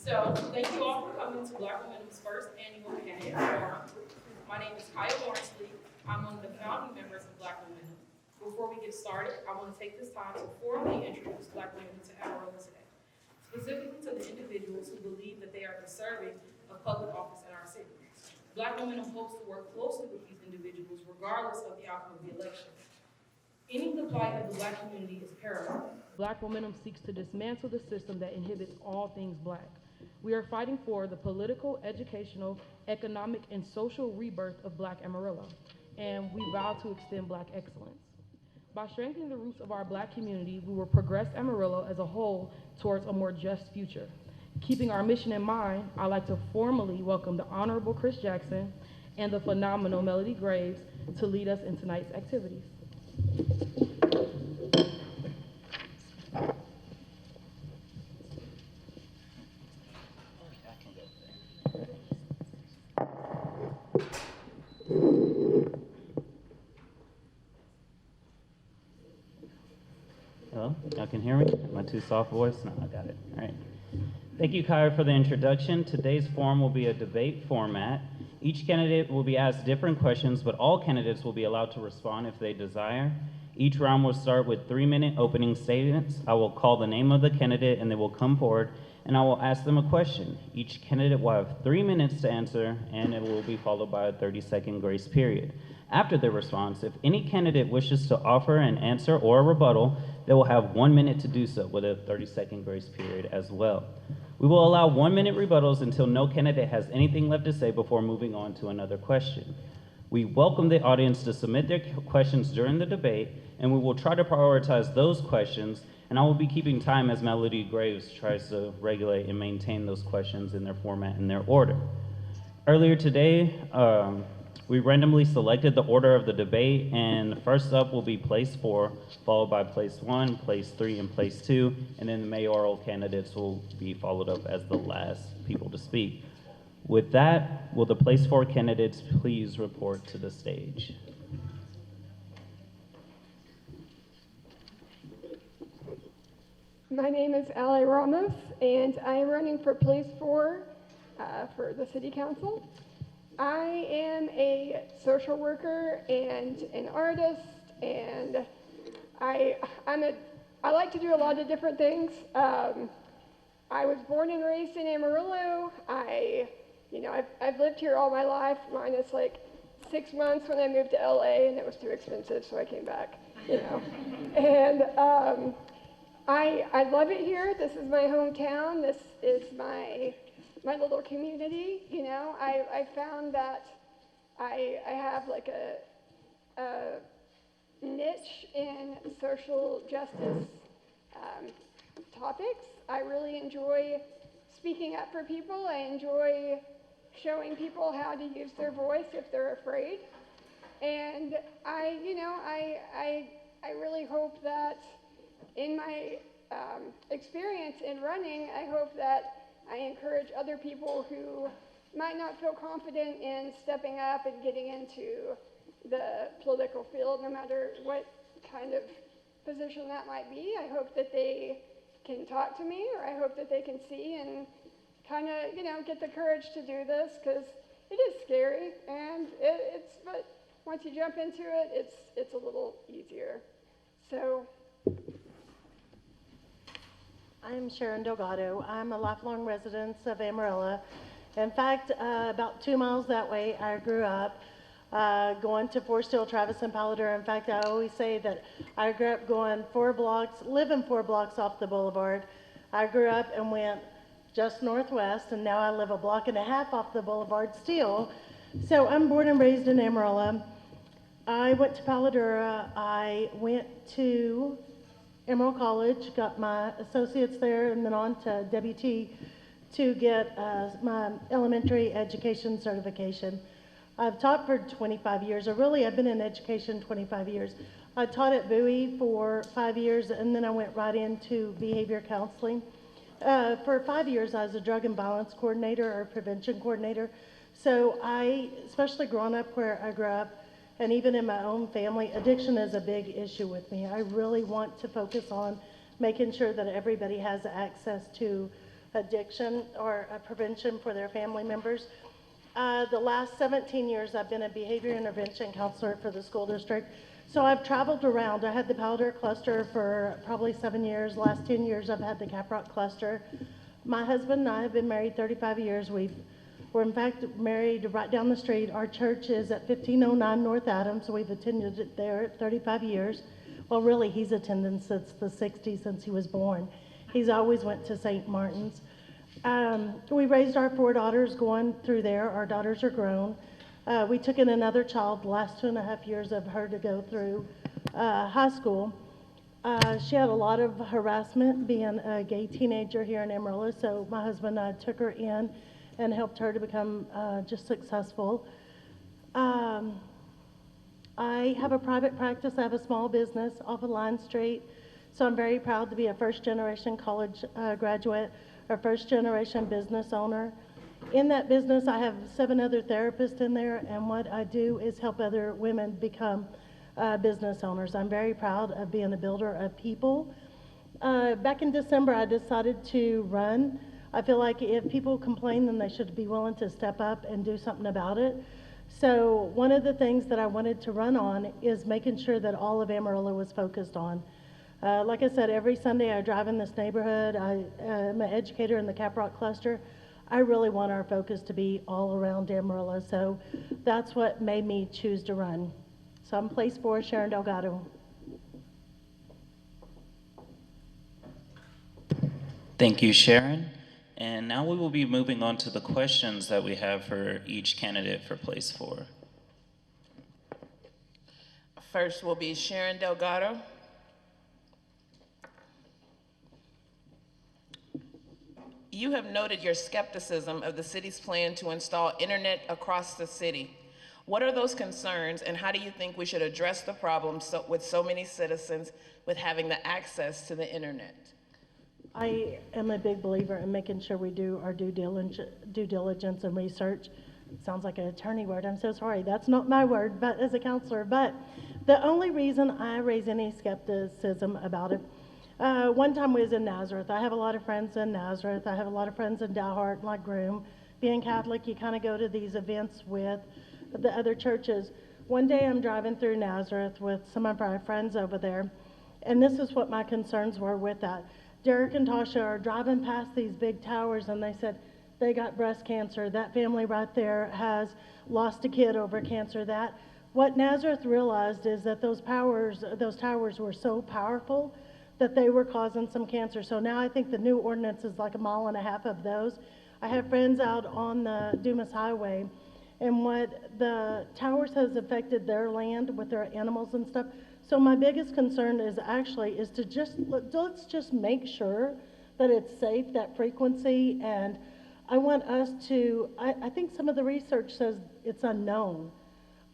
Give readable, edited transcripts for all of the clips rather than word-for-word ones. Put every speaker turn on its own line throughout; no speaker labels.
So, thank you all for coming to Black Momentum's first annual candidate forum. My name is Kaya Lawrence-Lee. I'm one of the founding members of Black Momentum. Before we get started, I want to take this time to formally introduce Black Momentum to Amarillo today, specifically to the individuals who believe that they are deserving of public office in our city. Black Momentum hopes to work closely with these individuals regardless of the outcome of the election. Ending the plight of the Black community is paramount. Black Momentum seeks to dismantle the system that inhibits all things Black. We are fighting for the political, educational, economic, and social rebirth of Black Amarillo, and we vow to extend Black excellence. By strengthening the roots of our Black community, we will progress Amarillo as a whole towards a more just future. Keeping our mission in mind, I'd like to formally welcome the Honorable Chris Jackson and the phenomenal Melody Graves to lead us in tonight's activities.
Hello, y'all can hear me? My too soft voice? No, I got it. All right. Thank you, Kyle, for the introduction. Today's forum will be a debate format. Each candidate will be asked different questions, but all candidates will be allowed to respond if they desire. Each round will start with 3-minute opening statements. I will call the name of the candidate and they will come forward and I will ask them a question. Each candidate will have 3 minutes to answer and it will be followed by a 30-second grace period. After their response, if any candidate wishes to offer an answer or a rebuttal, they will have 1 minute to do so with a 30-second grace period as well. We will allow 1-minute rebuttals until no candidate has anything left to say before moving on to another question. We welcome the audience to submit their questions during the debate, and we will try to prioritize those questions, and I will be keeping time as Melody Graves tries to regulate and maintain those questions in their format and their order. Earlier today, we randomly selected the order of the debate, and first up will be place 4, followed by place 1, place 3, and place 2, and then the mayoral candidates will be followed up as the last people to speak. With that, will the place 4 candidates please report to the stage?
My name is Ali Ramos, and I am running for place 4 for the City Council. I am a social worker and an artist, and I like to do a lot of different things. I was born and raised in Amarillo. I've lived here all my life, minus like 6 months when I moved to LA, and it was too expensive, so I came back. And I love it here. This is my hometown. This is my little community. I found that I have like a niche in social justice topics. I really enjoy speaking up for people. I enjoy showing people how to use their voice if they're afraid. And I really hope that in my experience in running, I hope that I encourage other people who might not feel confident in stepping up and getting into the political field, no matter what kind of position that might be. I hope that they can talk to me, or I hope that they can see and kind of, get the courage to do this, because it is scary, and but once you jump into it, it's a little easier. So.
I'm Sharon Delgado. I'm a lifelong resident of Amarillo. In fact, about 2 miles that way, I grew up going to Forest Hill, Travis, and Paladar. In fact, I always say that I grew up living 4 blocks off the boulevard. I grew up and went just northwest, and now I live a block and a half off the boulevard still. So I'm born and raised in Amarillo. I went to Paladura. I went to Emerald College, got my associates there, and then on to WT to get my elementary education certification. I've taught for 25 years, or really I've been in education 25 years. I taught at Bowie for 5 years, and then I went right into behavior counseling. For 5 years, I was a drug and violence coordinator or prevention coordinator. So I, especially growing up where I grew up, and even in my own family, addiction is a big issue with me. I really want to focus on making sure that everybody has access to addiction or prevention for their family members. The last 17 years, I've been a behavior intervention counselor for the school district. So I've traveled around. I had the Powder cluster for probably 7 years. Last 10 years, I've had the Caprock cluster. My husband and I have been married 35 years. We're in fact married right down the street. Our church is at 1509 North Adams. We've attended it there 35 years. Well, really, he's attended since the 60s, since he was born. He's always went to St. Martin's. We raised our 4 daughters going through there. Our daughters are grown. We took in another child the last 2.5 years of her to go through high school. She had a lot of harassment being a gay teenager here in Amarillo, so my husband and I took her in and helped her to become just successful. I have a private practice. I have a small business off of Line Street, so I'm very proud to be a first-generation college graduate, a first-generation business owner. In that business, I have 7 other therapists in there, and what I do is help other women become business owners. I'm very proud of being a builder of people. Back in December, I decided to run. I feel like if people complain, then they should be willing to step up and do something about it. So one of the things that I wanted to run on is making sure that all of Amarillo was focused on. Like I said, every Sunday I drive in this neighborhood. I am an educator in the Caprock cluster. I really want our focus to be all around Amarillo, so that's what made me choose to run. So I'm place 4, Sharon Delgado.
Thank you, Sharon. And now we will be moving on to the questions that we have for each candidate for place 4.
First will be Sharon Delgado. You have noted your skepticism of the city's plan to install internet across the city. What are those concerns, and how do you think we should address the problem with so many citizens with having the access to the internet?
I am a big believer in making sure we do our due diligence and research. It sounds like an attorney word. I'm so sorry. That's not my word, but as a counselor. But the only reason I raise any skepticism about it, one time we was in Nazareth. I have a lot of friends in Nazareth. I have a lot of friends in Dalhart, like Groom. Being Catholic, you kind of go to these events with the other churches. One day I'm driving through Nazareth with some of our friends over there, and this is what my concerns were with that. Derek and Tasha are driving past these big towers, and they said they got breast cancer. That family right there has lost a kid over cancer. What Nazareth realized is that those towers were so powerful that they were causing some cancer. So now I think the new ordinance is like 1.5 miles of those. I have friends out on the Dumas Highway, and what the towers has affected their land with their animals and stuff. So my biggest concern is let's just make sure that it's safe, that frequency, and I want us to, I think some of the research says it's unknown.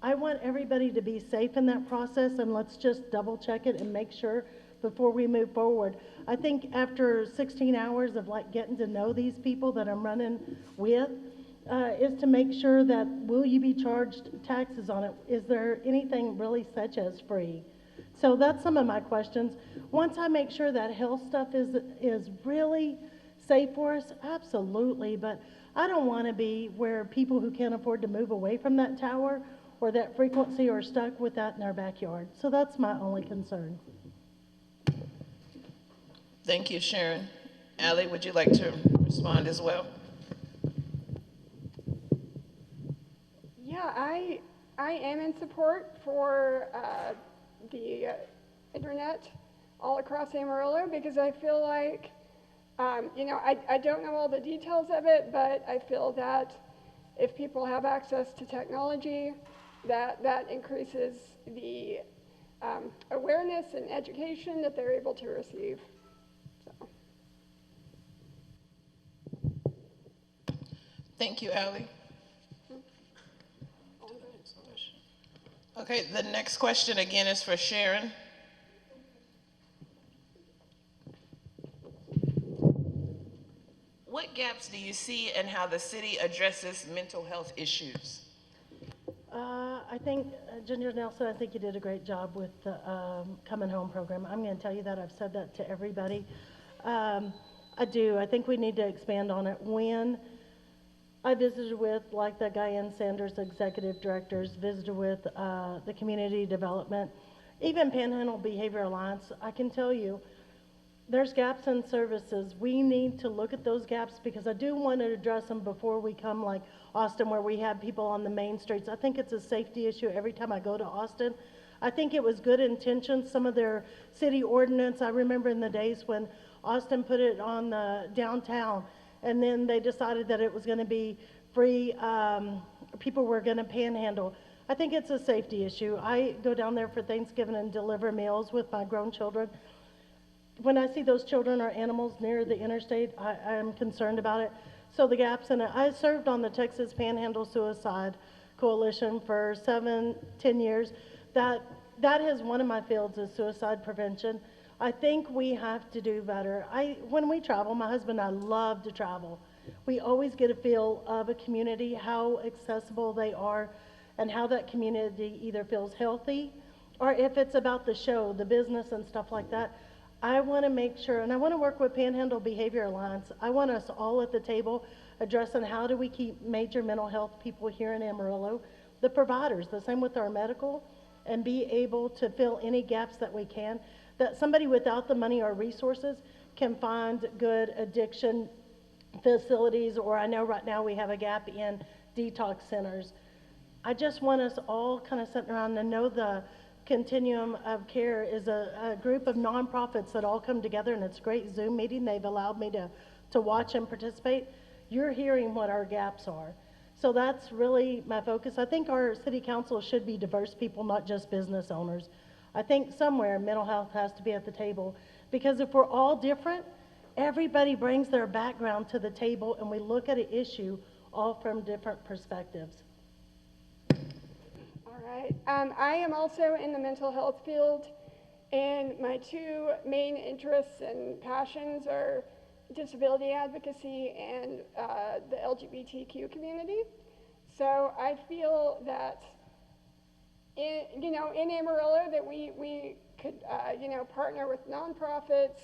I want everybody to be safe in that process, and let's just double check it and make sure before we move forward. I think after 16 hours of like getting to know these people that I'm running with, is to make sure that, will you be charged taxes on it? Is there anything really such as free? So that's some of my questions. Once I make sure that health stuff is really safe for us, absolutely, but I don't want to be where people who can't afford to move away from that tower or that frequency are stuck with that in their backyard. So that's my only concern.
Thank you, Sharon. Allie, would you like to respond as well?
Yeah, I am in support for the internet all across Amarillo, because I feel like, I don't know all the details of it, but I feel that if people have access to technology, that increases the awareness and education that they're able to receive. So.
Thank you, Allie. Okay, the next question again is for Sharon. What gaps do you see in how the city addresses mental health issues?
I think, Ginger Nelson, I think you did a great job with the Coming Home program. I'm going to tell you that. I've said that to everybody. I do. I think we need to expand on it. When I visited with, like the Guyan Sanders executive directors, visited with the community development, even Panhandle Behavior Alliance, I can tell you, there's gaps in services. We need to look at those gaps because I do want to address them before we come like Austin where we have people on the main streets. I think it's a safety issue every time I go to Austin. I think it was good intentions, some of their city ordinance. I remember in the days when Austin put it on the downtown and then they decided that it was going to be free, people were going to panhandle. I think it's a safety issue. I go down there for Thanksgiving and deliver meals with my grown children. When I see those children or animals near the interstate, I'm concerned about it. So the gaps in it. I served on the Texas Panhandle Suicide Coalition for 10 years. That is one of my fields is suicide prevention. I think we have to do better. When we travel, my husband and I love to travel. We always get a feel of a community, how accessible they are, and how that community either feels healthy, or if it's about the show, the business and stuff like that. I want to make sure, and I want to work with Panhandle Behavior Alliance. I want us all at the table addressing how do we keep major mental health people here in Amarillo, the providers, the same with our medical, and be able to fill any gaps that we can, that somebody without the money or resources can find good addiction facilities, or I know right now we have a gap in detox centers. I just want us all kind of sitting around and know the Continuum of Care is a group of nonprofits that all come together, and it's a great Zoom meeting. They've allowed me to watch and participate. You're hearing what our gaps are. So that's really my focus. I think our city council should be diverse people, not just business owners. I think somewhere mental health has to be at the table, because if we're all different, everybody brings their background to the table and we look at an issue all from different perspectives.
All right. I am also in the mental health field, and my two main interests and passions are disability advocacy and the LGBTQ community. So I feel that in Amarillo that we could partner with nonprofits,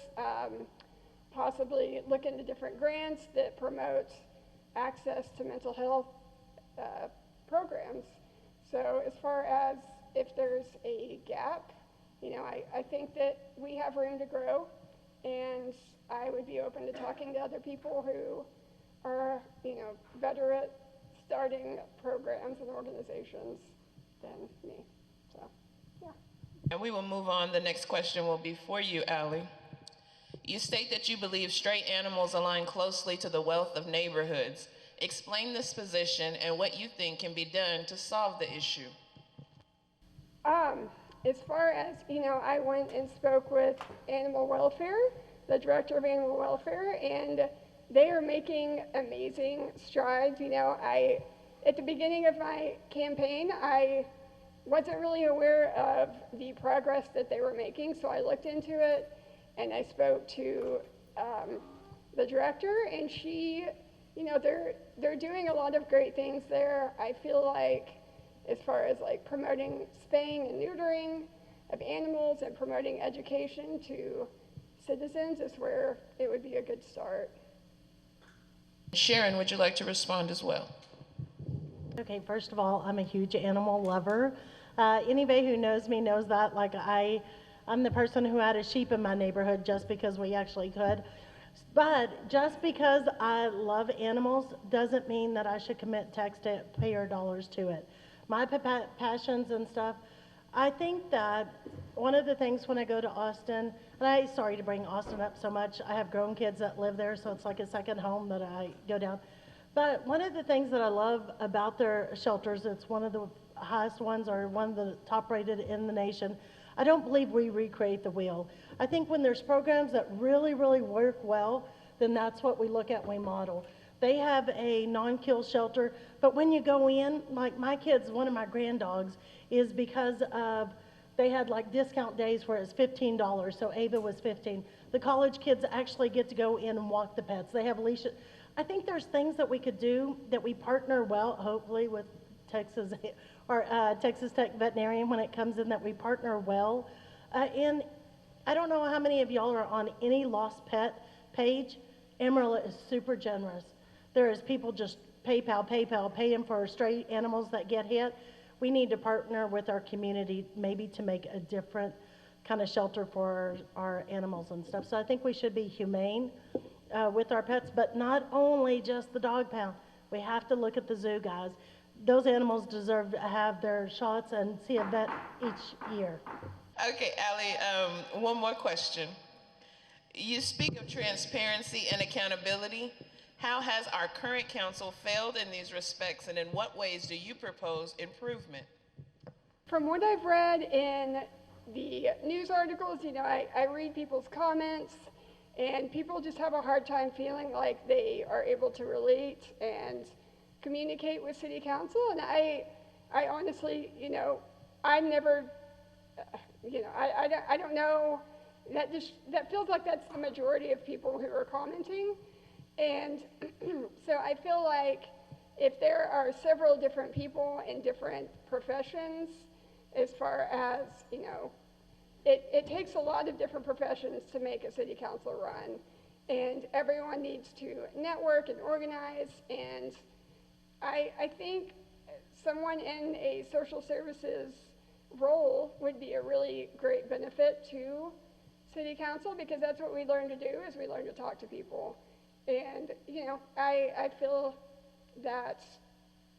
possibly look into different grants that promote access to mental health programs. So as far as if there's a gap, I think that we have room to grow, and I would be open to talking to other people who are, better at starting programs and organizations than me. So, yeah.
And we will move on. The next question will be for you, Allie. You state that you believe stray animals align closely to the wealth of neighborhoods. Explain this position and what you think can be done to solve the issue.
As far as, I went and spoke with animal welfare, the director of animal welfare, and they are making amazing strides. At the beginning of my campaign, I wasn't really aware of the progress that they were making, so I looked into it and I spoke to the director, and she, they're doing a lot of great things there. I feel like as far as like promoting spaying and neutering of animals and promoting education to citizens is where it would be a good start.
Sharon, would you like to respond as well?
Okay, first of all, I'm a huge animal lover. Anybody who knows me knows that. Like I'm the person who had a sheep in my neighborhood just because we actually could. But just because I love animals doesn't mean that I should commit taxpayer dollars to it. My passions and stuff, I think that one of the things when I go to Austin, and I'm sorry to bring Austin up so much, I have grown kids that live there, so it's like a second home that I go down. But one of the things that I love about their shelters, it's one of the highest ones or one of the top rated in the nation. I don't believe we recreate the wheel. I think when there's programs that really, really work well, then that's what we look at, we model. They have a non-kill shelter, but when you go in, like my kids, one of my granddogs, is because of, they had like discount days where it's $15, so Ava was 15. The college kids actually get to go in and walk the pets. They have leashes. I think there's things that we could do that we partner well, hopefully with Texas or Texas Tech veterinarian when it comes in, that we partner well. And I don't know how many of y'all are on any lost pet page. Amarillo is super generous. There is people just PayPal, paying for stray animals that get hit. We need to partner with our community maybe to make a different kind of shelter for our animals and stuff. So I think we should be humane with our pets, but not only just the dog pound. We have to look at the zoo, guys. Those animals deserve to have their shots and see a vet each year.
Okay, Ally, one more question. You speak of transparency and accountability. How has our current council failed in these respects, and in what ways do you propose improvement?
From what I've read in the news articles, I read people's comments, and people just have a hard time feeling like they are able to relate and communicate with city council. And I honestly, I've never, I don't know, that feels like that's the majority of people who are commenting. And so I feel like if there are several different people in different professions, as far as, it takes a lot of different professions to make a city council run. And everyone needs to network and organize. And I think someone in a social services role would be a really great benefit to city council, because that's what we learn to do, is we learn to talk to people. And, I feel that,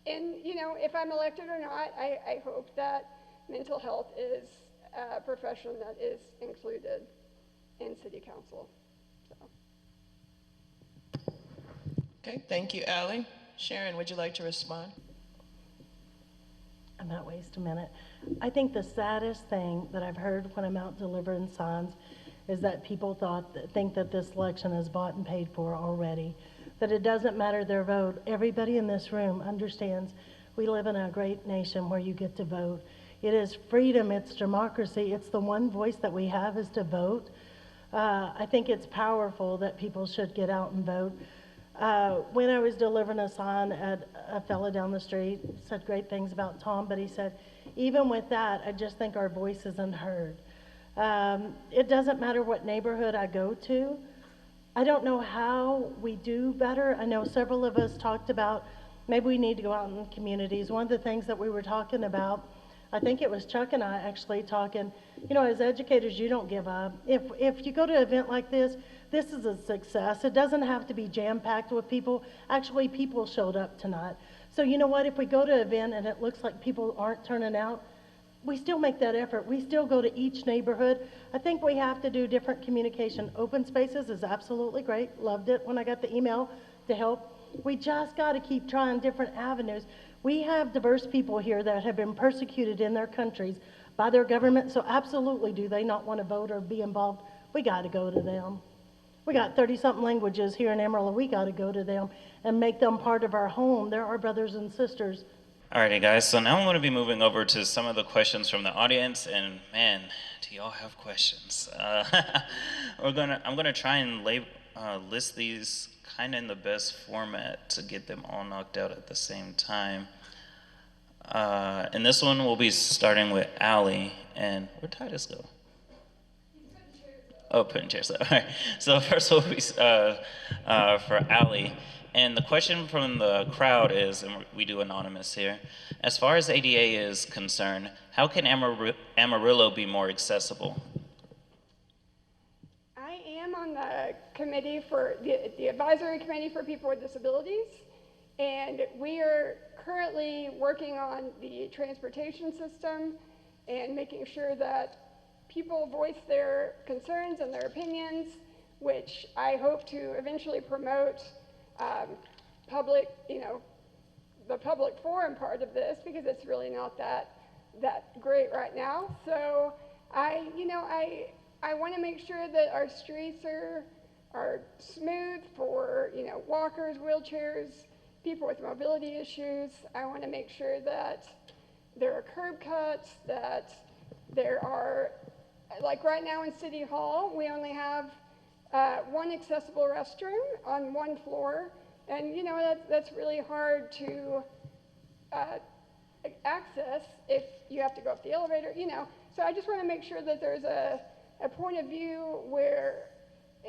if I'm elected or not, I hope that mental health is a profession that is included in city council. So.
Okay, thank you, Ally. Sharon, would you like to respond?
I might waste a minute. I think the saddest thing that I've heard when I'm out delivering signs is that people think that this election is bought and paid for already, that it doesn't matter their vote. Everybody in this room understands we live in a great nation where you get to vote. It is freedom, it's democracy, it's the one voice that we have is to vote. I think it's powerful that people should get out and vote. When I was delivering a sign at a fella down the street, said great things about Tom, but he said, even with that, I just think our voice isn't heard. It doesn't matter what neighborhood I go to. I don't know how we do better. I know several of us talked about maybe we need to go out in communities. One of the things that we were talking about, I think it was Chuck and I actually talking, as educators, you don't give up. If you go to an event like this is a success. It doesn't have to be jam-packed with people. Actually, people showed up tonight. So you know what? If we go to an event and it looks like people aren't turning out, we still make that effort. We still go to each neighborhood. I think we have to do different communication. Open spaces is absolutely great. Loved it when I got the email to help. We just got to keep trying different avenues. We have diverse people here that have been persecuted in their countries by their government, so absolutely do they not want to vote or be involved. We got to go to them. We got 30-something languages here in Amarillo. We got to go to them and make them part of our home. They're our brothers and sisters.
Alrighty, guys, so now I'm going to be moving over to some of the questions from the audience, and man, do y'all have questions? I'm going to try and list these kind of in the best format to get them all knocked out at the same time. And this one will be starting with Ally, and where'd Titus go? Oh, putting chairs up. All right. So first will be for Ally. And the question from the crowd is, and we do anonymous here, as far as ADA is concerned, how can Amarillo be more accessible?
I am on the committee for the advisory committee for people with disabilities, and we are currently working on the transportation system and making sure that people voice their concerns and their opinions, which I hope to eventually promote public, the public forum part of this, because it's really not that great right now. So I want to make sure that our streets are smooth for, walkers, wheelchairs, people with mobility issues. I want to make sure that there are curb cuts, that there are, like right now in City Hall, we only have one accessible restroom on one floor, and that's really hard to access if you have to go up the elevator, So I just want to make sure that there's a point of view where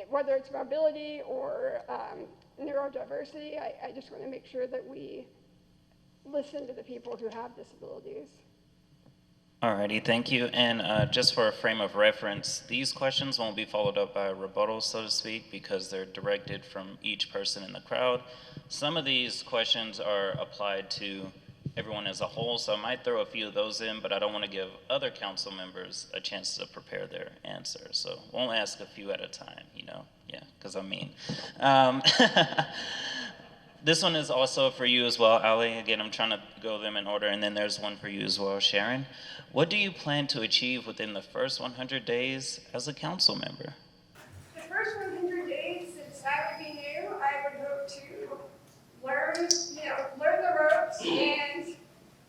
whether it's mobility or neurodiversity. I just want to make sure that we listen to the people who have disabilities.
Alrighty, thank you. And just for a frame of reference, these questions won't be followed up by a rebuttal, so to speak, because they're directed from each person in the crowd. Some of these questions are applied to everyone as a whole, so I might throw a few of those in, but I don't want to give other council members a chance to prepare their answers. So won't ask a few at a time, you know? Yeah, because I'm mean. This one is also for you as well, Ali. Again, I'm trying to go them in order, and then there's one for you as well, Sharon. What do you plan to achieve within the first 100 days as a council member?
The first 100 days, since I would be new, I would hope to learn the ropes and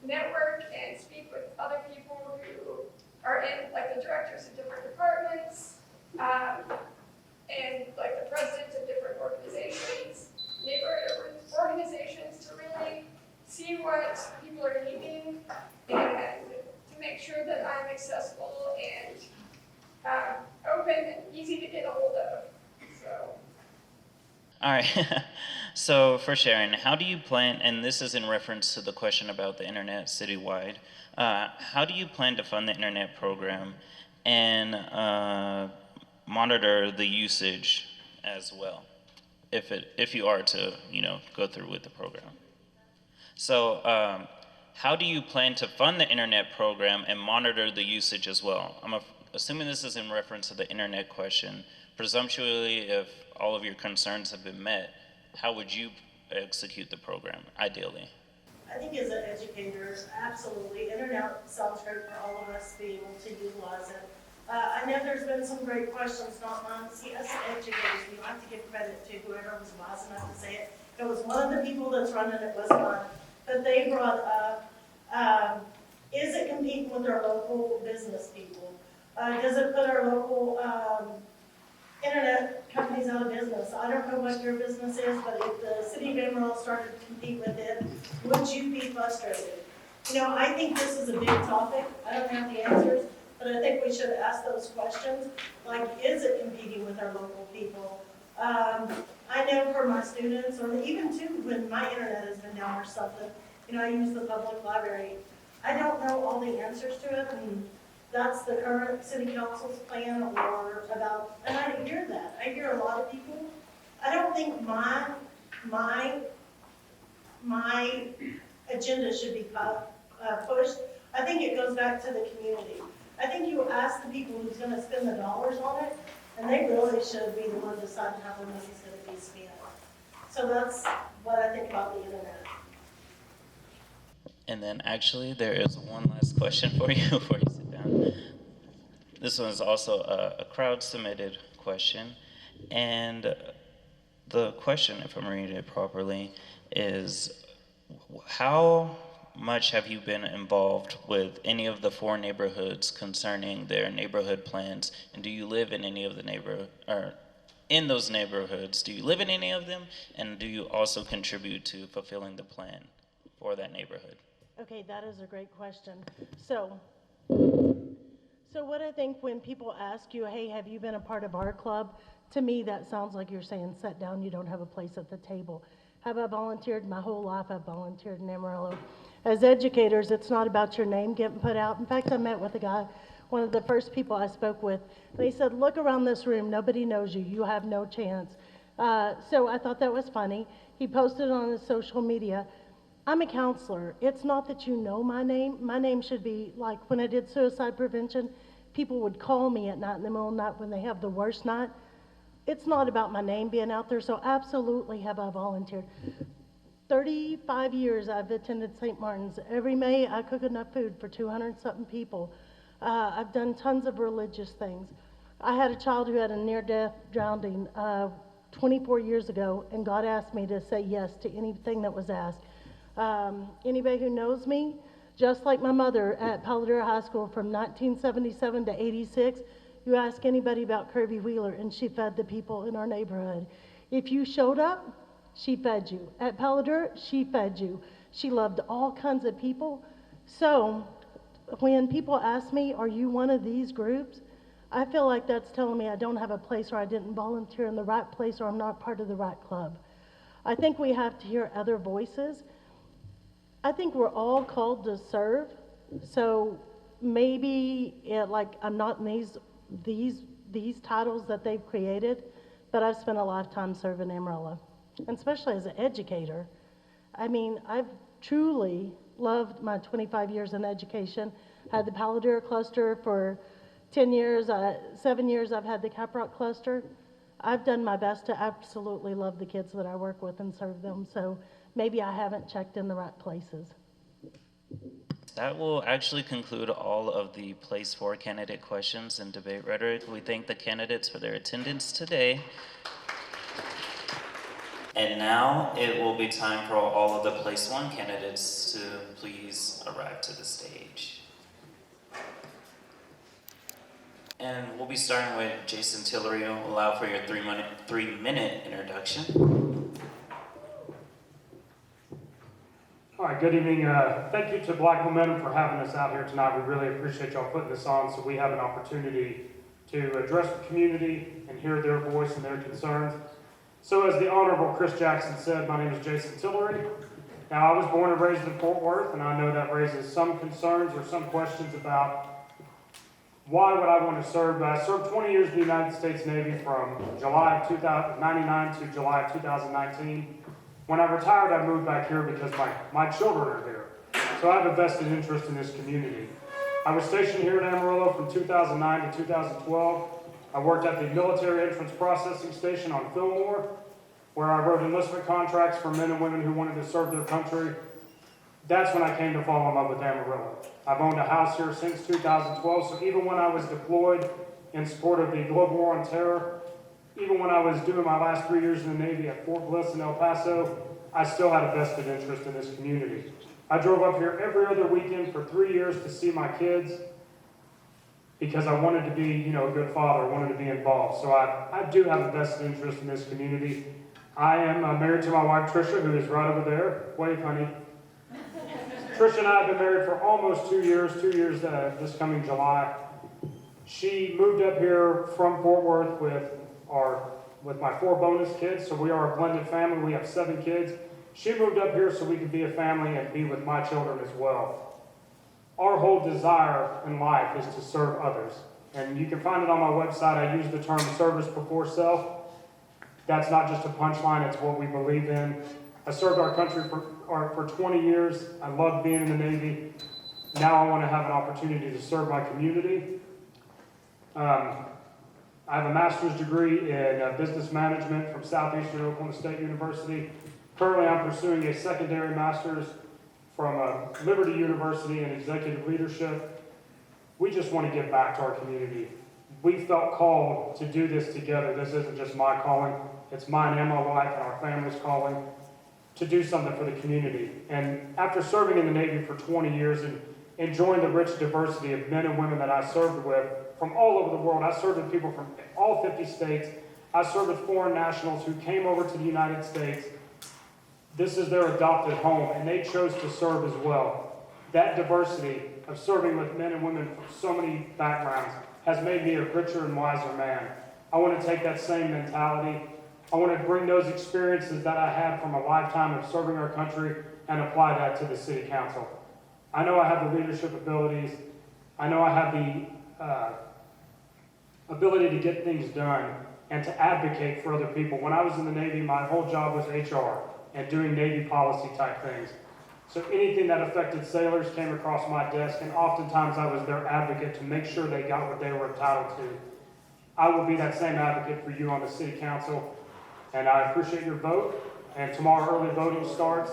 network and speak with other people who are in, like the directors of different departments, and like the presidents of different organizations, neighborhood organizations, to really see what people are needing and to make sure that I'm accessible and open and easy to get a hold of. So.
All right. So for Sharon, how do you plan, and this is in reference to the question about the internet citywide, how do you plan to fund the internet program and monitor the usage as well, if you are to, go through with the program? So how do you plan to fund the internet program and monitor the usage as well? I'm assuming this is in reference to the internet question. Presumptuously, if all of your concerns have been met, how would you execute the program, ideally?
I think as an educator, absolutely, internet sounds great for all of us to be able to utilize it. I know there's been some great questions, not mine. See, us educators, we like to give credit to whoever was wise enough to say it. It was one of the people that's running it, was mine. But they brought up, is it competing with our local business people? Does it put our local internet companies out of business? I don't know what your business is, but if the city of Amarillo started to compete with it, would you be frustrated? I think this is a big topic. I don't have the answers, but I think we should ask those questions. Like, is it competing with our local people? I know for my students, or even too, when my internet has been down or something, I use the public library. I don't know all the answers to it, and that's the current city council's plan or about, and I hear that. I hear a lot of people. I don't think my agenda should be pushed. I think it goes back to the community. I think you ask the people who's going to spend the dollars on it, and they really should be the one deciding how the money's going to be spent. So that's what I think about the internet.
And then actually, there is one last question for you before you sit down. This one is also a crowd-submitted question. And the question, if I'm reading it properly, is how much have you been involved with any of the 4 neighborhoods concerning their neighborhood plans? And do you live in any of the in those neighborhoods? Do you live in any of them? And do you also contribute to fulfilling the plan for that neighborhood?
Okay, that is a great question. So what I think when people ask you, hey, have you been a part of our club? To me, that sounds like you're saying, sit down, you don't have a place at the table. Have I volunteered? My whole life I've volunteered in Amarillo. As educators, it's not about your name getting put out. In fact, I met with a guy, one of the first people I spoke with, and he said, look around this room, nobody knows you, you have no chance. So I thought that was funny. He posted on his social media, I'm a counselor. It's not that you know my name. My name should be, like when I did suicide prevention, people would call me at night in the middle of the night when they have the worst night. It's not about my name being out there, so absolutely have I volunteered. 35 years I've attended St. Martin's. Every May I cook enough food for 200-something people. I've done tons of religious things. I had a child who had a near-death drowning 24 years ago, and God asked me to say yes to anything that was asked. Anybody who knows me, just like my mother at Paladera High School from 1977 to 86, you ask anybody about Kirby Wheeler, and she fed the people in our neighborhood. If you showed up, she fed you. At Paladera, she fed you. She loved all kinds of people. So when people ask me, are you one of these groups? I feel like that's telling me I don't have a place, or I didn't volunteer in the right place, or I'm not part of the right club. I think we have to hear other voices. I think we're all called to serve, so maybe like I'm not in these titles that they've created, but I've spent a lifetime serving Amarillo, and especially as an educator. I mean, I've truly loved my 25 years in education. I had the Paladura cluster for 10 years, 7 years I've had the Caprock cluster. I've done my best to absolutely love the kids that I work with and serve them, so maybe I haven't checked in the right places.
That will actually conclude all of the Place 4 candidate questions and debate rhetoric. We thank the candidates for their attendance today. And now it will be time for all of the Place 1 candidates to please arrive to the stage. And we'll be starting with Jason Tillery. We'll allow for your three-minute introduction.
All right, good evening. Thank you to Black Momentum for having us out here tonight. We really appreciate y'all putting this on so we have an opportunity to address the community and hear their voice and their concerns. So as the Honorable Chris Jackson said, my name is Jason Tillery. Now, I was born and raised in Fort Worth, and I know that raises some concerns or some questions about why would I want to serve? But I served 20 years in the United States Navy from July of 1999 to July of 2019. When I retired, I moved back here because my children are here. So I have a vested interest in this community. I was stationed here at Amarillo from 2009 to 2012. I worked at the Military Entrance Processing Station on Fillmore, where I wrote enlistment contracts for men and women who wanted to serve their country. That's when I came to fall in love with Amarillo. I've owned a house here since 2012, so even when I was deployed in support of the global war on terror, even when I was doing my last 3 years in the Navy at Fort Bliss in El Paso, I still had a vested interest in this community. I drove up here every other weekend for 3 years to see my kids because I wanted to be, a good father. I wanted to be involved. So I do have a vested interest in this community. I am married to my wife, Tricia, who is right over there. Wave, honey. Tricia and I have been married for almost 2 years, this coming July. She moved up here from Fort Worth with my 4 bonus kids, so we are a blended family. We have 7 kids. She moved up here so we could be a family and be with my children as well. Our whole desire in life is to serve others. And you can find it on my website. I use the term service before self. That's not just a punchline, it's what we believe in. I served our country for 20 years. I loved being in the Navy. Now I want to have an opportunity to serve my community. I have a master's degree in business management from Southeastern Oklahoma State University. Currently, I'm pursuing a secondary master's from Liberty University in executive leadership. We just want to give back to our community. We felt called to do this together. This isn't just my calling. It's mine and my wife and our family's calling to do something for the community. And after serving in the Navy for 20 years and enjoying the rich diversity of men and women that I served with from all over the world, I served with people from all 50 states. I served with foreign nationals who came over to the United States. This is their adopted home, and they chose to serve as well. That diversity of serving with men and women from so many backgrounds has made me a richer and wiser man. I want to take that same mentality. I want to bring those experiences that I had from a lifetime of serving our country and apply that to the City Council. I know I have the leadership abilities. I know I have the ability to get things done and to advocate for other people. When I was in the Navy, my whole job was HR and doing Navy policy type things. So anything that affected sailors came across my desk, and oftentimes I was their advocate to make sure they got what they were entitled to. I will be that same advocate for you on the City Council, and I appreciate your vote. And tomorrow early voting starts.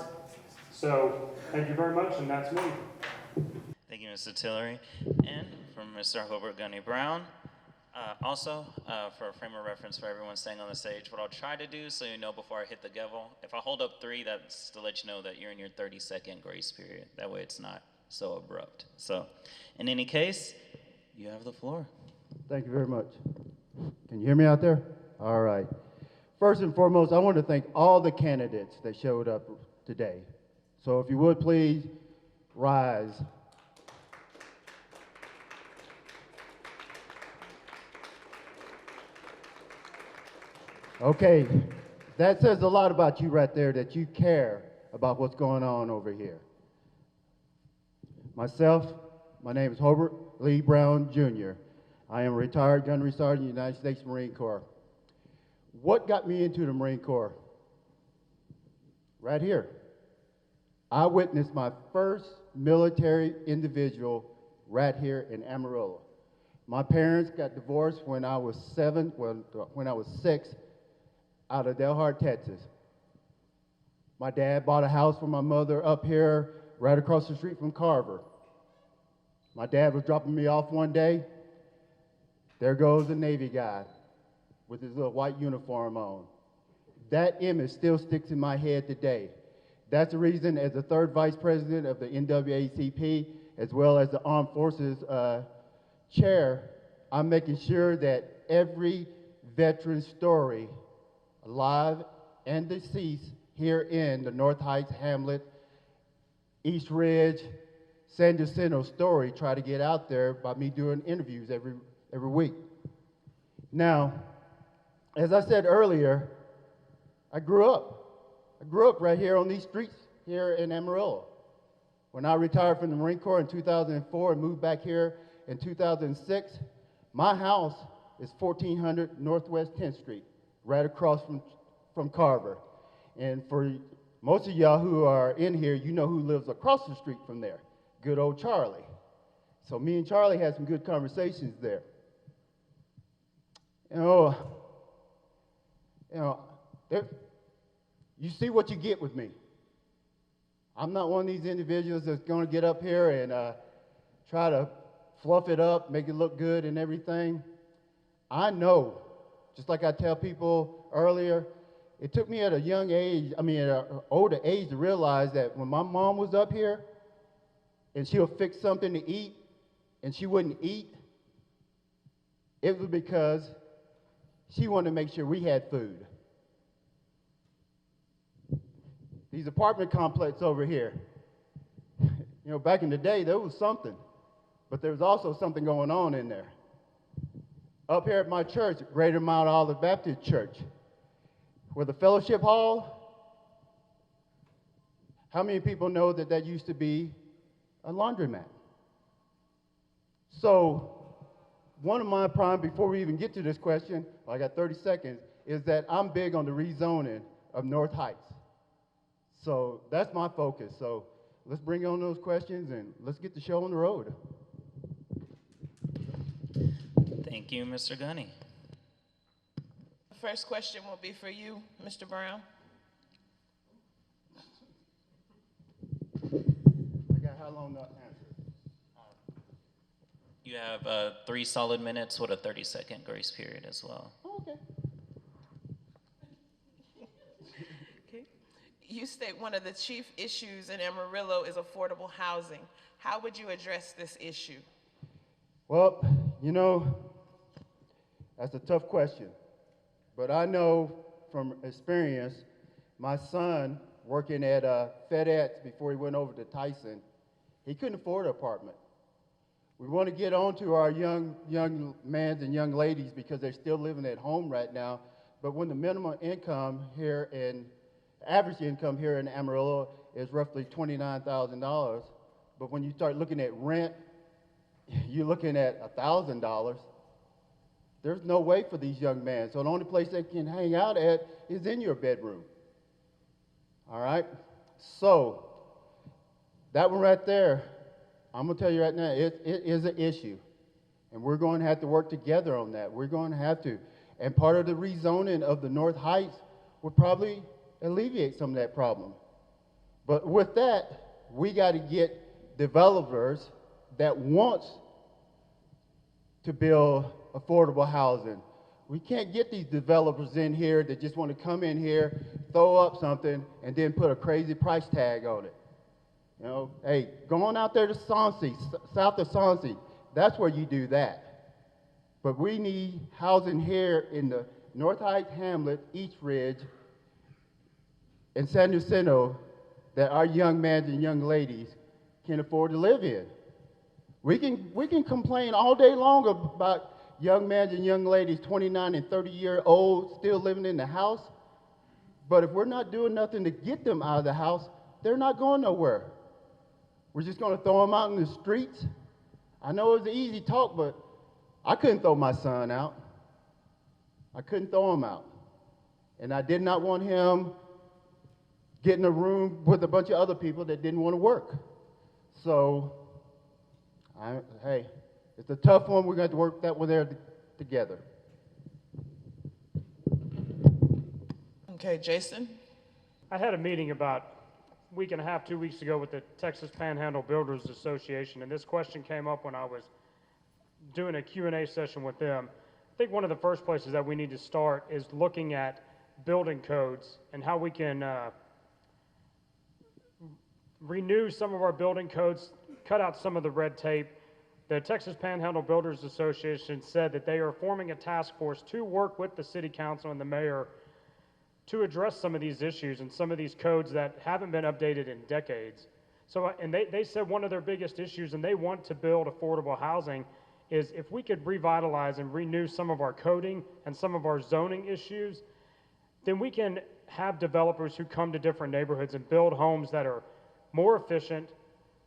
So thank you very much, and that's me.
Thank you, Mr. Tillery. And from Mr. Hobart Gunny Brown. Also, for a frame of reference for everyone staying on the stage, what I'll try to do, so you know before I hit the gavel, if I hold up 3, that's to let you know that you're in your 30-second grace period. That way it's not so abrupt. So, in any case, you have the floor.
Thank you very much. Can you hear me out there? All right. First and foremost, I want to thank all the candidates that showed up today. So if you would please rise. Okay, that says a lot about you right there, that you care about what's going on over here. Myself, my name is Hobart Lee Brown, Jr. I am a retired gunnery sergeant in the United States Marine Corps. What got me into the Marine Corps? Right here. I witnessed my first military individual right here in Amarillo. My parents got divorced when I was when I was 6, out of Delhart, Texas. My dad bought a house for my mother up here, right across the street from Carver. My dad was dropping me off one day. There goes a Navy guy with his little white uniform on. That image still sticks in my head today. That's the reason, as the third vice president of the NAACP, as well as the Armed Forces chair, I'm making sure that every veteran story, alive and deceased, here in the North Heights, Hamlet, East Ridge, San Jacinto story, try to get out there by me doing interviews every week. Now, as I said earlier, I grew up right here on these streets here in Amarillo. When I retired from the Marine Corps in 2004 and moved back here in 2006, my house is 1400 Northwest 10th Street, right across from Carver. And for most of y'all who are in here, you know who lives across the street from there, good old Charlie. So me and Charlie had some good conversations there. You see what you get with me. I'm not one of these individuals that's going to get up here and try to fluff it up, make it look good and everything. I know, just like I tell people earlier, it took me at a young age, at an older age, to realize that when my mom was up here and she'll fix something to eat and she wouldn't eat, it was because she wanted to make sure we had food. These apartment complexes over here, back in the day, there was something, but there was also something going on in there. Up here at my church, Greater Mount Olive Baptist Church, where the fellowship hall, how many people know that that used to be a laundromat? So one of my before we even get to this question, I got 30 seconds, is that I'm big on the rezoning of North Heights. So that's my focus. So let's bring on those questions and let's get the show on the road.
Thank you, Mr. Gunny.
The first question will be for you, Mr. Brown.
I got how long to answer?
You have 3 solid minutes with a 30-second grace period as well.
Oh, okay.
You state one of the chief issues in Amarillo is affordable housing. How would you address this issue?
Well, that's a tough question. But I know from experience, my son working at FedEx before he went over to Tyson, he couldn't afford an apartment. We want to get on to our young men and young ladies because they're still living at home right now. But when the minimum income here average income here in Amarillo is roughly $29,000, but when you start looking at rent, you're looking at $1,000. There's no way for these young men. So the only place they can hang out at is in your bedroom. All right? So that one right there, I'm going to tell you right now, it is an issue. And we're going to have to work together on that. We're going to have to. And part of the rezoning of the North Heights would probably alleviate some of that problem. But with that, we got to get developers that want to build affordable housing. We can't get these developers in here that just want to come in here, throw up something, and then put a crazy price tag on it. Hey, go on out there to Sonsi, south of Sonsi. That's where you do that. But we need housing here in the North Heights, Hamlet, East Ridge, and San Jacinto that our young men and young ladies can afford to live in. We can complain all day long about young men and young ladies, 29 and 30-year-olds, still living in the house. But if we're not doing nothing to get them out of the house, they're not going nowhere. We're just going to throw them out in the streets. I know it was an easy talk, but I couldn't throw my son out. I couldn't throw him out. And I did not want him getting a room with a bunch of other people that didn't want to work. So, hey, it's a tough one. We're going to have to work that one there together.
Okay, Jason?
I had a meeting about a week and a half, 2 weeks ago with the Texas Panhandle Builders Association, and this question came up when I was doing a Q&A session with them. I think one of the first places that we need to start is looking at building codes and how we can renew some of our building codes, cut out some of the red tape. The Texas Panhandle Builders Association said that they are forming a task force to work with the city council and the mayor to address some of these issues and some of these codes that haven't been updated in decades. So, and they said one of their biggest issues, and they want to build affordable housing, is if we could revitalize and renew some of our coding and some of our zoning issues, then we can have developers who come to different neighborhoods and build homes that are more efficient,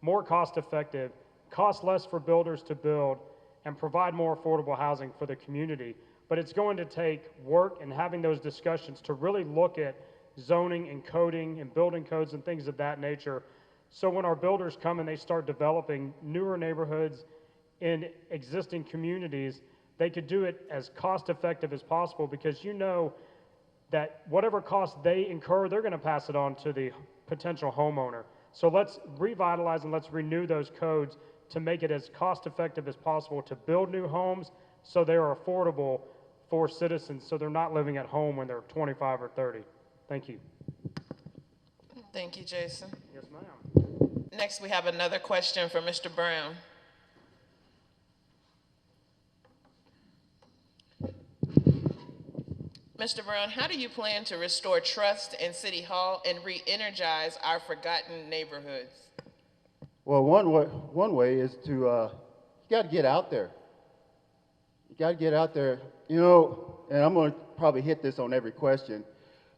more cost effective, cost less for builders to build, and provide more affordable housing for the community. But it's going to take work and having those discussions to really look at zoning and coding and building codes and things of that nature. So when our builders come and they start developing newer neighborhoods in existing communities, they could do it as cost effective as possible, because you know that whatever cost they incur, they're going to pass it on to the potential homeowner. So let's revitalize and let's renew those codes to make it as cost effective as possible to build new homes so they are affordable for citizens, so they're not living at home when they're 25 or 30. Thank you.
Thank you, Jason.
Yes, ma'am.
Next, we have another question for Mr. Brown. Mr. Brown, how do you plan to restore trust in City Hall and re-energize our forgotten neighborhoods?
Well, one way is to, you got to get out there. You got to get out there. You know, and I'm going to probably hit this on every question.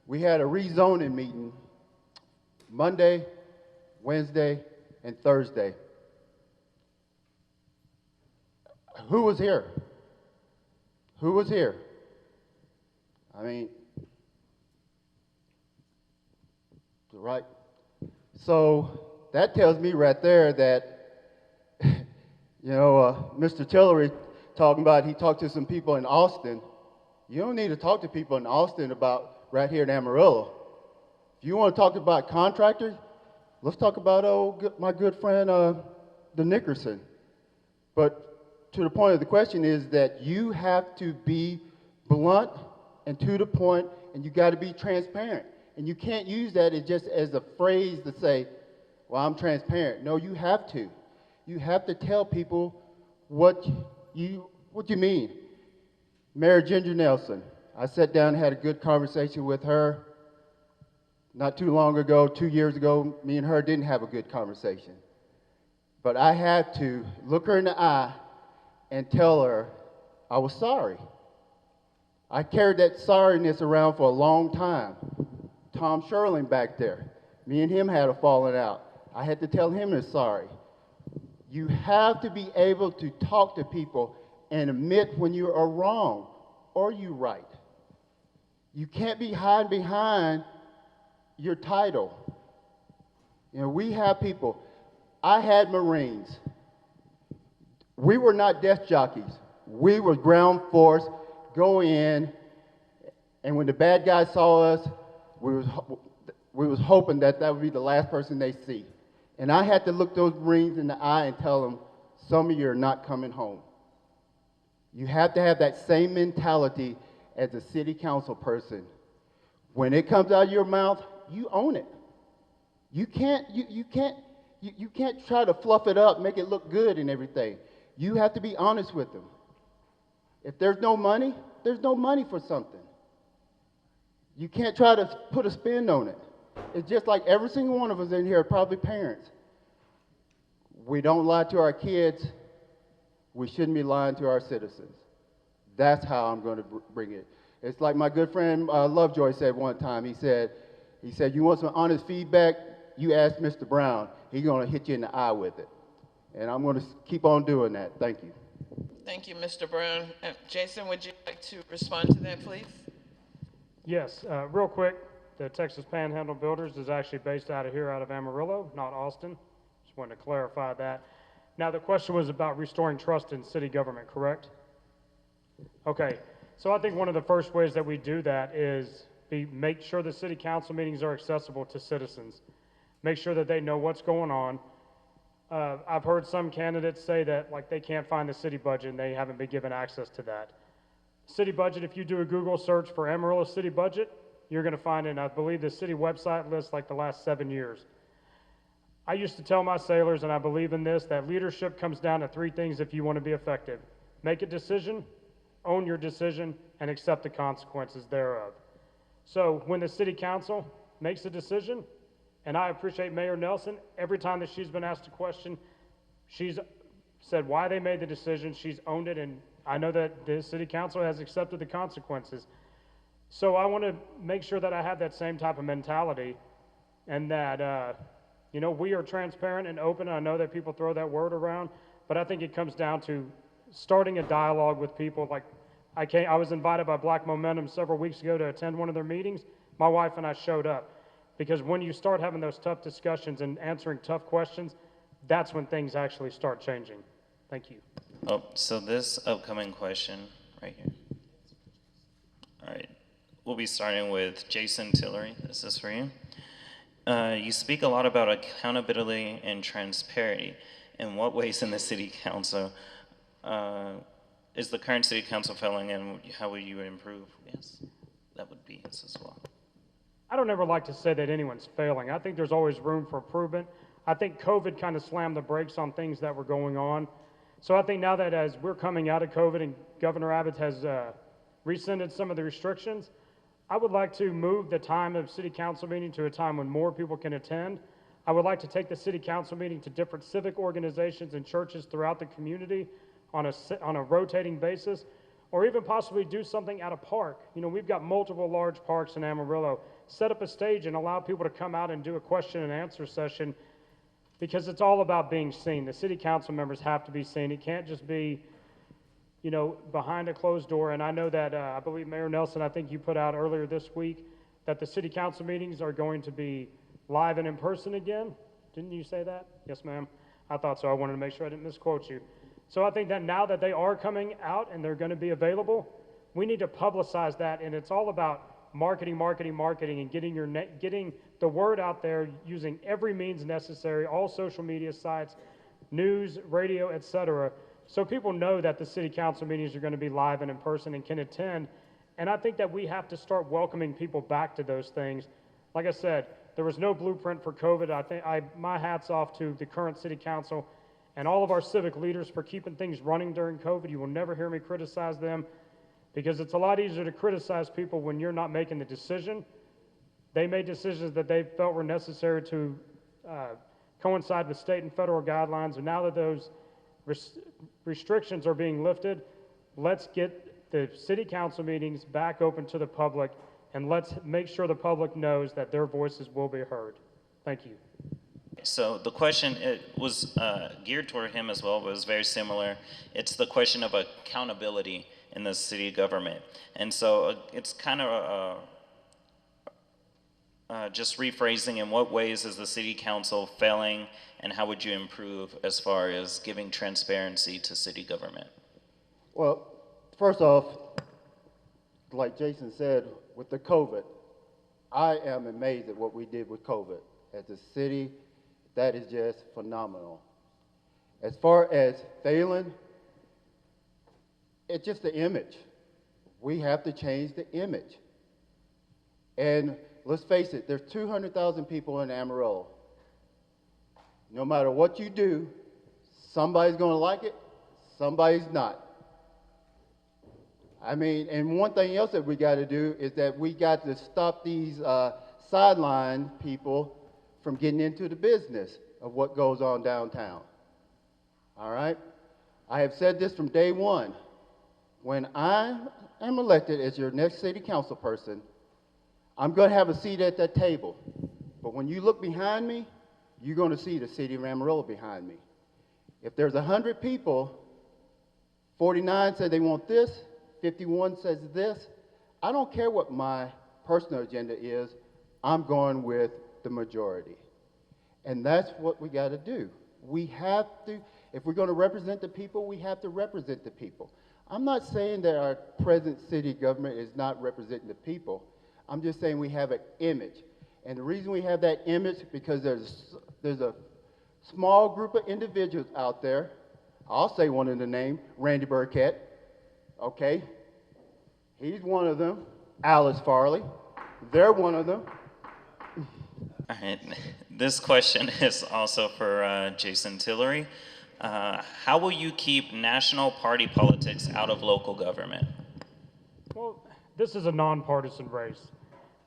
We had a rezoning meeting Monday, Wednesday, and Thursday. Who was here? Who was here? I mean, right? So that tells me right there that, Mr. Tillery talking about he talked to some people in Austin. You don't need to talk to people in Austin about right here in Amarillo. If you want to talk about contractors, let's talk about my good friend, the Nickerson. But to the point of the question is that you have to be blunt and to the point, and you got to be transparent. And you can't use that just as a phrase to say, well, I'm transparent. No, you have to. You have to tell people what you mean. Mayor Ginger Nelson, I sat down and had a good conversation with her. Not too long ago, 2 years ago, me and her didn't have a good conversation. But I had to look her in the eye and tell her I was sorry. I carried that sorriness around for a long time. Tom Sherling back there, me and him had a falling out. I had to tell him he's sorry. You have to be able to talk to people and admit when you are wrong or you're right. You can't be hiding behind your title. You know, we have people. I had Marines. We were not desk jockeys. We were ground force, go in, and when the bad guys saw us, we was hoping that would be the last person they see. And I had to look those Marines in the eye and tell them, some of you are not coming home. You have to have that same mentality as a city council person. When it comes out of your mouth, you own it. You can't try to fluff it up, make it look good and everything. You have to be honest with them. If there's no money for something. You can't try to put a spin on it. It's just like every single one of us in here are probably parents. We don't lie to our kids. We shouldn't be lying to our citizens. That's how I'm going to bring it. It's like my good friend Lovejoy said one time. He said, you want some honest feedback? You ask Mr. Brown. He's going to hit you in the eye with it. And I'm going to keep on doing that. Thank you.
Thank you, Mr. Brown. Jason, would you like to respond to that, please?
Yes, real quick, the Texas Panhandle Builders is actually based out of Amarillo, not Austin. Just wanted to clarify that. Now, the question was about restoring trust in city government, correct? Okay, so I think one of the first ways that we do that is make sure the city council meetings are accessible to citizens. Make sure that they know what's going on. I've heard some candidates say that like they can't find the city budget and they haven't been given access to that. City budget, if you do a Google search for Amarillo city budget, you're gonna find it, and I believe the city website lists like the last 7 years. I used to tell my sailors, and I believe in this, that leadership comes down to 3 things if you want to be effective. Make a decision, own your decision, and accept the consequences thereof. So when the city council makes a decision, and I appreciate Mayor Nelson, every time that she's been asked a question, she's said why they made the decision, she's owned it, and I know that the city council has accepted the consequences. So I want to make sure that I have that same type of mentality, and that you know, we are transparent and open. I know that people throw that word around, but I think it comes down to starting a dialogue with people. Like I was invited by Black Momentum several weeks ago to attend one of their meetings. My wife and I showed up because when you start having those tough discussions and answering tough questions, that's when things actually start changing. Thank you.
Oh, so this upcoming question right here. All right, we'll be starting with Jason Tillery. This is for you. You speak a lot about accountability and transparency. In what ways in the city council is the current city council failing, and how will you improve? Yes, that would be yes as well.
I don't ever like to say that anyone's failing. I think there's always room for improvement. I think COVID kind of slammed the brakes on things that were going on. So I think now that as we're coming out of COVID and Governor Abbott has rescinded some of the restrictions, I would like to move the time of city council meeting to a time when more people can attend. I would like to take the city council meeting to different civic organizations and churches throughout the community on a rotating basis, or even possibly do something at a park. You know, we've got multiple large parks in Amarillo. Set up a stage and allow people to come out and do a question and answer session, because it's all about being seen. The city council members have to be seen. It can't just be, you know, behind a closed door. And I know that, I believe Mayor Nelson, I think you put out earlier this week that the city council meetings are going to be live and in person again. Didn't you say that? Yes, ma'am. I thought so. I wanted to make sure I didn't misquote you. So I think that now that they are coming out and they're going to be available, we need to publicize that. And it's all about marketing, and getting the word out there using every means necessary, all social media sites, news, radio, etc., so people know that the city council meetings are going to be live and in person and can attend. And I think that we have to start welcoming people back to those things. Like I said, there was no blueprint for COVID. My hat's off to the current city council and all of our civic leaders for keeping things running during COVID. You will never hear me criticize them, because it's a lot easier to criticize people when you're not making the decision. They made decisions that they felt were necessary to coincide with state and federal guidelines, and now that those restrictions are being lifted, let's get the city council meetings back open to the public, and let's make sure the public knows that their voices will be heard. Thank you.
So the question, it was geared toward him as well, but it was very similar. It's the question of accountability in the city government. And so it's kind of just rephrasing, in what ways is the city council failing, and how would you improve as far as giving transparency to city government?
Well, first off, like Jason said, with the COVID, I am amazed at what we did with COVID. As a city, that is just phenomenal. As far as failing, it's just the image. We have to change the image. And let's face it, there's 200,000 people in Amarillo. No matter what you do, somebody's going to like it, somebody's not. I mean, and one thing else that we got to do is that we got to stop these sideline people from getting into the business of what goes on downtown. All right? I have said this from day one. when I am elected as your next city council person, I'm going to have a seat at that table. But when you look behind me, you're going to see the city of Amarillo behind me. If there's 100 people, 49 say they want this, 51 says this. I don't care what my personal agenda is. I'm going with the majority. And that's what we got to do. We have to, if we're going to represent the people, we have to represent the people. I'm not saying that our present city government is not representing the people. I'm just saying we have an image. And the reason we have that image is because there's a small group of individuals out there. I'll say one in the name, Randy Burkett, okay? He's one of them. Alice Farley, they're one of them.
All right, this question is also for Jason Tillery. How will you keep national party politics out of local government?
Well, this is a nonpartisan race,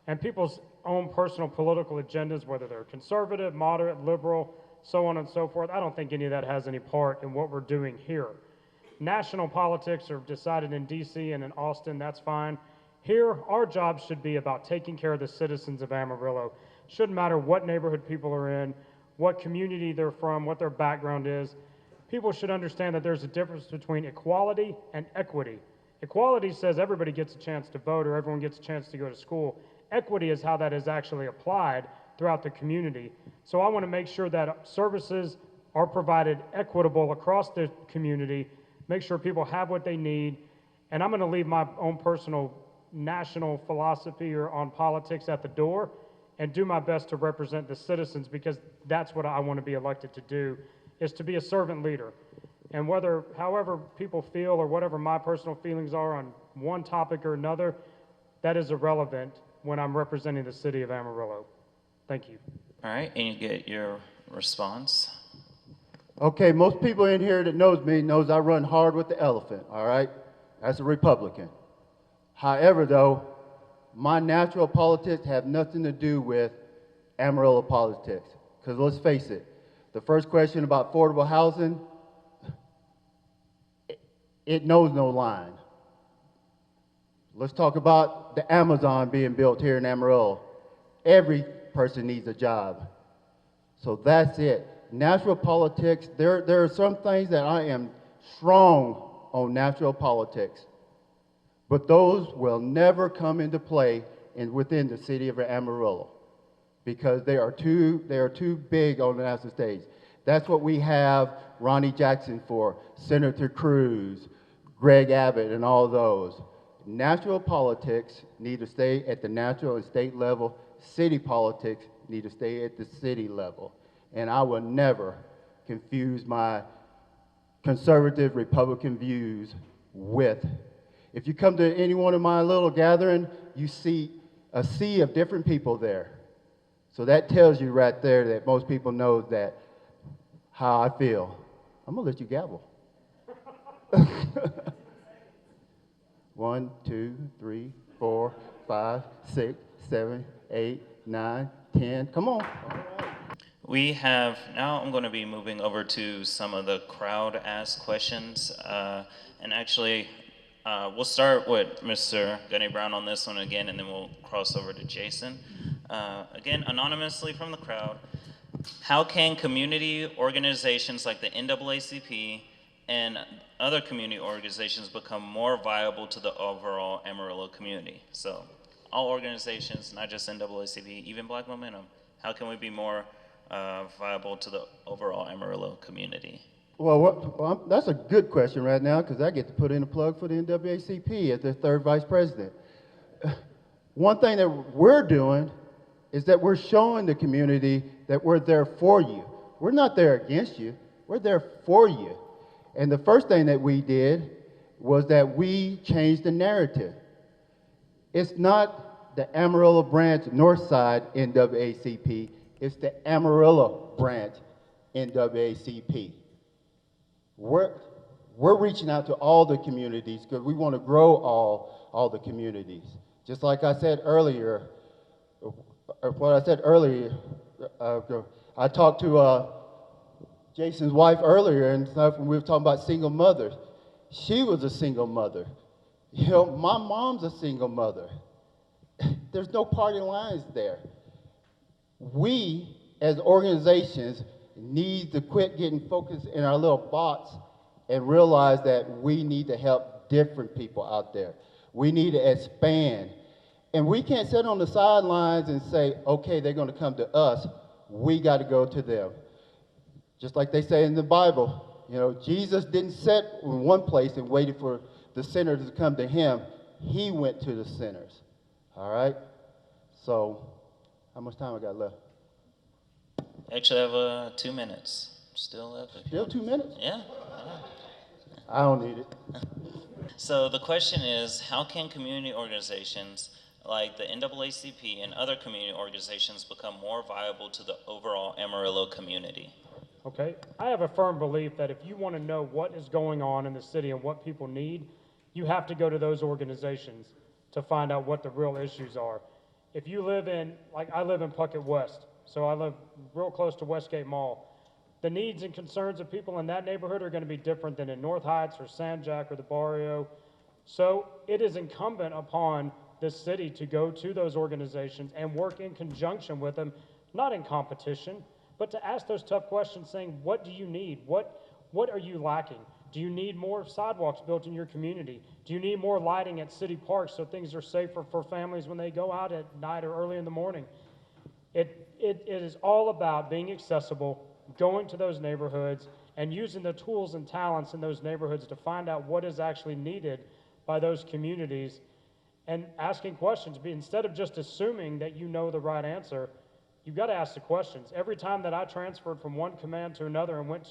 and people's own personal political agendas, whether they're conservative, moderate, liberal, so on and so forth, I don't think any of that has any part in what we're doing here. National politics are decided in DC and in Austin, that's fine. Here, our job should be about taking care of the citizens of Amarillo. Shouldn't matter what neighborhood people are in, what community they're from, what their background is. People should understand that there's a difference between equality and equity. Equality says everybody gets a chance to vote or everyone gets a chance to go to school. Equity is how that is actually applied throughout the community. So I want to make sure that services are provided equitable across the community, make sure people have what they need, and I'm going to leave my own personal national philosophy or on politics at the door and do my best to represent the citizens, because that's what I want to be elected to do, is to be a servant leader. And however people feel or whatever my personal feelings are on one topic or another, that is irrelevant when I'm representing the city of Amarillo. Thank you.
All right, and you get your response.
Okay, most people in here that knows me knows I run hard with the elephant, all right? As a Republican. However, though, my natural politics have nothing to do with Amarillo politics. Because let's face it, the first question about affordable housing, it knows no line. Let's talk about the Amazon being built here in Amarillo. Every person needs a job. So that's it. Natural politics, there are some things that I am strong on natural politics, but those will never come into play within the city of Amarillo because they are too big on the national stage. That's what we have Ronnie Jackson for, Senator Cruz, Greg Abbott, and all those. Natural politics need to stay at the national and state level. City politics need to stay at the city level. And I will never confuse my conservative Republican views with. If you come to any one of my little gathering, you see a sea of different people there. So that tells you right there that most people know that how I feel. I'm gonna let you gavel. 1, 2, 3, 4, 5, 6, 7, 8, 9, 10. Come on.
We have, now I'm going to be moving over to some of the crowd asked questions. And actually, we'll start with Mr. Gunny Brown on this one again, and then we'll cross over to Jason. Again, anonymously from the crowd, how can community organizations like the NAACP and other community organizations become more viable to the overall Amarillo community? So all organizations, not just NAACP, even Black Momentum, how can we be more viable to the overall Amarillo community?
Well, that's a good question right now because I get to put in a plug for the NAACP as their third vice president. One thing that we're doing is that we're showing the community that we're there for you. We're not there against you. We're there for you. And the first thing that we did was that we changed the narrative. It's not the Amarillo branch North Side NAACP. It's the Amarillo branch NAACP. We're reaching out to all the communities because we want to grow all the communities. Just like I said earlier, I talked to Jason's wife earlier and stuff when we were talking about single mothers. She was a single mother. You know, my mom's a single mother. There's no party lines there. We, as organizations, need to quit getting focused in our little box and realize that we need to help different people out there. We need to expand. And we can't sit on the sidelines and say, okay, they're going to come to us. We got to go to them. Just like they say in the Bible, you know, Jesus didn't sit in one place and waited for the sinners to come to him. He went to the sinners. All right? So, how much time I got left?
Actually, I have 2 minutes. Still left.
Still 2 minutes?
Yeah.
I don't need it.
So the question is, how can community organizations like the NAACP and other community organizations become more viable to the overall Amarillo community?
Okay, I have a firm belief that if you want to know what is going on in the city and what people need, you have to go to those organizations to find out what the real issues are. If you live in, like I live in Puckett West, so I live real close to Westgate Mall. The needs and concerns of people in that neighborhood are going to be different than in North Heights or San Jac or the Barrio. So it is incumbent upon the city to go to those organizations and work in conjunction with them, not in competition, but to ask those tough questions saying, what do you need? What are you lacking? Do you need more sidewalks built in your community? Do you need more lighting at city parks so things are safer for families when they go out at night or early in the morning? It is all about being accessible, going to those neighborhoods, and using the tools and talents in those neighborhoods to find out what is actually needed by those communities and asking questions. Instead of just assuming that you know the right answer, you've got to ask the questions. Every time that I transferred from one command to another and went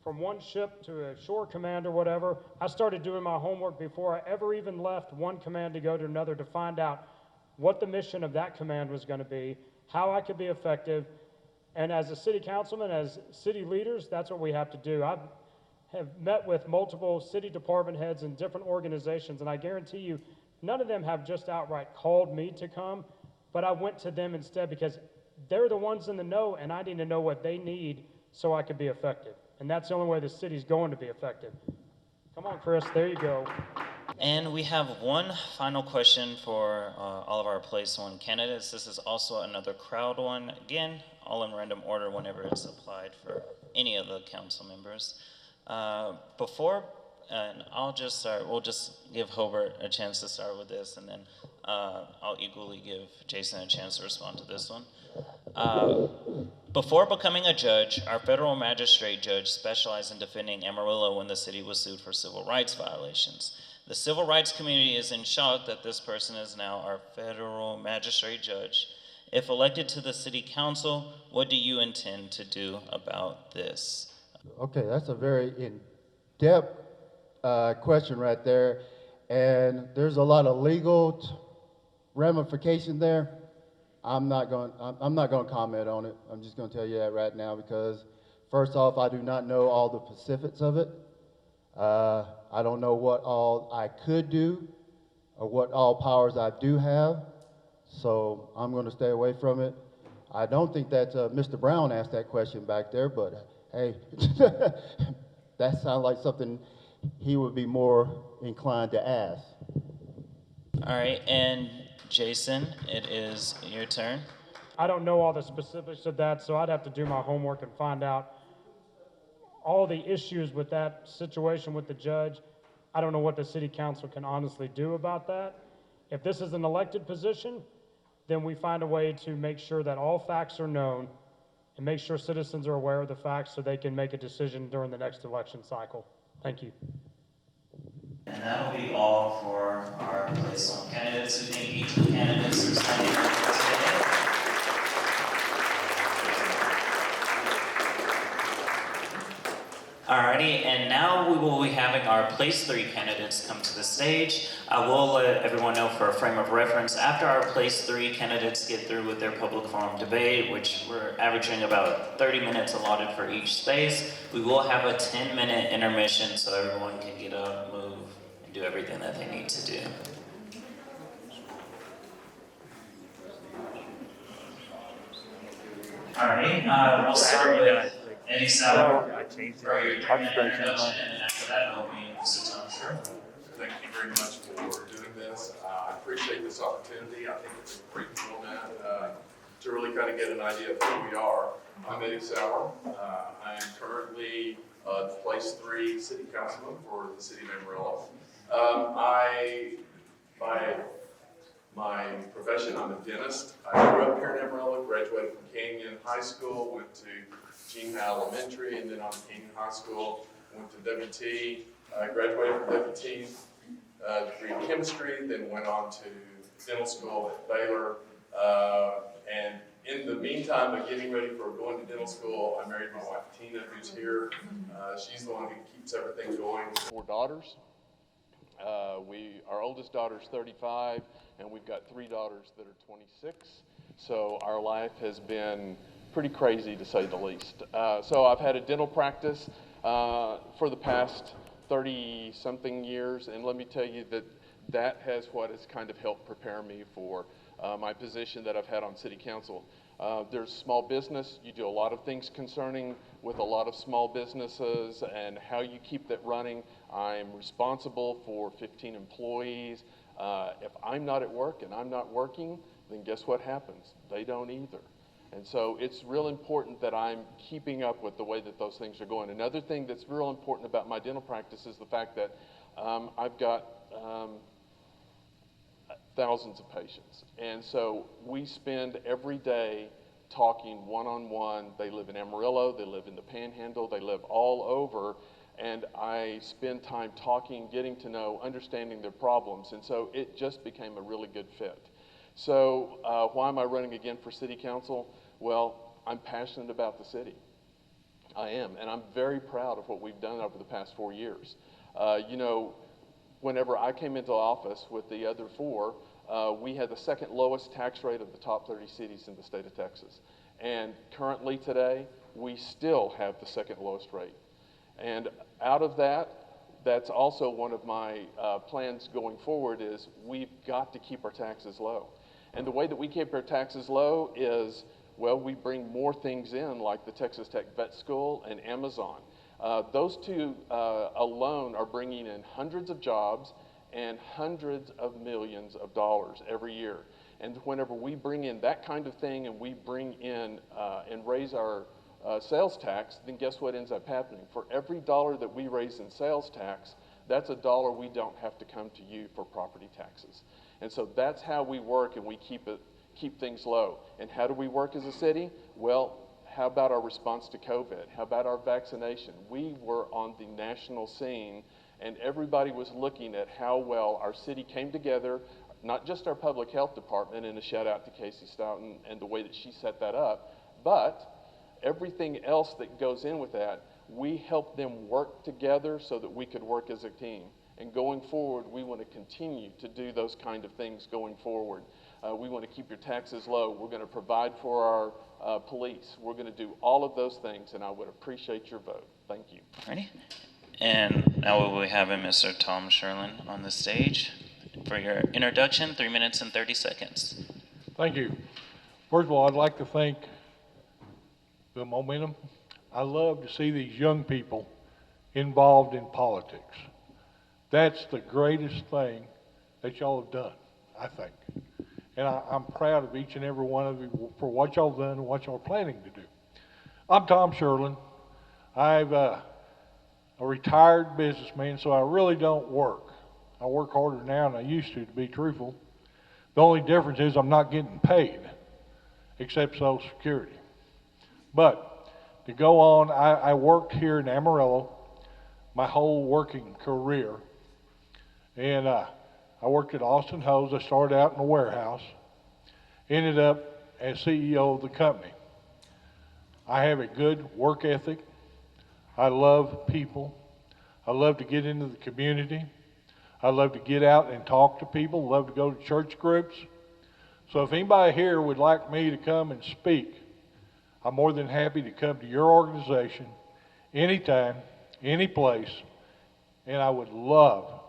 from one ship to a shore command or whatever, I started doing my homework before I ever even left one command to go to another to find out what the mission of that command was going to be, how I could be effective. And as a city councilman, as city leaders, that's what we have to do. I have met with multiple city department heads and different organizations, and I guarantee you, none of them have just outright called me to come, but I went to them instead because they're the ones in the know, and I need to know what they need so I could be effective. And that's the only way the city's going to be effective. Come on, Chris, there you go.
And we have one final question for all of our Place One candidates. This is also another crowd one. Again, all in random order whenever it's applied for any of the council members. And I'll just start, we'll just give Hobart a chance to start with this, and then I'll equally give Jason a chance to respond to this one. Before becoming a judge, our federal magistrate judge specialized in defending Amarillo when the city was sued for civil rights violations. The civil rights community is in shock that this person is now our federal magistrate judge. If elected to the city council, what do you intend to do about this?
Okay, that's a very in-depth question right there, and there's a lot of legal ramification there. I'm not going to comment on it. I'm just going to tell you that right now because, first off, I do not know all the specifics of it. I don't know what all I could do or what all powers I do have, so I'm going to stay away from it. I don't think that Mr. Brown asked that question back there, but hey, that sounds like something he would be more inclined to ask.
All right, and Jason, it is your turn.
I don't know all the specifics of that, so I'd have to do my homework and find out all the issues with that situation with the judge. I don't know what the city council can honestly do about that. If this is an elected position, then we find a way to make sure that all facts are known and make sure citizens are aware of the facts so they can make a decision during the next election cycle. Thank you.
And that'll be all for our Place One candidates. We thank each of the candidates for standing up today. Alrighty, and now we will be having our Place 3 candidates come to the stage. I will let everyone know for a frame of reference, after our Place 3 candidates get through with their public forum debate, which we're averaging about 30 minutes allotted for each space, we will have a 10-minute intermission so everyone can get up, move, and do everything that they need to do. Alright, we'll start with Eddie Sauer for your 10-minute introduction, and after that, I'll be Sutton.
Thank you very very much for doing this. I appreciate this opportunity. I think it's a great format to really kind of get an idea of who we are. I'm Eddie Sauer. I am currently the place 3 city councilman for the city of Amarillo. By my profession, I'm a dentist. I grew up here in Amarillo, graduated from Canyon High School, went to Gene Elementary, and then on Canyon High School, went to WT. I graduated from WT, degree in chemistry, then went on to dental school at Baylor. And in the meantime of getting ready for going to dental school, I married my wife Tina, who's here. She's the one who keeps everything going.
4 daughters. Our oldest daughter's 35, and we've got 3 daughters that are 26. So our life has been pretty crazy, to say the least. So I've had a dental practice for the past 30-something years, and let me tell you that has what has kind of helped prepare me for my position that I've had on City Council. There's small business. You do a lot of things concerning with a lot of small businesses and how you keep that running. I'm responsible for 15 employees. If I'm not at work and I'm not working, then guess what happens? They don't either. And so it's real important that I'm keeping up with the way that those things are going. Another thing that's real important about my dental practice is the fact that I've got thousands of patients. And so we spend every day talking one-on-one. They live in Amarillo, they live in the Panhandle, they live all over, and I spend time talking, getting to know, understanding their problems, and so it just became a really good fit. So why am I running again for City Council? Well, I'm passionate about the city. I am, and I'm very proud of what we've done over the past 4 years. You know, whenever I came into office with the other 4, we had the second lowest tax rate of the top 30 cities in the state of Texas. And currently today, we still have the second lowest rate. And out of that, that's also one of my plans going forward is we've got to keep our taxes low. And the way that we keep our taxes low is, well, we bring more things in like the Texas Tech Vet School and Amazon. Those 2 alone are bringing in hundreds of jobs and hundreds of millions of dollars every year. And whenever we bring in that kind of thing and we bring in and raise our sales tax, then guess what ends up happening? For every dollar that we raise in sales tax, that's a dollar we don't have to come to you for property taxes. And so that's how we work, and we keep things low. And how do we work as a city? Well, how about our response to COVID? How about our vaccination? We were on the national scene, and everybody was looking at how well our city came together, not just our public health department, and a shout out to Casey Stoughton and the way that she set that up, but everything else that goes in with that, we helped them work together so that we could work as a team. And going forward, we want to continue to do those kind of things going forward. We want to keep your taxes low. We're going to provide for our police. We're going to do all of those things, and I would appreciate your vote. Thank you.
Ready? And now we have Mr. Tom Sherlin on the stage for your introduction, 3 minutes and 30 seconds.
Thank you. First of all, I'd like to thank the Momentum. I love to see these young people involved in politics. That's the greatest thing that y'all have done, I think. And I'm proud of each and every one of you for what y'all done and what y'all are planning to do. I'm Tom Sherlin. I'm a retired businessman, so I really don't work. I work harder now than I used to be truthful. The only difference is I'm not getting paid, except Social Security. But to go on, I worked here in Amarillo my whole working career. And I worked at Austin Hose. I started out in a warehouse, ended up as CEO of the company. I have a good work ethic. I love people. I love to get into the community. I love to get out and talk to people. Love to go to church groups. So if anybody here would like me to come and speak, I'm more than happy to come to your organization anytime, any place, and I would love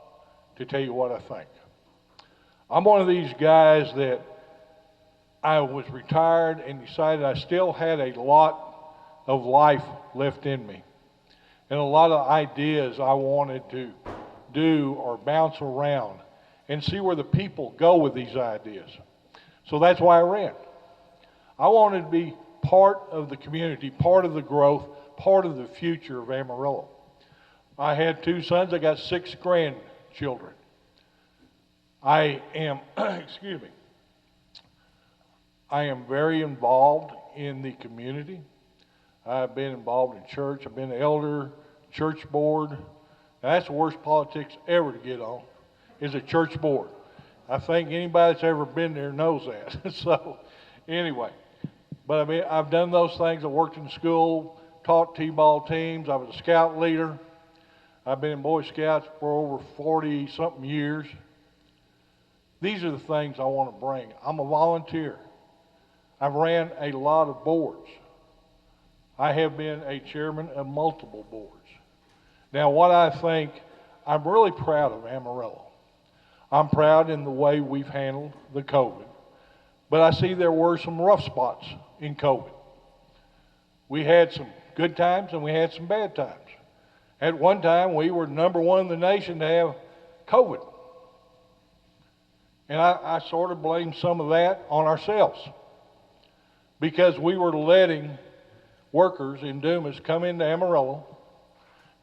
to tell you what I think. I'm one of these guys that I was retired and decided I still had a lot of life left in me and a lot of ideas I wanted to do or bounce around and see where the people go with these ideas. So that's why I ran. I wanted to be part of the community, part of the growth, part of the future of Amarillo. I had 2 sons. I got 6 grandchildren. I am, excuse me, I am very involved in the community. I've been involved in church. I've been an elder, church board. Now, that's the worst politics ever to get on, is a church board. I think anybody that's ever been there knows that. So, anyway, but I mean, I've done those things. I worked in school, taught T-ball teams. I was a scout leader. I've been in Boy Scouts for over 40-something years. These are the things I want to bring. I'm a volunteer. I've ran a lot of boards. I have been a chairman of multiple boards. Now, what I think, I'm really proud of Amarillo. I'm proud in the way we've handled the COVID. But I see there were some rough spots in COVID. We had some good times and we had some bad times. At one time, we were #1 in the nation to have COVID. And I sort of blame some of that on ourselves, because we were letting workers in Dumas come into Amarillo,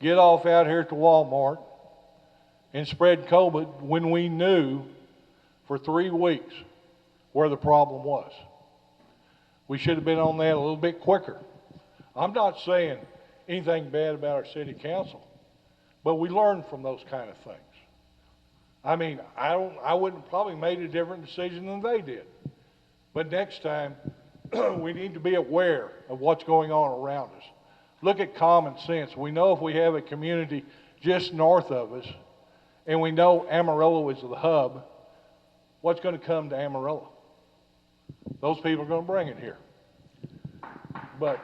get off out here to Walmart, and spread COVID when we knew for 3 weeks where the problem was. We should have been on that a little bit quicker. I'm not saying anything bad about our city council, but we learned from those kind of things. I mean, I wouldn't have probably made a different decision than they did. But next time, we need to be aware of what's going on around us. Look at common sense. We know if we have a community just north of us, and we know Amarillo is the hub, what's going to come to Amarillo? Those people are going to bring it here. But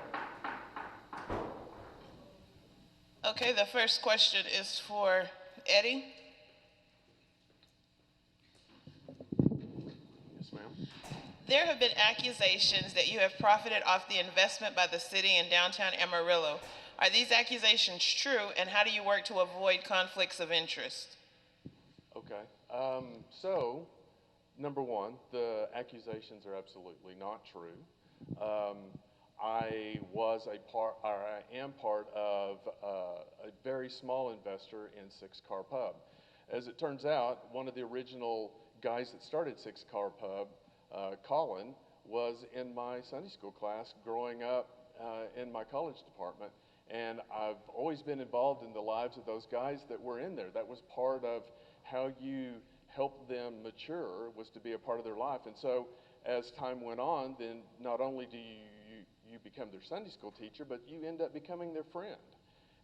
Okay, the first question is for Eddie.
Yes, ma'am.
There have been accusations that you have profited off the investment by the city in downtown Amarillo. Are these accusations true, and how do you work to avoid conflicts of interest?
Okay. So, number one, the accusations are absolutely not true. I am part of a very small investor in Six Car Pub. As it turns out, one of the original guys that started Six Car Pub, Colin, was in my Sunday school class growing up in my college department. And I've always been involved in the lives of those guys that were in there. That was part of how you help them mature, was to be a part of their life. And so as time went on, then not only do you become their Sunday school teacher, but you end up becoming their friend.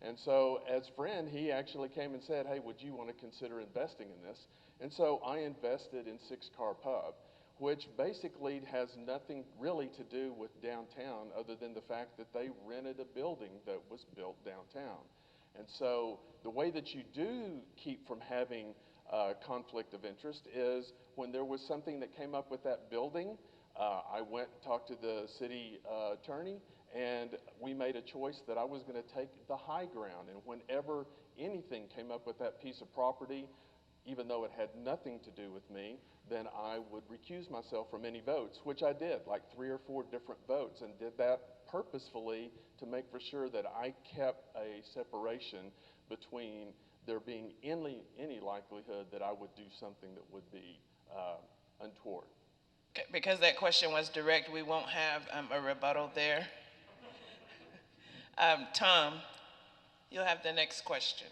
And so as friend, he actually came and said, hey, would you want to consider investing in this? And so I invested in Six Car Pub, which basically has nothing really to do with downtown other than the fact that they rented a building that was built downtown. And so the way that you do keep from having conflict of interest is when there was something that came up with that building, I went and talked to the city attorney, and we made a choice that I was going to take the high ground. And whenever anything came up with that piece of property, even though it had nothing to do with me, then I would recuse myself from any votes, which I did, like 3 or 4 different votes, and did that purposefully to make for sure that I kept a separation between there being any likelihood that I would do something that would be untoward.
Okay, because that question was direct, we won't have a rebuttal there. Tom, you'll have the next question.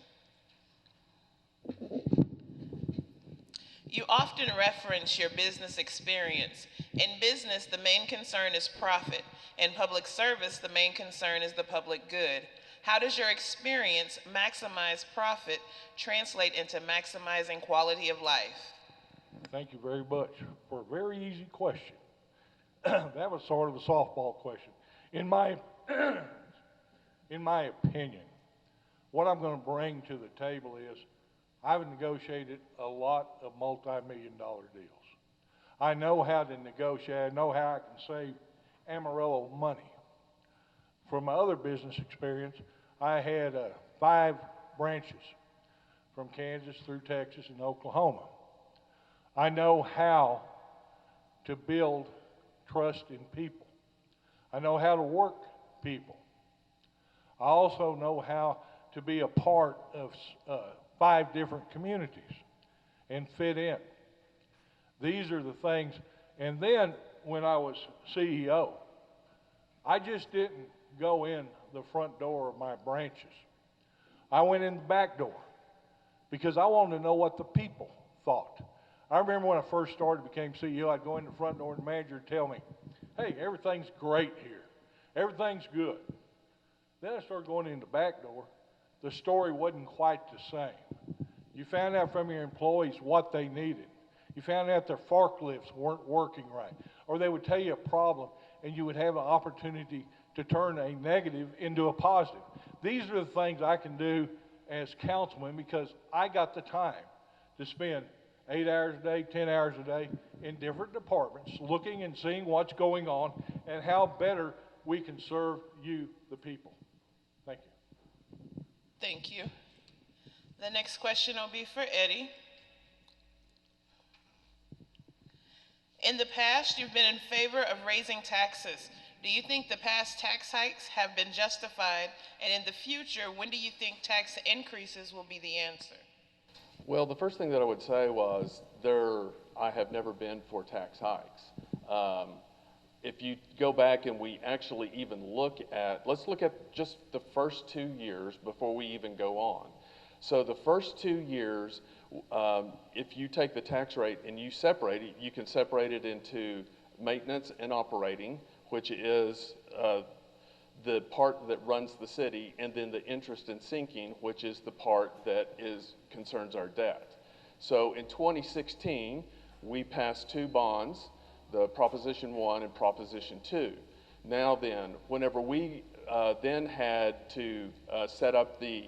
You often reference your business experience. In business, the main concern is profit. In public service, the main concern is the public good. How does your experience maximize profit translate into maximizing quality of life?
thank you very much for a very easy question. That was sort of a softball question. In my opinion, what I'm going to bring to the table is I've negotiated a lot of multi-million-dollar deals. I know how to negotiate. I know how I can save Amarillo money. From my other business experience, I had 5 branches. from Kansas through Texas and Oklahoma. I know how to build trust in people. I know how to work people. I also know how to be a part of 5 different communities and fit in. These are the things. And then when I was CEO, I just didn't go in the front door of my branches. I went in the back door because I wanted to know what the people thought. I remember when I first started, became CEO, I'd go in the front door and the manager would tell me, hey, everything's great here. Everything's good. Then I started going in the back door. The story wasn't quite the same. You found out from your employees what they needed. You found out their forklifts weren't working right. Or they would tell you a problem and you would have an opportunity to turn a negative into a positive. These are the things I can do as councilman because I got the time to spend 8 hours a day, 10 hours a day in different departments, looking and seeing what's going on and how better we can serve you, the people. Thank you.
Thank you. The next question will be for Eddie. In the past, you've been in favor of raising taxes. Do you think the past tax hikes have been justified? And in the future, when do you think tax increases will be the answer?
Well, the first thing that I would say was I have never been for tax hikes. If you go back and we actually even let's look at just the first 2 years before we even go on. So the first 2 years, if you take the tax rate and you separate it, you can separate it into maintenance and operating, which is the part that runs the city, and then the interest and sinking, which is the part that concerns our debt. So in 2016, we passed 2 bonds, the Proposition 1 and Proposition 2. Now then, whenever we then had to set up the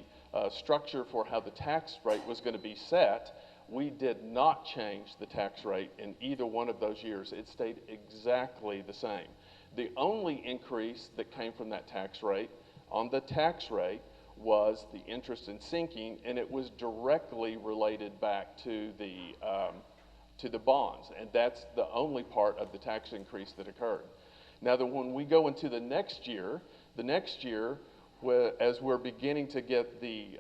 structure for how the tax rate was going to be set, we did not change the tax rate in either one of those years. It stayed exactly the same. The only increase that came from that tax rate on the tax rate was the interest and sinking, and it was directly related back to the bonds, and that's the only part of the tax increase that occurred. Now, when we go into the next year, as we're beginning to get the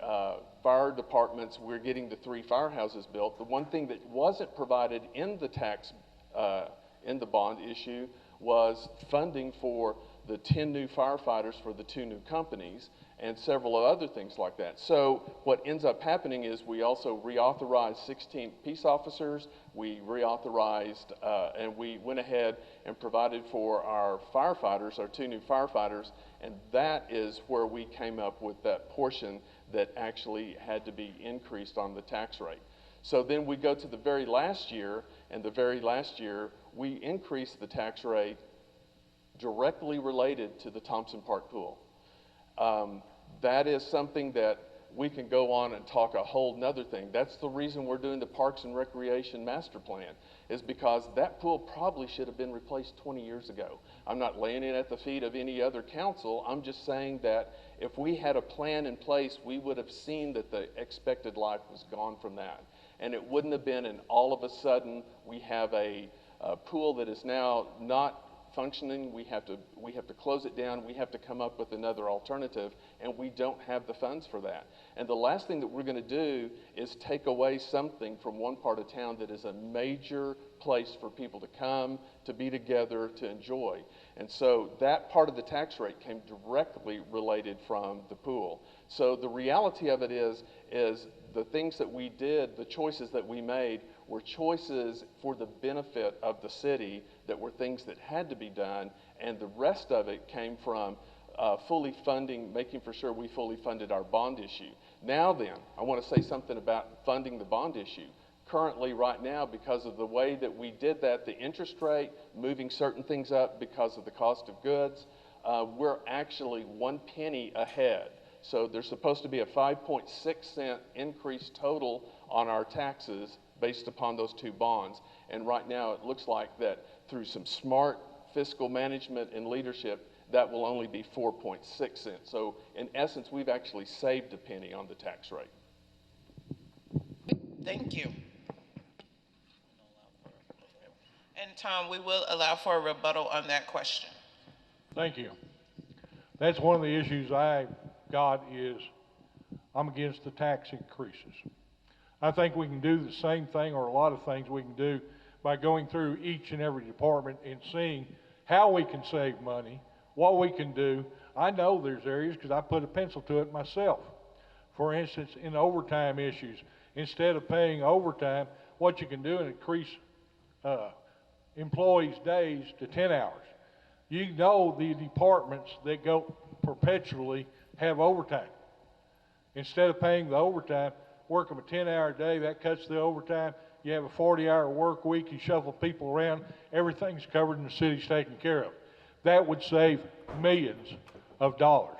fire departments, we're getting the 3 firehouses built. The one thing that wasn't provided in the bond issue was funding for the 10 new firefighters for the 2 new companies and several other things like that. So what ends up happening is we also reauthorized 16 peace officers. We reauthorized and we went ahead and provided for our firefighters, our 2 new firefighters, and that is where we came up with that portion that actually had to be increased on the tax rate. So then we go to the very last year, and the very last year we increased the tax rate directly related to the Thompson Park Pool. That is something that we can go on and talk a whole nother thing. That's the reason we're doing the Parks and Recreation Master Plan, is because that pool probably should have been replaced 20 years ago. I'm not laying it at the feet of any other council. I'm just saying that if we had a plan in place, we would have seen that the expected life was gone from that. And it wouldn't have been an all of a sudden we have a pool that is now not functioning, we have to close it down, we have to come up with another alternative, and we don't have the funds for that. And the last thing that we're going to do is take away something from one part of town that is a major place for people to come, to be together, to enjoy. And so that part of the tax rate came directly related from the pool. So the reality of it is the things that we did, the choices that we made, were choices for the benefit of the city that were things that had to be done, and the rest of it came from fully funding, making for sure we fully funded our bond issue. Now then, I want to say something about funding the bond issue. Currently, right now, because of the way that we did that, the interest rate, moving certain things up because of the cost of goods, we're actually 1 penny ahead. So there's supposed to be a 5.6 cent increase total on our taxes based upon those 2 bonds. And right now it looks like that through some smart fiscal management and leadership, that will only be 4.6 cents. So in essence, we've actually saved a penny on the tax rate.
Thank you. And Tom, we will allow for a rebuttal on that question.
Thank you. That's one of the issues I got is I'm against the tax increases. I think we can do the same thing, or a lot of things we can do, by going through each and every department and seeing how we can save money, what we can do. I know there's areas, because I put a pencil to it myself. For instance, in overtime issues, instead of paying overtime, what you can do is increase employees' days to 10 hours. You know the departments that go perpetually have overtime. Instead of paying the overtime, work them a 10-hour day, that cuts the overtime. You have a 40-hour work week, you shuffle people around, everything's covered and the city's taken care of. That would save millions of dollars.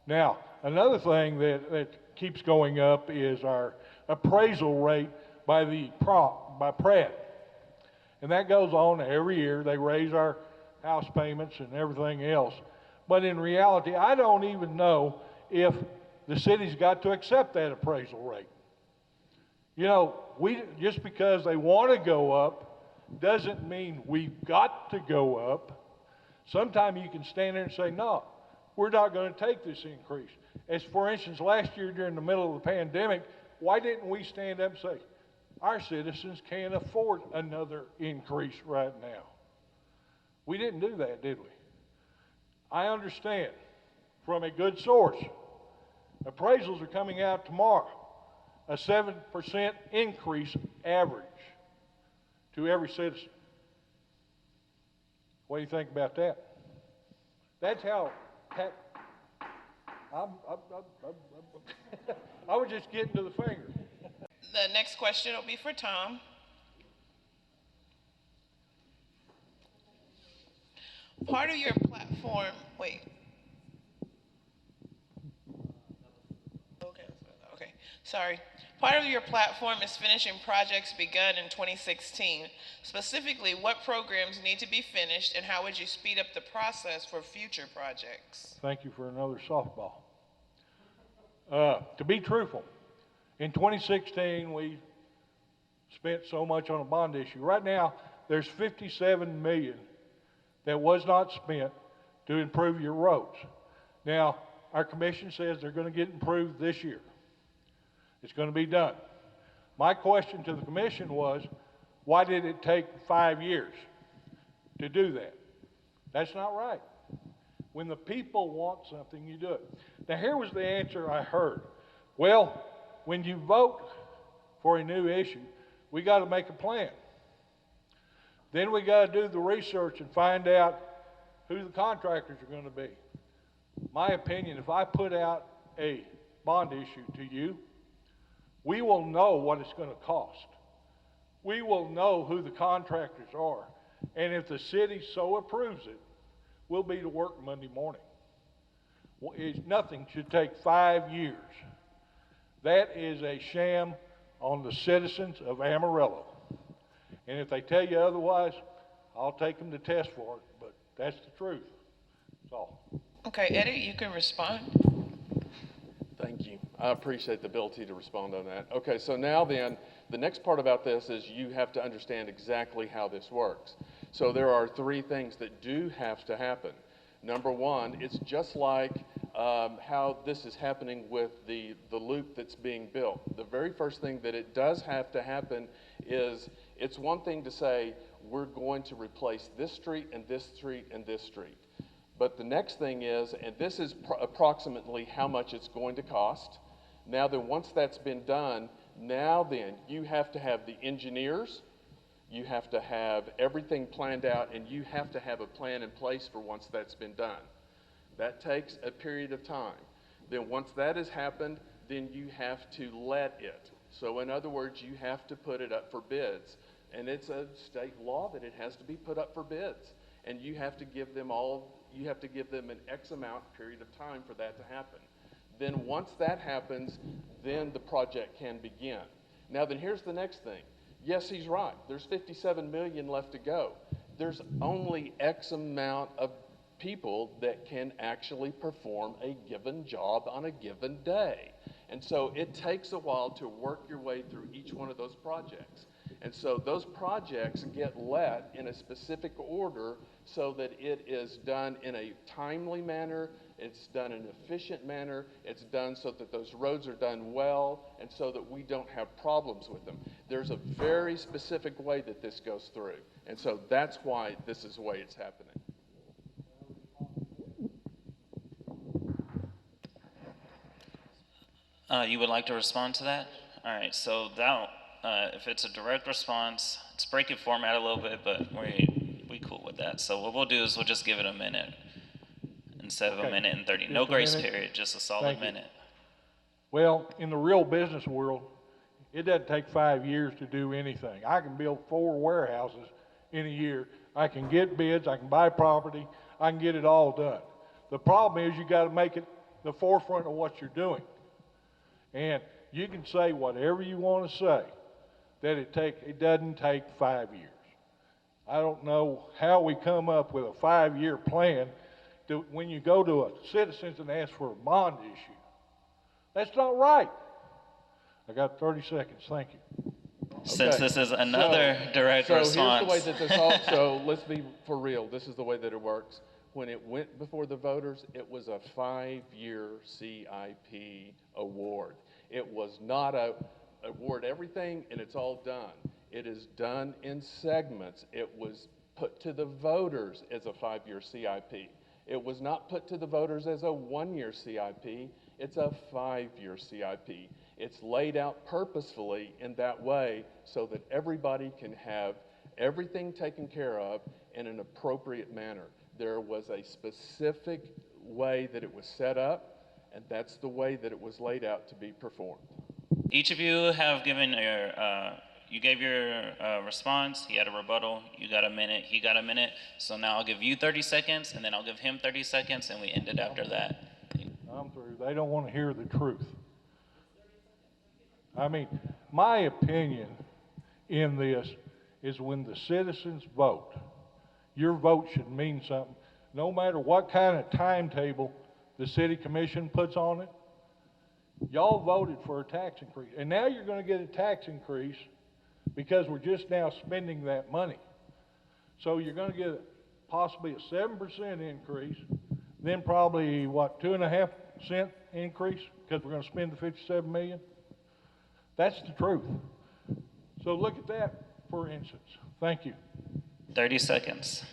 Now, another thing that keeps going up is our appraisal rate by Pratt. And that goes on every year. They raise our house payments and everything else. But in reality, I don't even know if the city's got to accept that appraisal rate. You know, just because they want to go up doesn't mean we've got to go up. Sometimes you can stand there and say, no, we're not going to take this increase. As for instance, last year during the middle of the pandemic, why didn't we stand up and say, our citizens can't afford another increase right now? We didn't do that, did we? I understand from a good source. Appraisals are coming out tomorrow. A 7% increase average to every citizen. What do you think about that? That's how. I was just getting to the finger.
The next question will be for Tom. Part of your platform, sorry. Part of your platform is finishing projects begun in 2016. Specifically, what programs need to be finished and how would you speed up the process for future projects?
Thank you for another softball. To be truthful, in 2016, we spent so much on a bond issue. Right now, there's $57 million that was not spent to improve your roads. Now, our commission says they're going to get improved this year. It's going to be done. My question to the commission was, why did it take 5 years to do that? That's not right. When the people want something, you do it. Now, here was the answer I heard. Well, when you vote for a new issue, we got to make a plan. Then we got to do the research and find out who the contractors are going to be. My opinion, if I put out a bond issue to you, we will know what it's going to cost. We will know who the contractors are. And if the city so approves it, we'll be to work Monday morning. Nothing should take 5 years. That is a sham on the citizens of Amarillo. And if they tell you otherwise, I'll take them to test for it, but that's the truth. That's all.
Okay, Eddie, you can respond.
Thank you. I appreciate the ability to respond on that. Okay, so now then, the next part about this is you have to understand exactly how this works. So there are 3 things that do have to happen. Number one, it's just like how this is happening with the loop that's being built. The very first thing that it does have to happen is, it's one thing to say, we're going to replace this street and this street and this street. But the next thing is, and this is approximately how much it's going to cost. Now then, once that's been done, now then, you have to have the engineers, you have to have everything planned out, and you have to have a plan in place for once that's been done. That takes a period of time. Then once that has happened, then you have to let it. So in other words, you have to put it up for bids. And it's a state law that it has to be put up for bids. And you have to give them an X amount period of time for that to happen. Then once that happens, then the project can begin. Now then, here's the next thing. Yes, he's right. There's $57 million left to go. There's only X amount of people that can actually perform a given job on a given day. And so it takes a while to work your way through each one of those projects. And so those projects get let in a specific order so that it is done in a timely manner, it's done in an efficient manner, it's done so that those roads are done well, and so that we don't have problems with them. There's a very specific way that this goes through. And so that's why this is the way it's happening.
You would like to respond to that? All right, so that, if it's a direct response, let's break it format a little bit, but we cool with that. So what we'll do is we'll just give it a minute instead of a minute and 30. No grace period, just a solid minute.
Well, in the real business world, it doesn't take 5 years to do anything. I can build 4 warehouses in a year. I can get bids, I can buy property, I can get it all done. The problem is you got to make it the forefront of what you're doing. And you can say whatever you want to say, that it doesn't take 5 years. I don't know how we come up with a 5-year plan when you go to a citizens and ask for a bond issue. That's not right. I got 30 seconds, thank you.
Since this is another direct response.
So here's the way that this also, let's be for real, this is the way that it works. When it went before the voters, it was a 5-year CIP award. It was not a award everything and it's all done. It is done in segments. It was put to the voters as a 5-year CIP. It was not put to the voters as a 1-year CIP. It's a 5-year CIP. It's laid out purposefully in that way so that everybody can have everything taken care of in an appropriate manner. There was a specific way that it was set up, and that's the way that it was laid out to be performed.
Each of you have given your, you gave your response, he had a rebuttal, you got a minute, he got a minute. So now I'll give you 30 seconds, and then I'll give him 30 seconds, and we end it after that.
I'm through. They don't want to hear the truth. I mean, my opinion in this is when the citizens vote, your vote should mean something. No matter what kind of timetable the city commission puts on it, y'all voted for a tax increase. And now you're going to get a tax increase because we're just now spending that money. So you're going to get possibly a 7% increase, then probably, what, 2.5% increase because we're going to spend the $57 million? That's the truth. So look at that, for instance. Thank you.
30 seconds.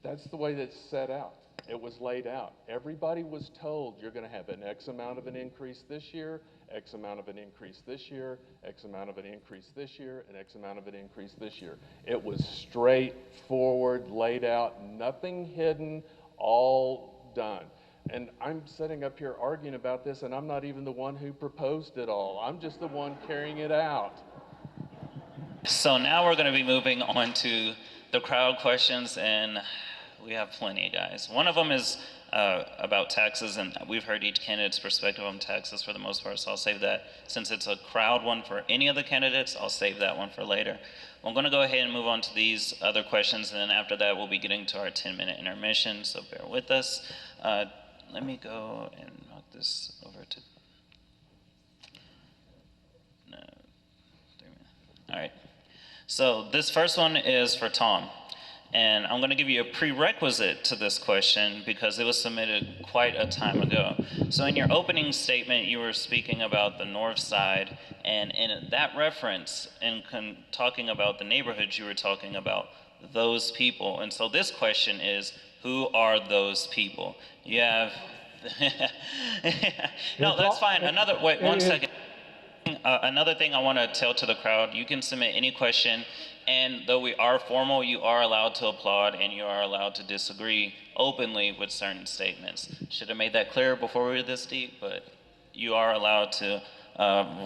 That's the way that's set out. It was laid out. Everybody was told you're going to have an X amount of an increase this year, X amount of an increase this year, X amount of an increase this year, and X amount of an increase this year. It was straightforward, laid out, nothing hidden, all done. And I'm sitting up here arguing about this, and I'm not even the one who proposed it all. I'm just the one carrying it out.
So now we're going to be moving on to the crowd questions, and we have plenty, guys. One of them is about taxes, and we've heard each candidate's perspective on taxes for the most part, so I'll save that. Since it's a crowd one for any of the candidates, I'll save that one for later. I'm going to go ahead and move on to these other questions, and then after that, we'll be getting to our 10-minute intermission, so bear with us. Let me go and knock this over to... No, 3 minutes. All right. So this first one is for Tom. And I'm going to give you a prerequisite to this question because it was submitted quite a time ago. So in your opening statement, you were speaking about the north side, and in that reference, in talking about the neighborhoods, you were talking about those people. And so this question is, who are those people? You have... No, that's fine. Wait, 1 second. Another thing I want to tell to the crowd, you can submit any question, and though we are formal, you are allowed to applaud and you are allowed to disagree openly with certain statements. Should have made that clear before we were this deep, but you are allowed to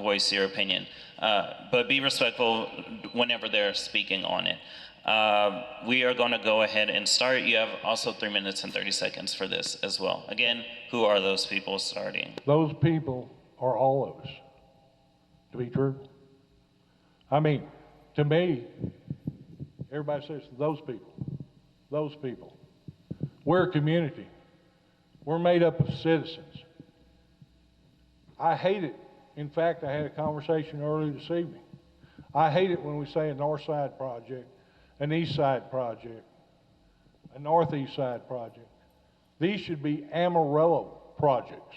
voice your opinion. But be respectful whenever they're speaking on it. We are going to go ahead and start. You have also 3 minutes and 30 seconds for this as well. Again, who are those people starting?
Those people are all of us. To be true. I mean, to me, everybody says those people, those people. We're a community. We're made up of citizens. I hate it. In fact, I had a conversation earlier this evening. I hate it when we say a north side project, an east side project, a northeast side project. These should be Amarillo projects.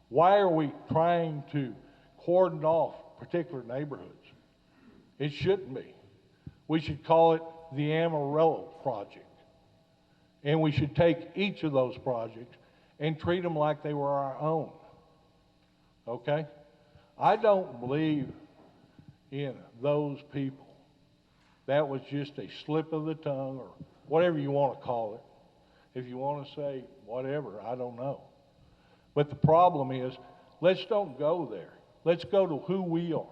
Why are we trying to cordon off particular neighborhoods? It shouldn't be. We should call it the Amarillo project. And we should take each of those projects and treat them like they were our own. Okay? I don't believe in those people. That was just a slip of the tongue, or whatever you want to call it. If you want to say whatever, I don't know. But the problem is, let's don't go there. Let's go to who we are.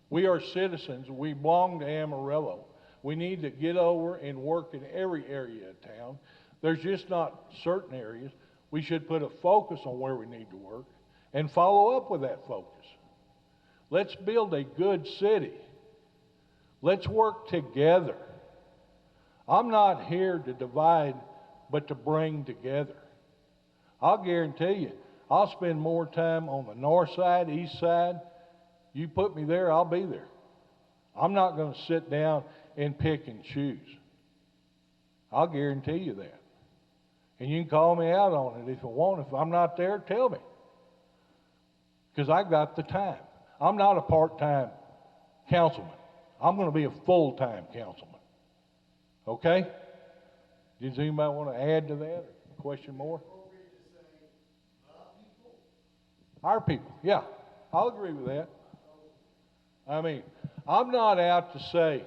We are citizens. We belong to Amarillo. We need to get over and work in every area of town. There's just not certain areas. We should put a focus on where we need to work and follow up with that focus. Let's build a good city. Let's work together. I'm not here to divide, but to bring together. I'll guarantee you, I'll spend more time on the north side, east side. You put me there, I'll be there. I'm not going to sit down and pick and choose. I'll guarantee you that. And you can call me out on it if you want. If I'm not there, tell me. Because I've got the time. I'm not a part-time councilman. I'm going to be a full-time councilman. Okay? Does anybody want to add to that or question more? Our people, yeah. I'll agree with that. I mean, I'm not out to say,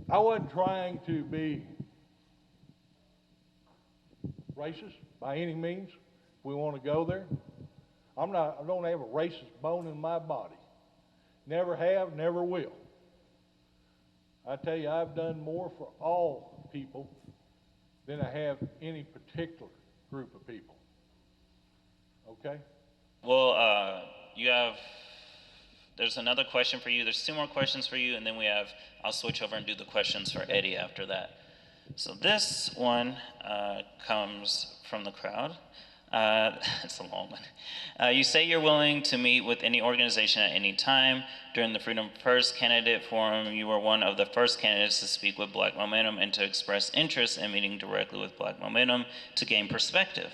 I wasn't trying to be racist by any means. We want to go there. I don't have a racist bone in my body. Never have, never will. I tell you, I've done more for all people than I have any particular group of people. Okay?
Well, there's another question for you. There's two more questions for you, and then I'll switch over and do the questions for Eddie after that. So this one comes from the crowd. It's a long one. You say you're willing to meet with any organization at any time. During the Freedom First Candidate Forum, you were one of the first candidates to speak with Black Momentum and to express interest in meeting directly with Black Momentum to gain perspective.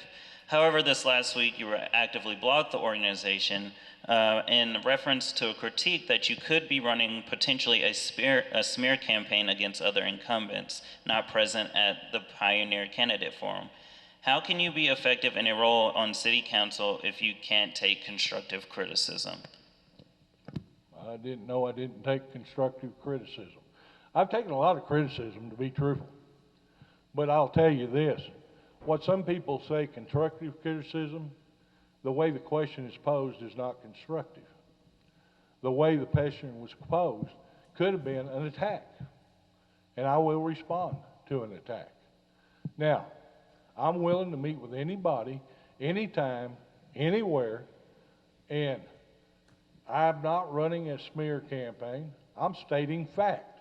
However, this last week, you were actively blocked the organization in reference to a critique that you could be running potentially a smear campaign against other incumbents not present at the Pioneer Candidate Forum. How can you be effective in a role on City Council if you can't take constructive criticism?
I didn't know I didn't take constructive criticism. I've taken a lot of criticism, to be truthful. But I'll tell you this. What some people say constructive criticism, the way the question is posed is not constructive. The way the question was posed could have been an attack. And I will respond to an attack. Now, I'm willing to meet with anybody, anytime, anywhere, and I'm not running a smear campaign. I'm stating fact.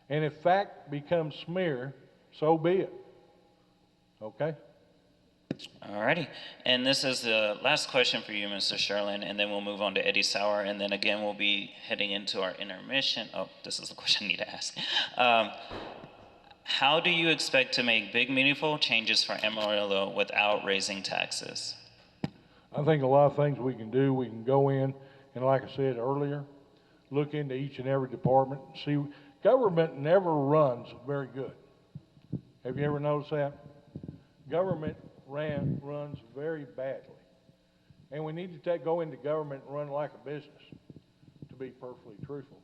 And if fact becomes smear, so be it. Okay?
Alrighty. And this is the last question for you, Mr. Sherlin, and then we'll move on to Eddie Sauer, and then again we'll be heading into our intermission. Oh, this is the question I need to ask. How do you expect to make big, meaningful changes for Amarillo without raising taxes?
I think a lot of things we can do. We can go in and, like I said earlier, look into each and every department and see. Government never runs very good. Have you ever noticed that? Government runs very badly. And we need to go into government and run like a business, to be perfectly truthful.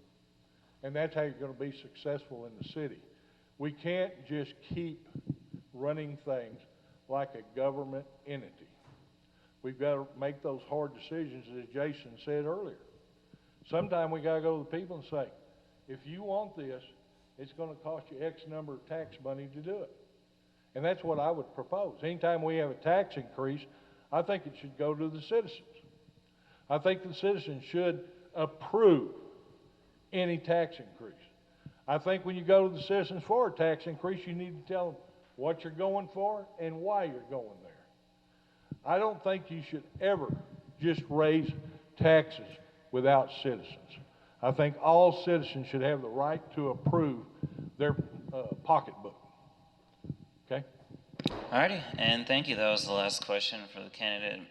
And that's how you're going to be successful in the city. We can't just keep running things like a government entity. We've got to make those hard decisions, as Jason said earlier. Sometimes we got to go to the people and say, if you want this, it's going to cost you X number of tax money to do it. And that's what I would propose. Anytime we have a tax increase, I think it should go to the citizens. I think the citizens should approve any tax increase. I think when you go to the citizens for a tax increase, you need to tell them what you're going for and why you're going there. I don't think you should ever just raise taxes without citizens. I think all citizens should have the right to approve their pocketbook. Okay?
Alrighty, and thank you. That was the last question for the candidate,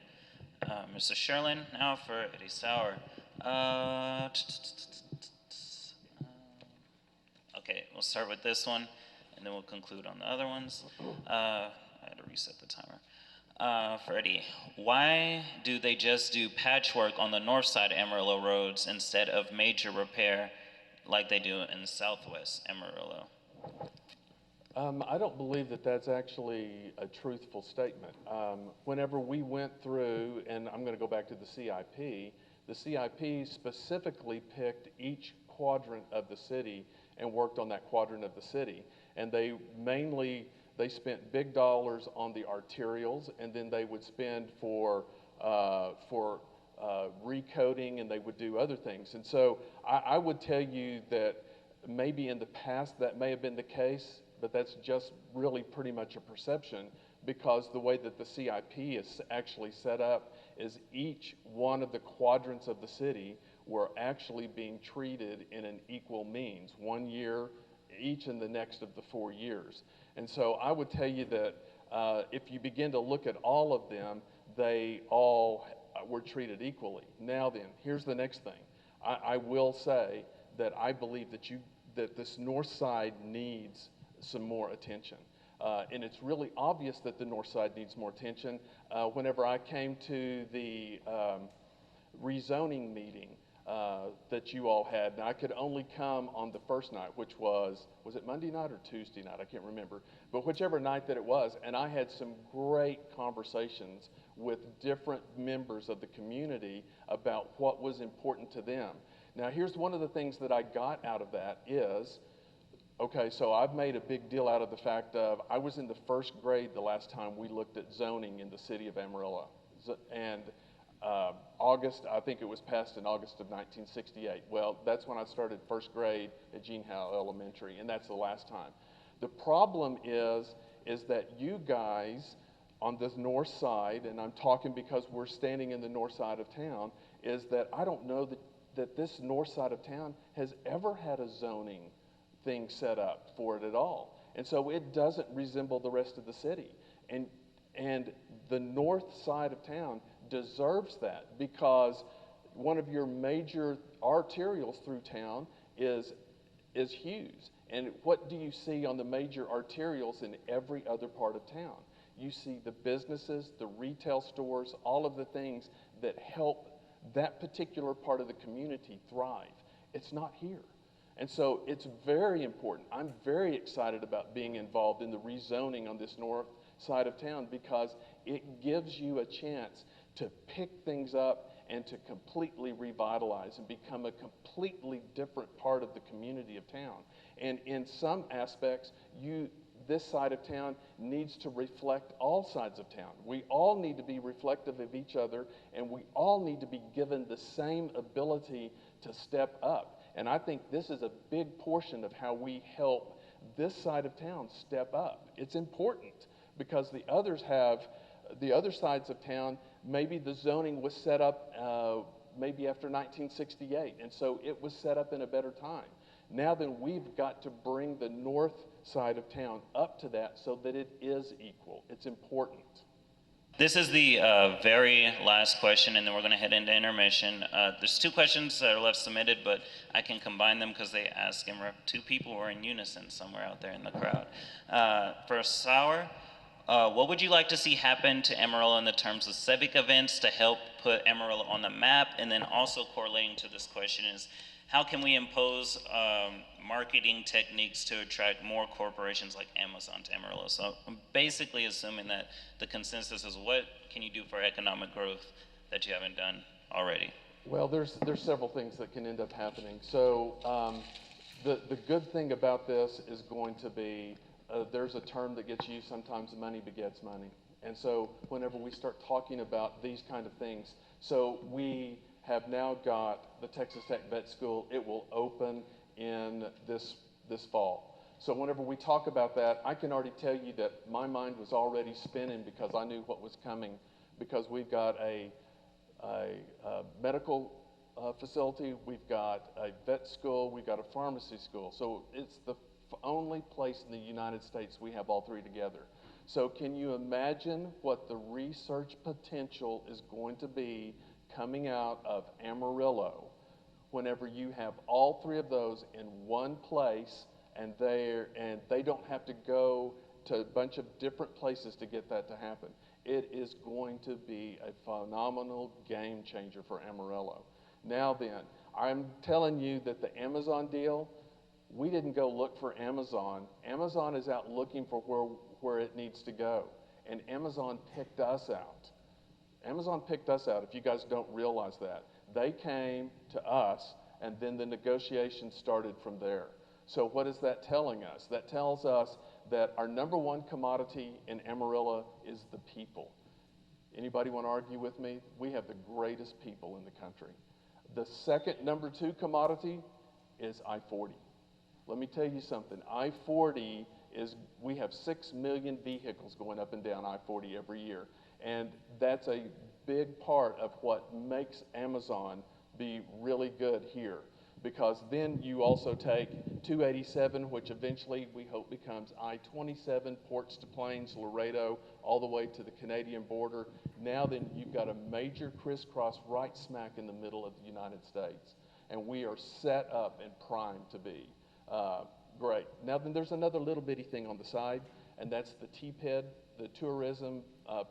Mr. Sherlin. Now for Eddie Sauer. Okay, we'll start with this one, and then we'll conclude on the other ones. I had to reset the timer. For Eddie, why do they just do patchwork on the north side of Amarillo roads instead of major repair like they do in southwest Amarillo?
I don't believe that that's actually a truthful statement. Whenever we went through, and I'm going to go back to the CIP specifically picked each quadrant of the city and worked on that quadrant of the city. And they spent big dollars on the arterials, and then they would spend for recoding, and they would do other things. And so I would tell you that maybe in the past that may have been the case, but that's just really pretty much a perception, because the way that the CIP is actually set up is each one of the quadrants of the city were actually being treated in an equal means, 1 year each in the next of the 4 years. And so I would tell you that if you begin to look at all of them, they all were treated equally. Now then, here's the next thing. I will say that I believe that this north side needs some more attention. And it's really obvious that the north side needs more attention. Whenever I came to the rezoning meeting that you all had, and I could only come on the first night, which was it Monday night or Tuesday night? I can't remember, but whichever night that it was, and I had some great conversations with different members of the community about what was important to them. Now, here's one of the things that I got out of that is, okay, so I've made a big deal out of the fact of I was in the first grade the last time we looked at zoning in the city of Amarillo. And August, I think it was passed in August of 1968. Well, that's when I started first grade at Gene Howell Elementary, and that's the last time. The problem is that you guys on the north side, and I'm talking because we're standing in the north side of town, is that I don't know that this north side of town has ever had a zoning thing set up for it at all. And so it doesn't resemble the rest of the city. And the north side of town deserves that, because one of your major arterials through town is Hughes. And what do you see on the major arterials in every other part of town? You see the businesses, the retail stores, all of the things that help that particular part of the community thrive. It's not here. And so it's very important. I'm very excited about being involved in the rezoning on this north side of town, because it gives you a chance to pick things up and to completely revitalize and become a completely different part of the community of town. And in some aspects, this side of town needs to reflect all sides of town. We all need to be reflective of each other, and we all need to be given the same ability to step up. And I think this is a big portion of how we help this side of town step up. It's important because the other sides of town, maybe the zoning was set up maybe after 1968, and so it was set up in a better time. Now then, we've got to bring the north side of town up to that so that it is equal. It's important.
This is the very last question, and then we're going to head into intermission. There's two questions that are left submitted, but I can combine them because they ask him. Two people were in unison somewhere out there in the crowd. For Sauer, what would you like to see happen to Amarillo in the terms of civic events to help put Amarillo on the map? And then also correlating to this question is, how can we impose marketing techniques to attract more corporations like Amazon to Amarillo? So I'm basically assuming that the consensus is, what can you do for economic growth that you haven't done already?
Well, there's several things that can end up happening. So the good thing about this is going to be, there's a term that gets used sometimes, money begets money. And so whenever we start talking about these kind of things, so we have now got the Texas Tech Vet School. It will open in this fall. So whenever we talk about that, I can already tell you that my mind was already spinning because I knew what was coming because we've got a medical facility, we've got a vet school, we've got a pharmacy school. So it's the only place in the United States we have all three together. So can you imagine what the research potential is going to be coming out of Amarillo whenever you have all three of those in one place, and they don't have to go to a bunch of different places to get that to happen? It is going to be a phenomenal game changer for Amarillo. Now then, I'm telling you that the Amazon deal, we didn't go look for Amazon. Amazon is out looking for where it needs to go. And Amazon picked us out. Amazon picked us out, if you guys don't realize that. They came to us, and then the negotiations started from there. So what is that telling us? That tells us that our number one commodity in Amarillo is the people. Anybody want to argue with me? We have the greatest people in the country. The second number two commodity is I-40. Let me tell you something. I-40 we have 6 million vehicles going up and down I-40 every year. And that's a big part of what makes Amazon be really good here. Because then you also take 287, which eventually we hope becomes I-27, Ports to Plains, Laredo, all the way to the Canadian border. Now then you've got a major crisscross right smack in the middle of the United States. And we are set up and primed to be great. Now then there's another little bitty thing on the side, and that's the TPID, the Tourism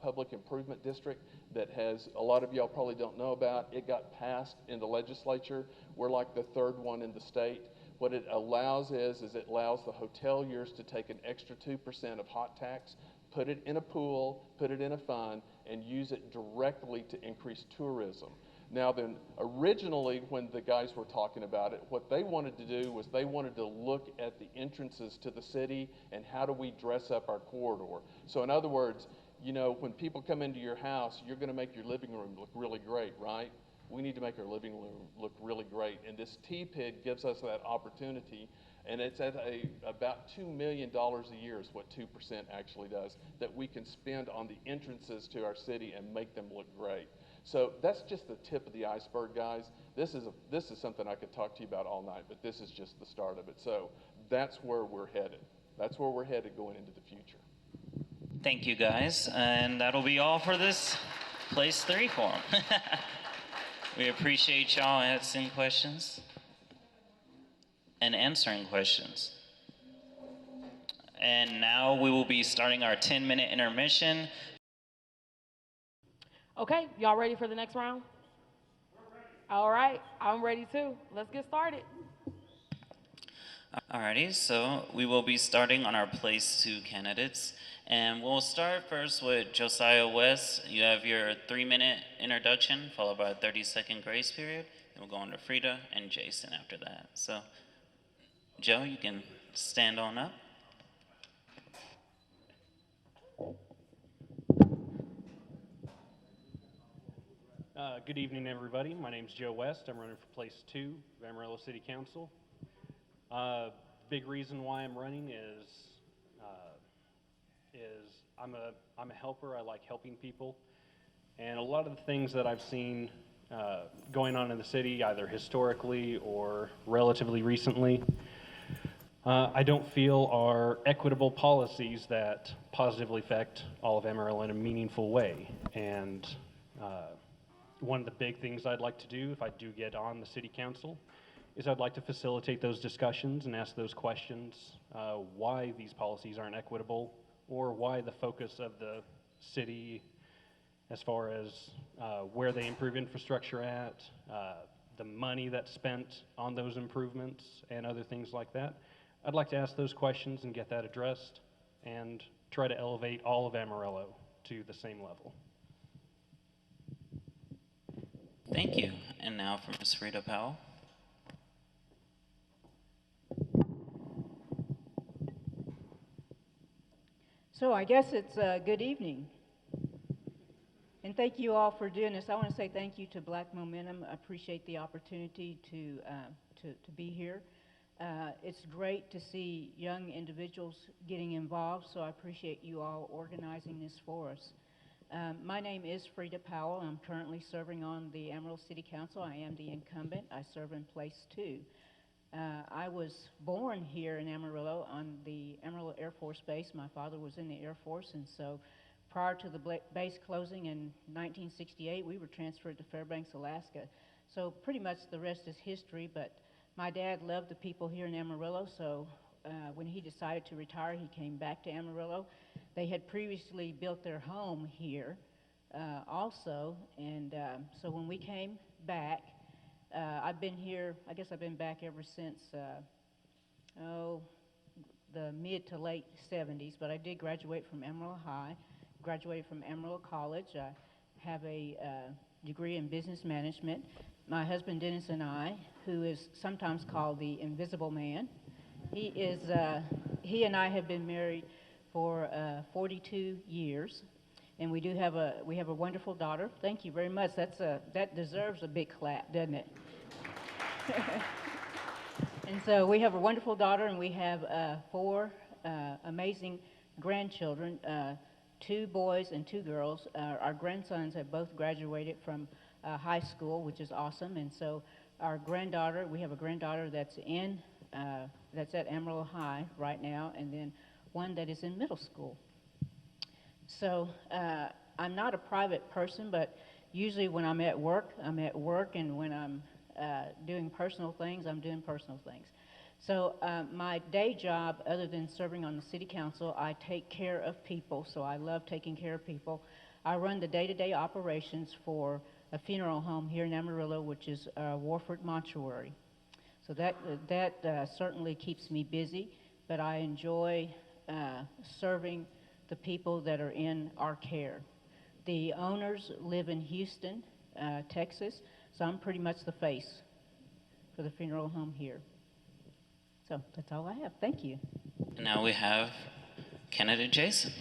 Public Improvement District, that has, a lot of y'all probably don't know about. It got passed in the legislature. We're like the third one in the state. What it allows is it allows the hoteliers to take an extra 2% of hot tax, put it in a pool, put it in a fund, and use it directly to increase tourism. Now then, originally when the guys were talking about it, what they wanted to do was they wanted to look at the entrances to the city and how do we dress up our corridor. So in other words, you know, when people come into your house, you're gonna make your living room look really great, right? We need to make our living room look really great. And this TPID gives us that opportunity, and it's at about $2 million a year is what 2% actually does, that we can spend on the entrances to our city and make them look great. So that's just the tip of the iceberg, guys. This is something I could talk to you about all night, but this is just the start of it. So that's where we're headed. That's where we're headed going into the future.
Thank you, guys. And that'll be all for this Place 3 forum. We appreciate y'all asking questions and answering questions. And now we will be starting our 10-minute intermission.
Okay, y'all ready for the next round? All right, I'm ready too. Let's get started.
Alrighty, so we will be starting on our Place 2 candidates. And we'll start first with Josiah West. You have your 3-minute introduction, followed by a 30-second grace period. Then we'll go on to Frida and Jason after that. So, Joe, you can stand on up.
Good evening, everybody. My name's Joe West. I'm running for Place 2 of Amarillo City Council. Big reason why I'm running is I'm a helper. I like helping people, and a lot of the things that I've seen going on in the city, either historically or relatively recently, I don't feel are equitable policies that positively affect all of Amarillo in a meaningful way. And one of the big things I'd like to do if I do get on the city council is I'd like to facilitate those discussions and ask those questions, why these policies aren't equitable, or why the focus of the city as far as where they improve infrastructure at, the money that's spent on those improvements and other things like that. I'd like to ask those questions and get that addressed and try to elevate all of Amarillo to the same level.
Thank you. And now for Ms. Frida Powell.
So I guess it's good evening. And thank you all for doing this. I want to say thank you to Black Momentum. I appreciate the opportunity to be here. It's great to see young individuals getting involved, so I appreciate you all organizing this for us. My name is Frida Powell. I'm currently serving on the Amarillo City Council. I am the incumbent. I serve in place 2. I was born here in Amarillo on the Amarillo Air Force Base. My father was in the Air Force, and so prior to the base closing in 1968, we were transferred to Fairbanks, Alaska. So pretty much the rest is history, but my dad loved the people here in Amarillo, so when he decided to retire, he came back to Amarillo. They had previously built their home here also, and so when we came back, I've been here, I guess I've been back ever since, the mid to late 70s, but I did graduate from Amarillo High, graduated from Amarillo College. I have a degree in business management. My husband Dennis and I, who is sometimes called the Invisible Man, he and I have been married for 42 years, and we have a wonderful daughter. Thank you very much. That deserves a big clap, doesn't it? And so we have a wonderful daughter, and we have 4 amazing grandchildren, 2 boys and 2 girls. Our grandsons have both graduated from high school, which is awesome. And so we have a granddaughter that's at Amarillo High right now, and then one that is in middle school. So I'm not a private person, but usually when I'm at work, and when I'm doing personal things, I'm doing personal things. So my day job, other than serving on the city council, I take care of people, so I love taking care of people. I run the day-to-day operations for a funeral home here in Amarillo, which is Warford Mortuary. So that certainly keeps me busy, but I enjoy serving the people that are in our care. The owners live in Houston, Texas, so I'm pretty much the face for the funeral home here. So that's all I have. Thank you.
And now we have candidate Jason.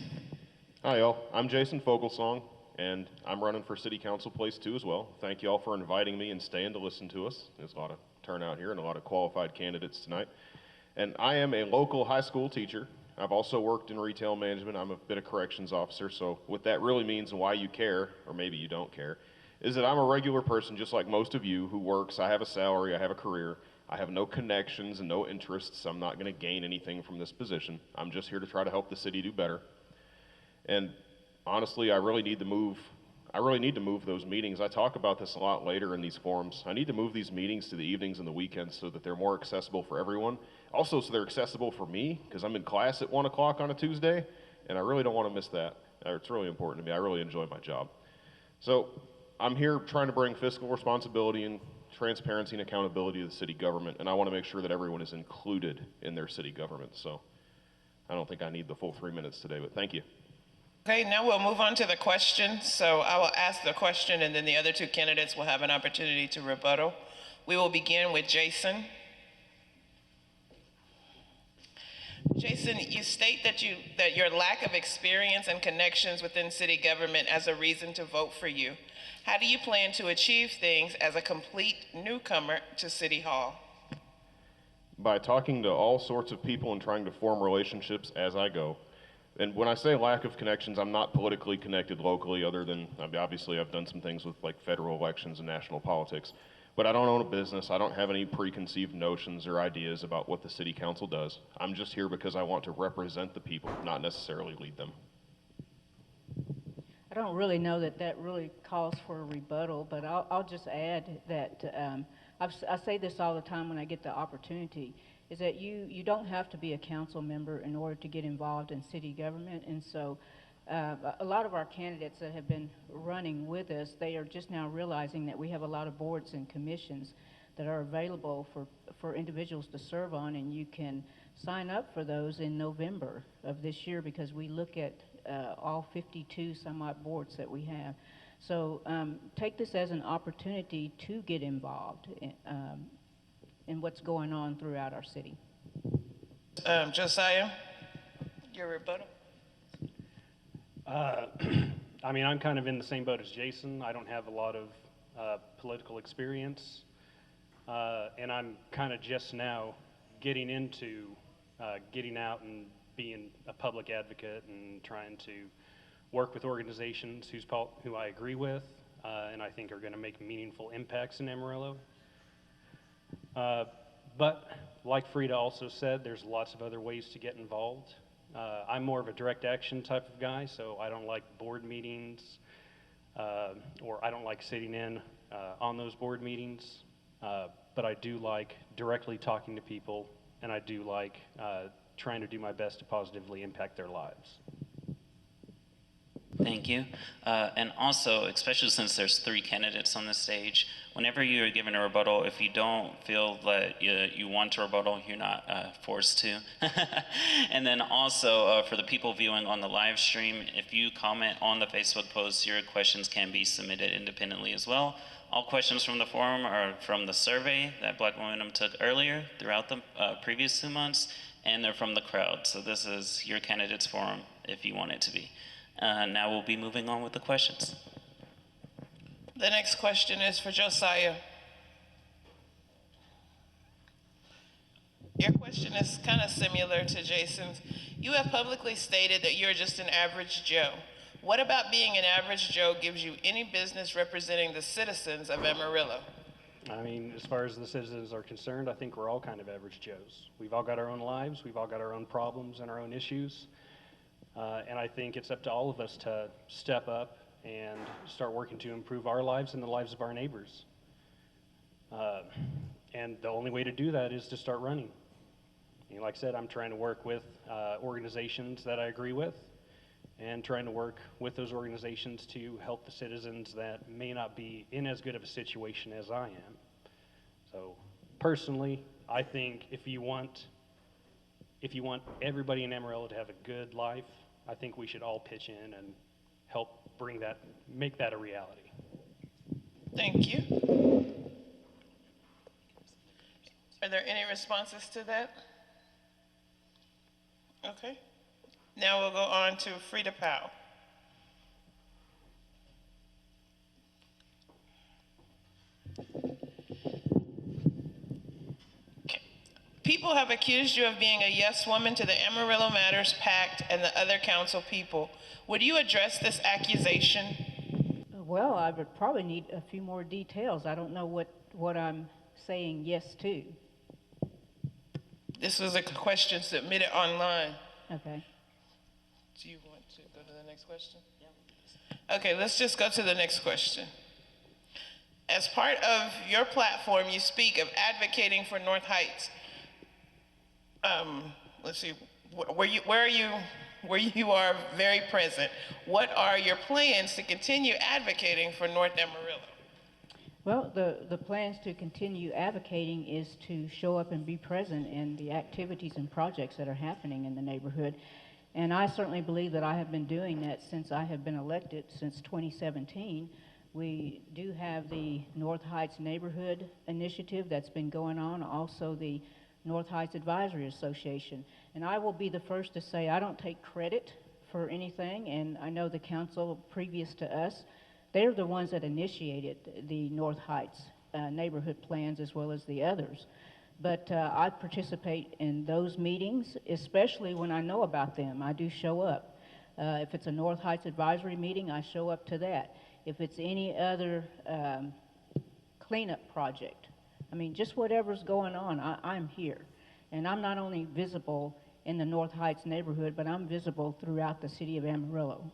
Hi, y'all. I'm Jason Fogelsong, and I'm running for City Council Place 2 as well. Thank you all for inviting me and staying to listen to us. There's a lot of turnout here and a lot of qualified candidates tonight. And I am a local high school teacher. I've also worked in retail management. I'm a bit of corrections officer, so what that really means and why you care, or maybe you don't care, is that I'm a regular person just like most of you who works. I have a salary, I have a career, I have no connections and no interests. I'm not going to gain anything from this position. I'm just here to try to help the city do better. And honestly, I really need to move those meetings. I talk about this a lot later in these forums. I need to move these meetings to the evenings and the weekends so that they're more accessible for everyone. Also, so they're accessible for me, because I'm in class at 1 o'clock on a Tuesday, and I really don't want to miss that. It's really important to me. I really enjoy my job. So I'm here trying to bring fiscal responsibility and transparency and accountability to the city government, and I want to make sure that everyone is included in their city government. So I don't think I need the full 3 minutes today, but thank you.
Okay, now we'll move on to the question. So I will ask the question, and then the other 2 candidates will have an opportunity to rebuttal. We will begin with Jason. Jason, you state that your lack of experience and connections within city government as a reason to vote for you. How do you plan to achieve things as a complete newcomer to City Hall?
By talking to all sorts of people and trying to form relationships as I go. And when I say lack of connections, I'm not politically connected locally, other than, obviously I've done some things with like federal elections and national politics. But I don't own a business. I don't have any preconceived notions or ideas about what the city council does. I'm just here because I want to represent the people, not necessarily lead them.
I don't really know that really calls for a rebuttal, but I'll just add that I say this all the time when I get the opportunity, is that you don't have to be a council member in order to get involved in city government. And so a lot of our candidates that have been running with us, they are just now realizing that we have a lot of boards and commissions that are available for individuals to serve on, and you can sign up for those in November of this year, because we look at all 52 somewhat boards that we have. So take this as an opportunity to get involved in what's going on throughout our city.
Josiah, your rebuttal.
I mean, I'm kind of in the same boat as Jason. I don't have a lot of political experience, and I'm kind of just now getting into getting out and being a public advocate and trying to
work with organizations who I agree with, and I think are going to make meaningful impacts in Amarillo. But like Frida also said, there's lots of other ways to get involved. I'm more of a direct action type of guy, so I don't like board meetings, or I don't like sitting in on those board meetings, but I do like directly talking to people, and I do like trying to do my best to positively impact their lives.
Thank you. And also, especially since there's 3 candidates on the stage, whenever you are given a rebuttal, if you don't feel that you want to rebuttal, you're not forced to. And then also, for the people viewing on the live stream, if you comment on the Facebook post, your questions can be submitted independently as well. All questions from the forum are from the survey that Black Momentum took earlier throughout the previous 2 months, and they're from the crowd. So this is your candidates forum if you want it to be. Now we'll be moving on with the questions.
The next question is for Josiah. Your question is kind of similar to Jason's. You have publicly stated that you're just an average Joe. What about being an average Joe gives you any business representing the citizens of Amarillo?
I mean, as far as the citizens are concerned, I think we're all kind of average Joes. We've all got our own lives, we've all got our own problems and our own issues. And I think it's up to all of us to step up and start working to improve our lives and the lives of our neighbors. And the only way to do that is to start running. And like I said, I'm trying to work with organizations that I agree with, and trying to work with those organizations to help the citizens that may not be in as good of a situation as I am. So personally, I think if you want everybody in Amarillo to have a good life, I think we should all pitch in and help make that a reality.
Thank you. Are there any responses to that? Okay. Now we'll go on to Frida Powell. People have accused you of being a yes woman to the Amarillo Matters Pact and the other council people. Would you address this accusation?
Well, I would probably need a few more details. I don't know what I'm saying yes to.
This was a question submitted online.
Okay.
Do you want to go to the next question? Yeah. Okay, let's just go to the next question. As part of your platform, you speak of advocating for North Heights. Let's see, where you are very present. What are your plans to continue advocating for North Amarillo?
Well, the plans to continue advocating is to show up and be present in the activities and projects that are happening in the neighborhood. And I certainly believe that I have been doing that since I have been elected, since 2017. We do have the North Heights Neighborhood Initiative that's been going on, also the North Heights Advisory Association. And I will be the first to say I don't take credit for anything, and I know the council previous to us, they're the ones that initiated the North Heights neighborhood plans as well as the others. But I participate in those meetings, especially when I know about them. I do show up. If it's a North Heights Advisory meeting, I show up to that. If it's any other cleanup project, I mean, just whatever's going on, I'm here. And I'm not only visible in the North Heights neighborhood, but I'm visible throughout the city of Amarillo.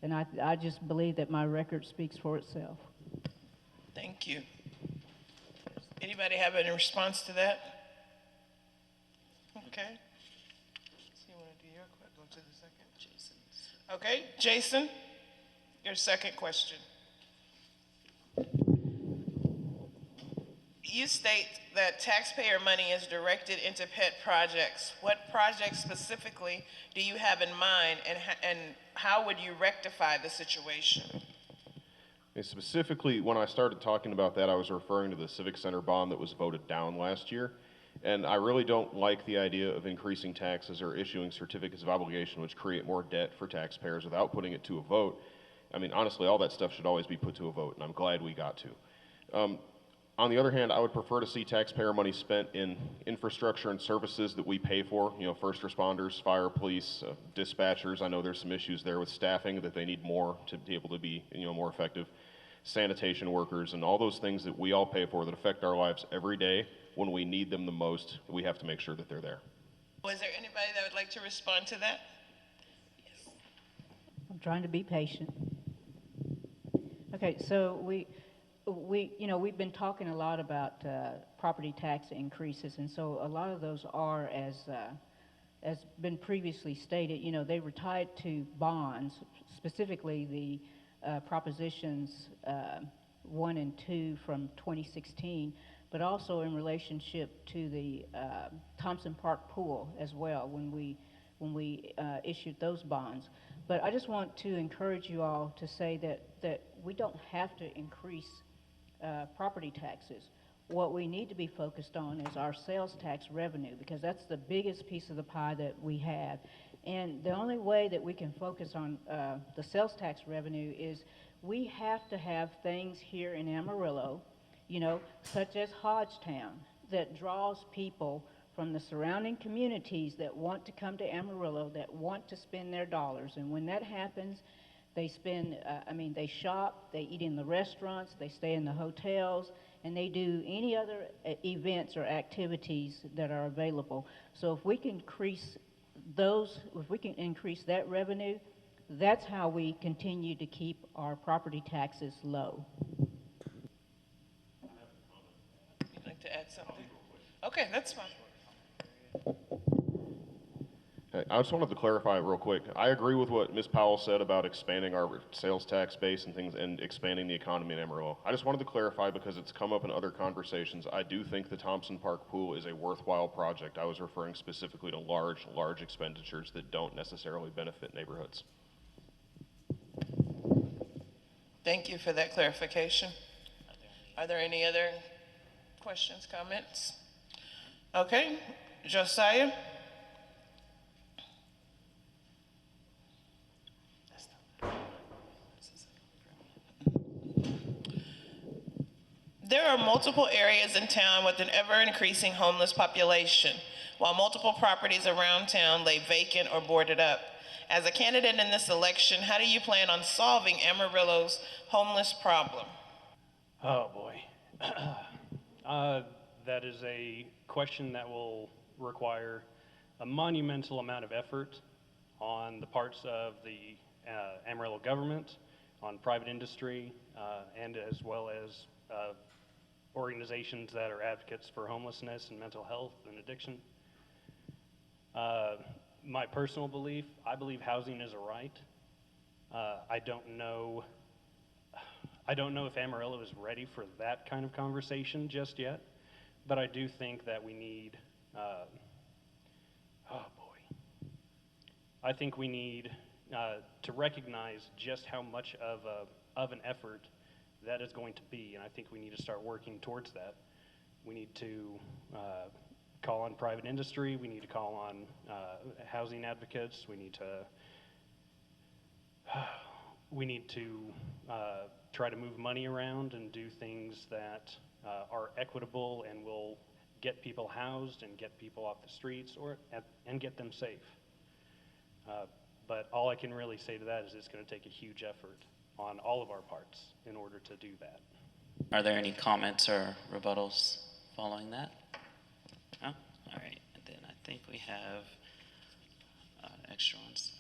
And I just believe that my record speaks for itself.
Thank you. Anybody have any response to that? Okay. So you want to do your question? Go to the second. Jason's. Okay, Jason, your second question. You state that taxpayer money is directed into pet projects. What projects specifically do you have in mind, and how would you rectify the situation?
And specifically, when I started talking about that, I was referring to the Civic Center bond that was voted down last year. And I really don't like the idea of increasing taxes or issuing certificates of obligation, which create more debt for taxpayers without putting it to a vote. I mean, honestly, all that stuff should always be put to a vote, and I'm glad we got to. On the other hand, I would prefer to see taxpayer money spent in infrastructure and services that we pay for, first responders, fire, police, dispatchers. I know there's some issues there with staffing that they need more to be able to be, more effective. Sanitation workers and all those things that we all pay for that affect our lives every day when we need them the most, we have to make sure that they're there.
Was there anybody that would like to respond to that?
I'm trying to be patient. Okay, so we've been talking a lot about property tax increases, and so a lot of those are, as been previously stated, they were tied to bonds, specifically the propositions 1 and 2 from 2016, but also in relationship to the Thompson Park pool as well when we issued those bonds. But I just want to encourage you all to say that we don't have to increase property taxes. What we need to be focused on is our sales tax revenue, because that's the biggest piece of the pie that we have. And the only way that we can focus on the sales tax revenue is we have to have things here in Amarillo, such as Hodgetown, that draws people from the surrounding communities that want to come to Amarillo, that want to spend their dollars. And when that happens, they spend, they shop, they eat in the restaurants, they stay in the hotels, and they do any other events or activities that are available. So if we can increase that revenue, that's how we continue to keep our property taxes low.
You'd like to add something? Okay, that's fine.
Hey, I just wanted to clarify real quick. I agree with what Ms. Powell said about expanding our sales tax base and things and expanding the economy in Amarillo. I just wanted to clarify because it's come up in other conversations. I do think the Thompson Park pool is a worthwhile project. I was referring specifically to large expenditures that don't necessarily benefit neighborhoods.
Thank you for that clarification. Are there any other questions, comments? Okay, Josiah? There are multiple areas in town with an ever-increasing homeless population, while multiple properties around town lay vacant or boarded up. As a candidate in this election, how do you plan on solving Amarillo's homeless problem?
Oh, boy. That is a question that will require a monumental amount of effort on the parts of the Amarillo government, on private industry, and as well as organizations that are advocates for homelessness and mental health and addiction. My personal belief, I believe housing is a right. I don't know if Amarillo is ready for that kind of conversation just yet, but I do think that we need, I think we need to recognize just how much of an effort that is going to be, and I think we need to start working towards that. We need to call on private industry, we need to call on housing advocates, we need to try to move money around and do things that are equitable and will get people housed and get people off the streets and get them safe. But all I can really say to that is it's going to take a huge effort on all of our parts in order to do that.
Are there any comments or rebuttals following that? No? All right, and then I think we have extra ones.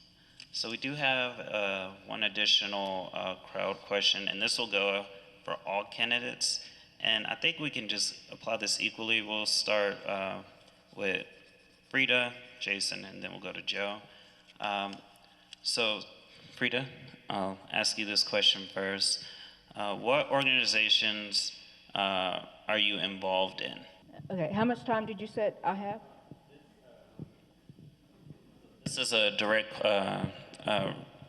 So we do have one additional crowd question, and this will go for all candidates. And I think we can just apply this equally. We'll start with Frida, Jason, and then we'll go to Joe. So Frida, I'll ask you this question first. What organizations are you involved in?
Okay, how much time did you say I have?
This is a direct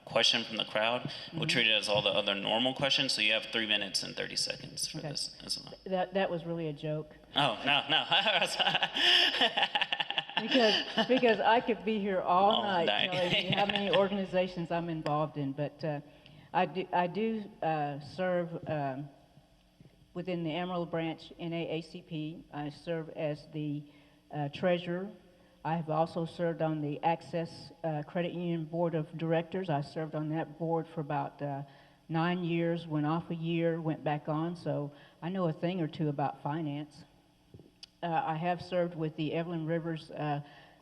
question from the crowd. We'll treat it as all the other normal questions, so you have 3 minutes and 30 seconds for this as well.
That was really a joke.
Oh, no.
because I could be here all night telling you how many organizations I'm involved in, but I do serve within the Amarillo branch NAACP. I serve as the treasurer. I have also served on the Access Credit Union Board of Directors. I served on that board for about 9 years, went off a year, went back on, so I know a thing or two about finance. I have served with the Evelyn Rivers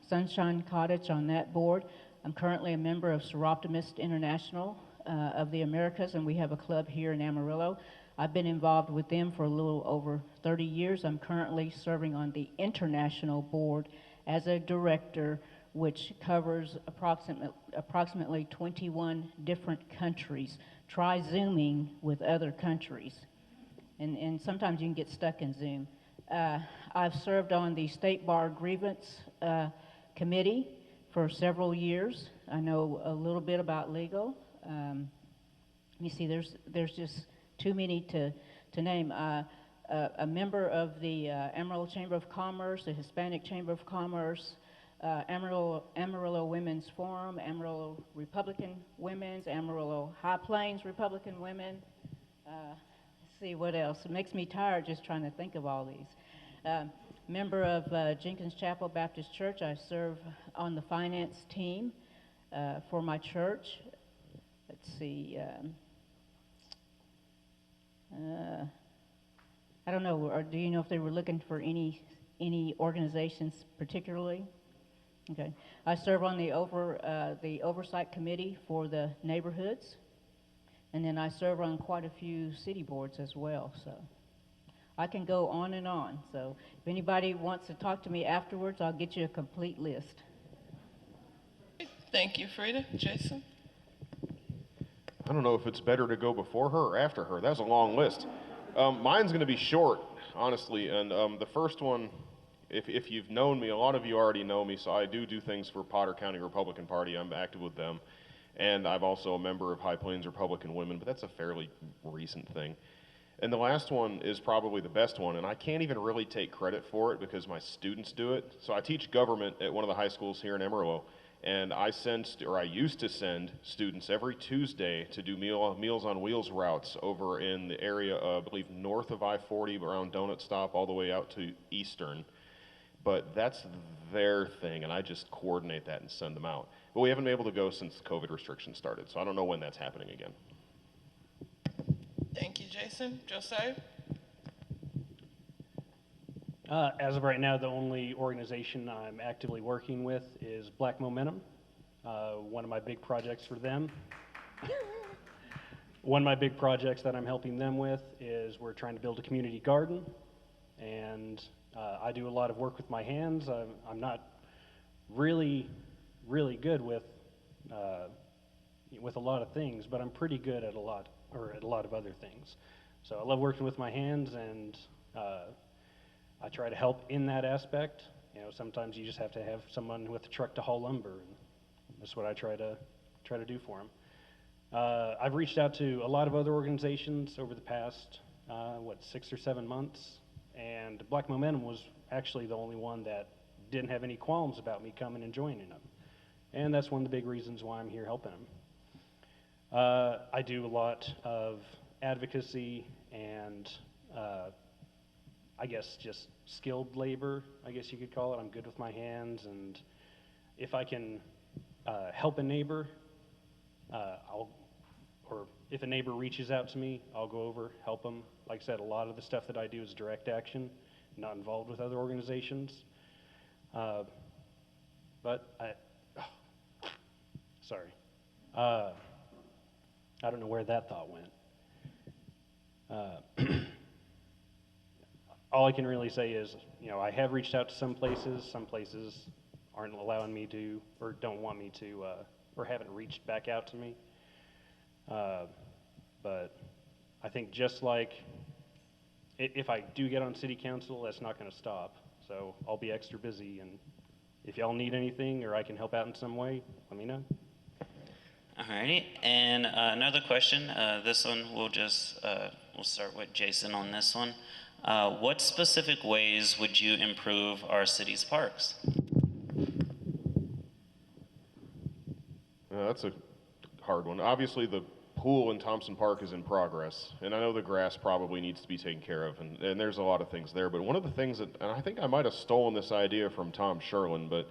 Sunshine Cottage on that board. I'm currently a member of Seroptimist International of the Americas, and we have a club here in Amarillo. I've been involved with them for a little over 30 years. I'm currently serving on the international board as a director, which covers approximately 21 different countries. Try Zooming with other countries, and sometimes you can get stuck in Zoom. I've served on the State Bar Grievance Committee for several years. I know a little bit about legal. You see, there's just too many to name. A member of the Amarillo Chamber of Commerce, the Hispanic Chamber of Commerce, Amarillo Women's Forum, Amarillo Republican Women's, Amarillo High Plains Republican Women. Let's see what else. It makes me tired just trying to think of all these. Member of Jenkins Chapel Baptist Church. I serve on the finance team for my church. Let's see. I don't know, or do you know if they were looking for any organizations particularly? Okay. I serve on the oversight committee for the neighborhoods, and then I serve on quite a few city boards as well, so I can go on and on. So if anybody wants to talk to me afterwards, I'll get you a complete list.
Thank you, Frida. Jason?
I don't know if it's better to go before her or after her. That's a long list. Mine's going to be short, honestly, and the first one, if you've known me, a lot of you already know me, so I do things for Potter County Republican Party. I'm active with them, and I'm also a member of High Plains Republican Women, but that's a fairly recent thing. And the last one is probably the best one, and I can't even really take credit for it because my students do it. So I teach government at one of the high schools here in Amarillo, and I used to send students every Tuesday to do Meals on Wheels routes over in the area, I believe, north of I-40 around Donut Stop all the way out to Eastern. But that's their thing, and I just coordinate that and send them out. But we haven't been able to go since COVID restrictions started, so I don't know when that's happening again.
Thank you, Jason. Josiah?
As of right now, the only organization I'm actively working with is Black Momentum. One of my big projects for them. One of my big projects that I'm helping them with is we're trying to build a community garden, and I do a lot of work with my hands. I'm not really good with a lot of things, but I'm pretty good at a lot of other things. So I love working with my hands, and I try to help in that aspect. You know, sometimes you just have to have someone with a truck to haul lumber, and that's what I try to do for them. I've reached out to a lot of other organizations over the past 6 or 7 months, and Black Momentum was actually the only one that didn't have any qualms about me coming and joining them, and that's one of the big reasons why I'm here helping them. I do a lot of advocacy and I guess just skilled labor, I guess you could call it. I'm good with my hands, and if I can help a neighbor, or if a neighbor reaches out to me, I'll go over, help them. Like I said, a lot of the stuff that I do is direct action, not involved with other organizations. Sorry. I don't know where that thought went. All I can really say is, you know, I have reached out to some places aren't allowing me to, or don't want me to, or haven't reached back out to me. But I think just like, if I do get on city council, that's not gonna stop. So I'll be extra busy, and if y'all need anything or I can help out in some way, let me know.
Alrighty, and another question. This one we'll start with Jason on this one. What specific ways would you improve our city's parks?
That's a hard one. Obviously, the pool in Thompson Park is in progress, and I know the grass probably needs to be taken care of, and there's a lot of things there, but one of the things that, and I think I might have stolen this idea from Tom Sherlin, but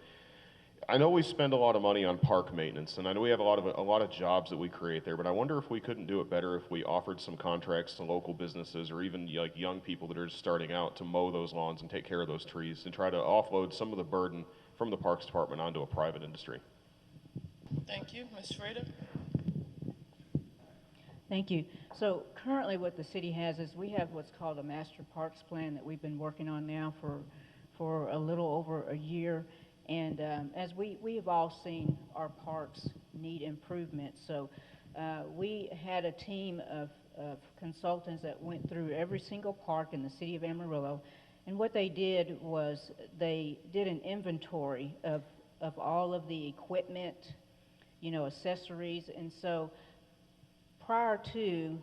I know we spend a lot of money on park maintenance, and I know we have a lot of jobs that we create there, but I wonder if we couldn't do it better if we offered some contracts to local businesses or even like young people that are just starting out to mow those lawns and take care of those trees and try to offload some of the burden from the Parks Department onto a private industry.
Thank you. Ms. Freda?
Thank you. So currently what the city has is we have what's called a master parks plan that we've been working on now for a little over a year. And as we have all seen, our parks need improvement. So we had a team of consultants that went through every single park in the city of Amarillo. And what they did was they did an inventory of all of the equipment, you know, accessories. And so prior to,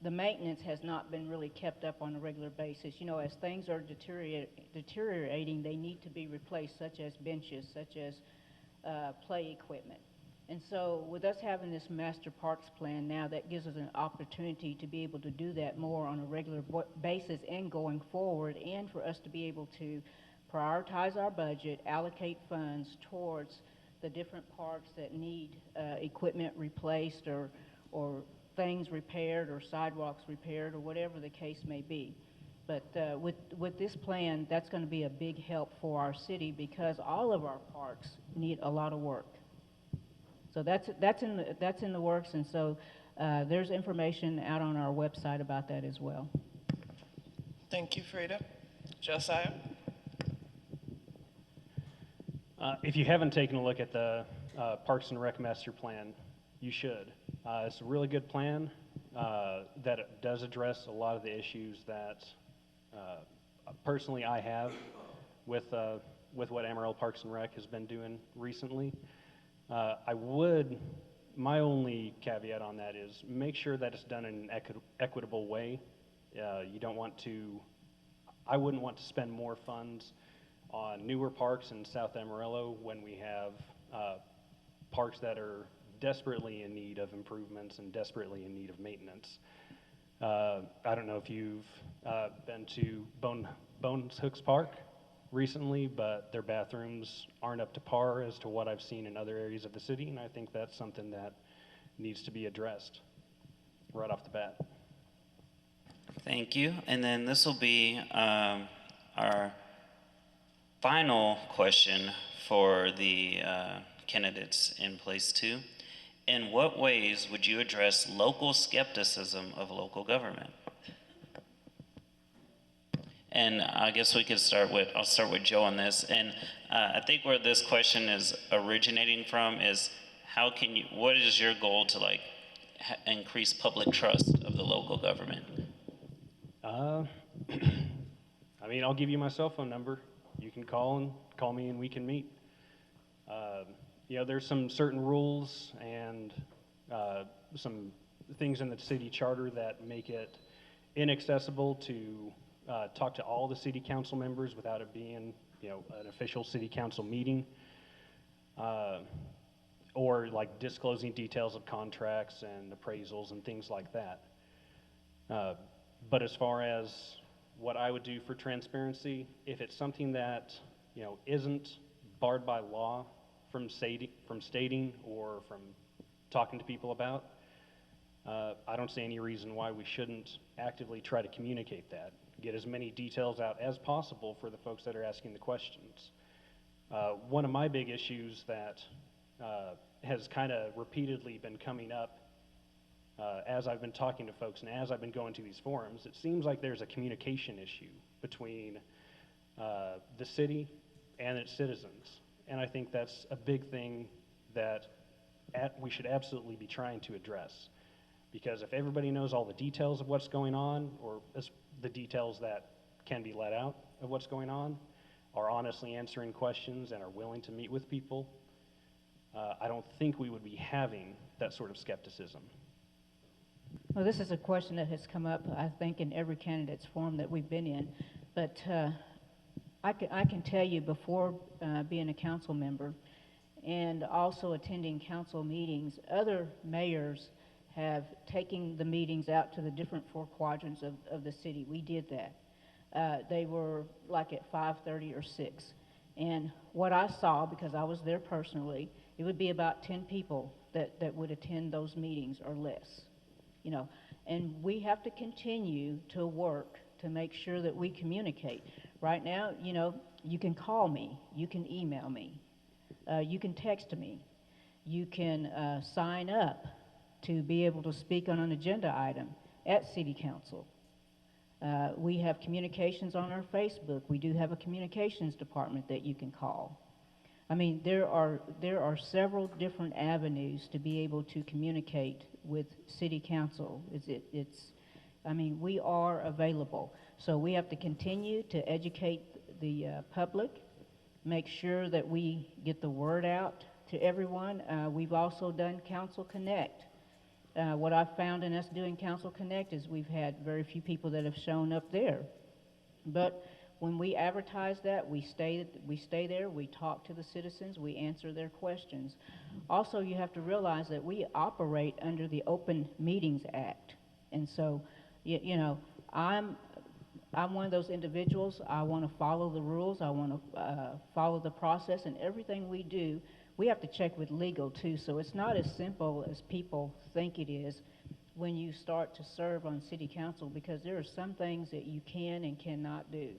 the maintenance has not been really kept up on a regular basis. You know, as things are deteriorating, they need to be replaced, such as benches, such as play equipment. And so with us having this master parks plan now, that gives us an opportunity to be able to do that more on a regular basis and going forward, and for us to be able to prioritize our budget, allocate funds towards the different parks that need equipment replaced or things repaired or sidewalks repaired or whatever the case may be. But with this plan, that's going to be a big help for our city because all of our parks need a lot of work. So that's in the works, and so there's information out on our website about that as well.
Thank you, Freda. Josiah?
If you haven't taken a look at the Parks and Rec Master Plan, you should. It's a really good plan that does address a lot of the issues that personally I have with what Amarillo Parks and Rec has been doing recently. My only caveat on that is make sure that it's done in an equitable way. I wouldn't want to spend more funds on newer parks in South Amarillo when we have parks that are desperately in need of improvements and desperately in need of maintenance. I don't know if you've been to Bones Hooks Park recently, but their bathrooms aren't up to par as to what I've seen in other areas of the city, and I think that's something that needs to be addressed right off the bat.
Thank you. And then this will be our final question for the candidates in place 2. In what ways would you address local skepticism of local government? And I guess I'll start with Joe on this. And I think where this question is originating from is what is your goal to increase public trust of the local government?
I'll give you my cell phone number. You can call me and we can meet. There's some certain rules and some things in the city charter that make it inaccessible to talk to all the city council members without it being, an official city council meeting, or like disclosing details of contracts and appraisals and things like that. But as far as what I would do for transparency, if it's something that, isn't barred by law from stating or from talking to people about, I don't see any reason why we shouldn't actively try to communicate that. Get as many details out as possible for the folks that are asking the questions. One of my big issues that has kind of repeatedly been coming up as I've been talking to folks and as I've been going to these forums, it seems like there's a communication issue between the city and its citizens. And I think that's a big thing that we should absolutely be trying to address. Because if everybody knows all the details of what's going on, or the details that can be let out of what's going on, are honestly answering questions and are willing to meet with people, I don't think we would be having that sort of skepticism.
Well, this is a question that has come up, I think, in every candidate's forum that we've been in. But I can tell you, before being a council member, and also attending council meetings. Other mayors have taken the meetings out to the different four quadrants of the city. We did that. They were like at 5:30 or 6. And what I saw, because I was there personally, it would be about 10 people that would attend those meetings or less, you know. And we have to continue to work to make sure that we communicate. Right now, you know, you can call me, you can email me, you can text me, you can sign up to be able to speak on an agenda item at City Council. We have communications on our Facebook. We do have a communications department that you can call. I mean, there are several different avenues to be able to communicate with City Council. I mean, we are available. So we have to continue to educate the public, make sure that we get the word out to everyone. We've also done Council Connect. What I've found in us doing Council Connect is we've had very few people that have shown up there. But when we advertise that, we stay there, we talk to the citizens, we answer their questions. Also, you have to realize that we operate under the Open Meetings Act. And so, you know, I'm one of those individuals. I want to follow the rules. I want to follow the process, and everything we do, we have to check with legal too. So it's not as simple as people think it is when you start to serve on City Council, because there are some things that you can and cannot do.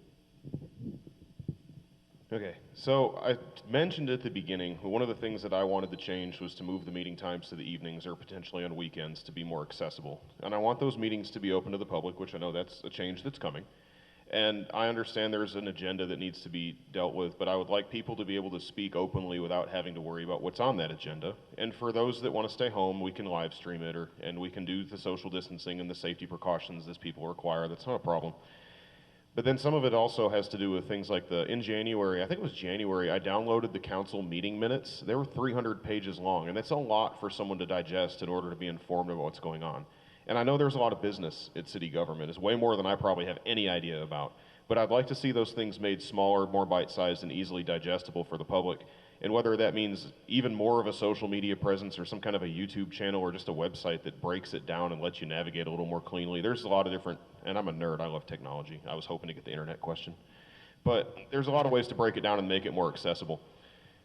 Okay, so I mentioned at the beginning, one of the things that I wanted to change was to move the meeting times to the evenings or potentially on weekends to be more accessible. And I want those meetings to be open to the public, which I know that's a change that's coming. And I understand there's an agenda that needs to be dealt with, but I would like people to be able to speak openly without having to worry about what's on that agenda. And for those that want to stay home, we can live stream it, and we can do the social distancing and the safety precautions as people require. That's not a problem. But then some of it also has to do with things like in January, I think it was January, I downloaded the council meeting minutes. They were 300 pages long, and that's a lot for someone to digest in order to be informed about what's going on. And I know there's a lot of business at city government. It's way more than I probably have any idea about. But I'd like to see those things made smaller, more bite-sized, and easily digestible for the public. And whether that means even more of a social media presence or some kind of a YouTube channel or just a website that breaks it down and lets you navigate a little more cleanly. There's a lot of different, and I'm a nerd, I love technology. I was hoping to get the internet question. But there's a lot of ways to break it down and make it more accessible.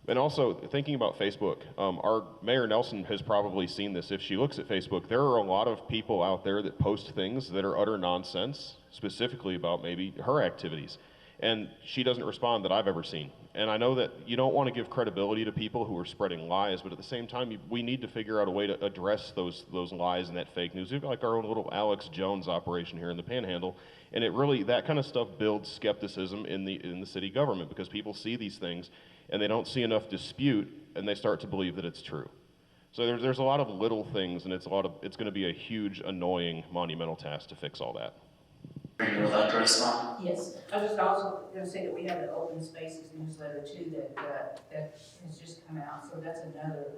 And also, thinking about Facebook, our Mayor Nelson has probably seen this. If she looks at Facebook, there are a lot of people out there that post things that are utter nonsense, specifically about maybe her activities. And she doesn't respond that I've ever seen. And I know that you don't want to give credibility to people who are spreading lies, but at the same time, we need to figure out a way to address those lies and that fake news. We've got like our own little Alex Jones operation here in the Panhandle, and it really, that kind of stuff builds skepticism in the city government, because people see these things and they don't see enough dispute, and they start to believe that it's true. So there's a lot of little things, and it's going to be a huge, annoying, monumental task to fix all that.
Are you allowed to respond?
Yes, I was just also going to say that we have an open spaces newsletter too that has just come out, so that's another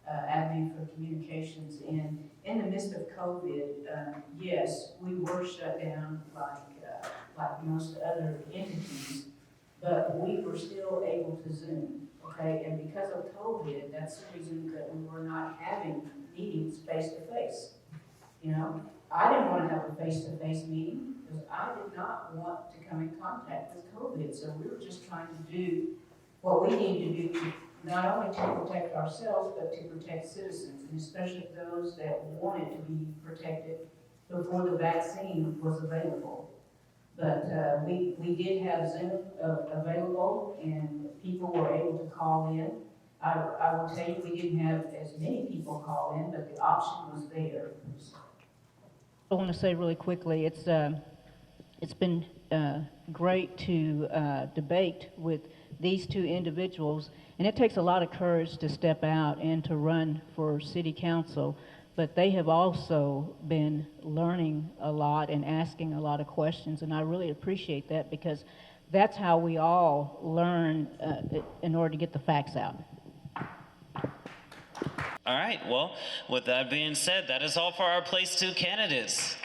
avenue for communications. And in the midst of COVID, yes, we were shut down like most other entities, but we were still able to Zoom, okay? And because of COVID, that's the reason that we were not having meetings face to face. You know, I didn't want to have a face-to-face meeting because I did not want to come in contact with COVID. So we were just trying to do what we needed to do to not only to protect ourselves, but to protect citizens, and especially those that wanted to be protected before the vaccine was available. But we did have Zoom available, and people were able to call in. I will tell you, we didn't have as many people call in, but the option was there.
I want to say really quickly, it's been great to debate with these two individuals, and it takes a lot of courage to step out and to run for city council, but they have also been learning a lot and asking a lot of questions, and I really appreciate that, because that's how we all learn in order to get the facts out.
All right, well, with that being said, that is all for our Place 2 candidates.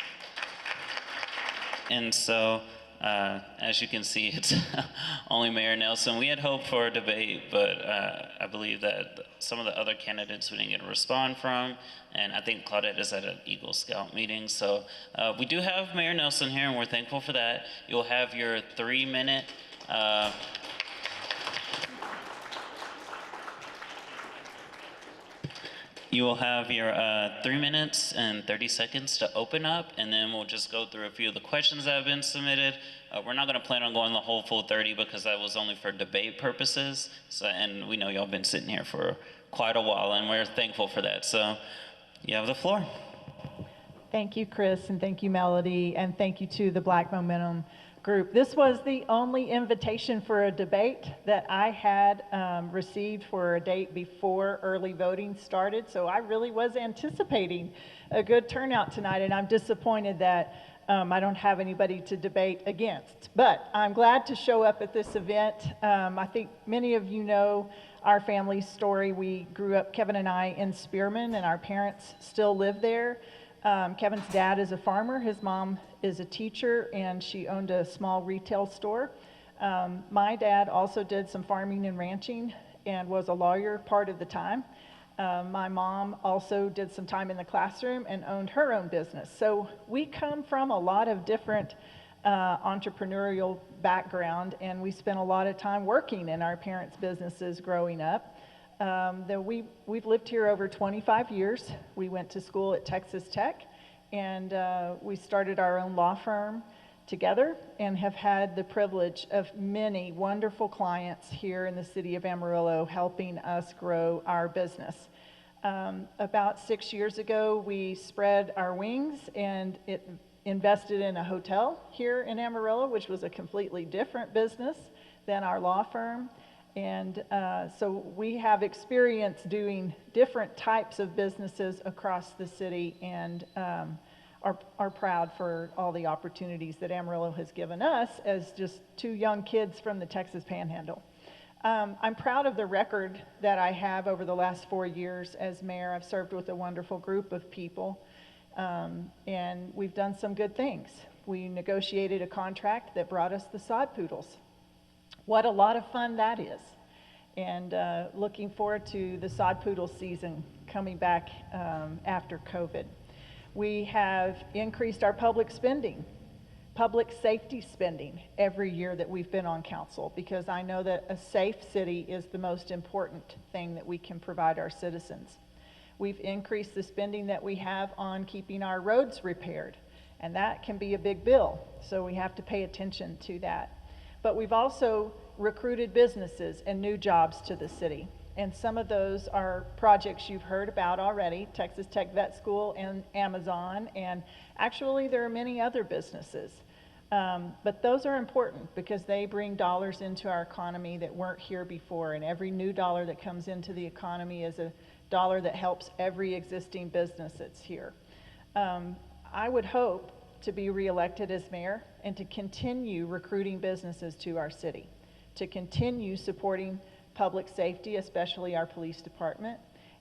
And so As you can see, it's only Mayor Nelson. We had hoped for a debate, but I believe that some of the other candidates we didn't get a respond from, and I think Claudette is at an Eagle Scout meeting. So we do have Mayor Nelson here, and we're thankful for that. You'll have your 3-minute You will have your 3 minutes and 30 seconds to open up, and then we'll just go through a few of the questions that have been submitted. We're not going to plan on going the whole full 30 because that was only for debate purposes. So, and we know y'all been sitting here for quite a while, and we're thankful for that. So you have the floor.
Thank you, Chris, and thank you, Melody, and thank you to the Black Momentum group. This was the only invitation for a debate that I had received for a date before early voting started, so I really was anticipating a good turnout tonight, and I'm disappointed that I don't have anybody to debate against. But I'm glad to show up at this event. I think many of you know our family's story. We grew up, Kevin and I, in Spearman, and our parents still live there. Kevin's dad is a farmer, his mom is a teacher, and she owned a small retail store. My dad also did some farming and ranching and was a lawyer part of the time. My mom also did some time in the classroom and owned her own business. So we come from a lot of different entrepreneurial background, and we spent a lot of time working in our parents' businesses growing up. We've lived here over 25 years. We went to school at Texas Tech, and we started our own law firm together and have had the privilege of many wonderful clients here in the city of Amarillo helping us grow our business. About 6 years ago, we spread our wings and invested in a hotel here in Amarillo, which was a completely different business than our law firm. And so we have experience doing different types of businesses across the city, and are proud for all the opportunities that Amarillo has given us as just 2 young kids from the Texas Panhandle. I'm proud of the record that I have over the last 4 years as mayor. I've served with a wonderful group of people, and we've done some good things. We negotiated a contract that brought us the sod poodles. What a lot of fun that is. And looking forward to the sod poodle season coming back after COVID. We have increased our public spending, public safety spending every year that we've been on council, because I know that a safe city is the most important thing that we can provide our citizens. We've increased the spending that we have on keeping our roads repaired, and that can be a big bill, so we have to pay attention to that. But we've also recruited businesses and new jobs to the city. And some of those are projects you've heard about already, Texas Tech Vet School and Amazon, and actually there are many other businesses. But those are important because they bring dollars into our economy that weren't here before, and every new dollar that comes into the economy is a dollar that helps every existing business that's here. I would hope to be reelected as mayor and to continue recruiting businesses to our city, to continue supporting public safety, especially our police department,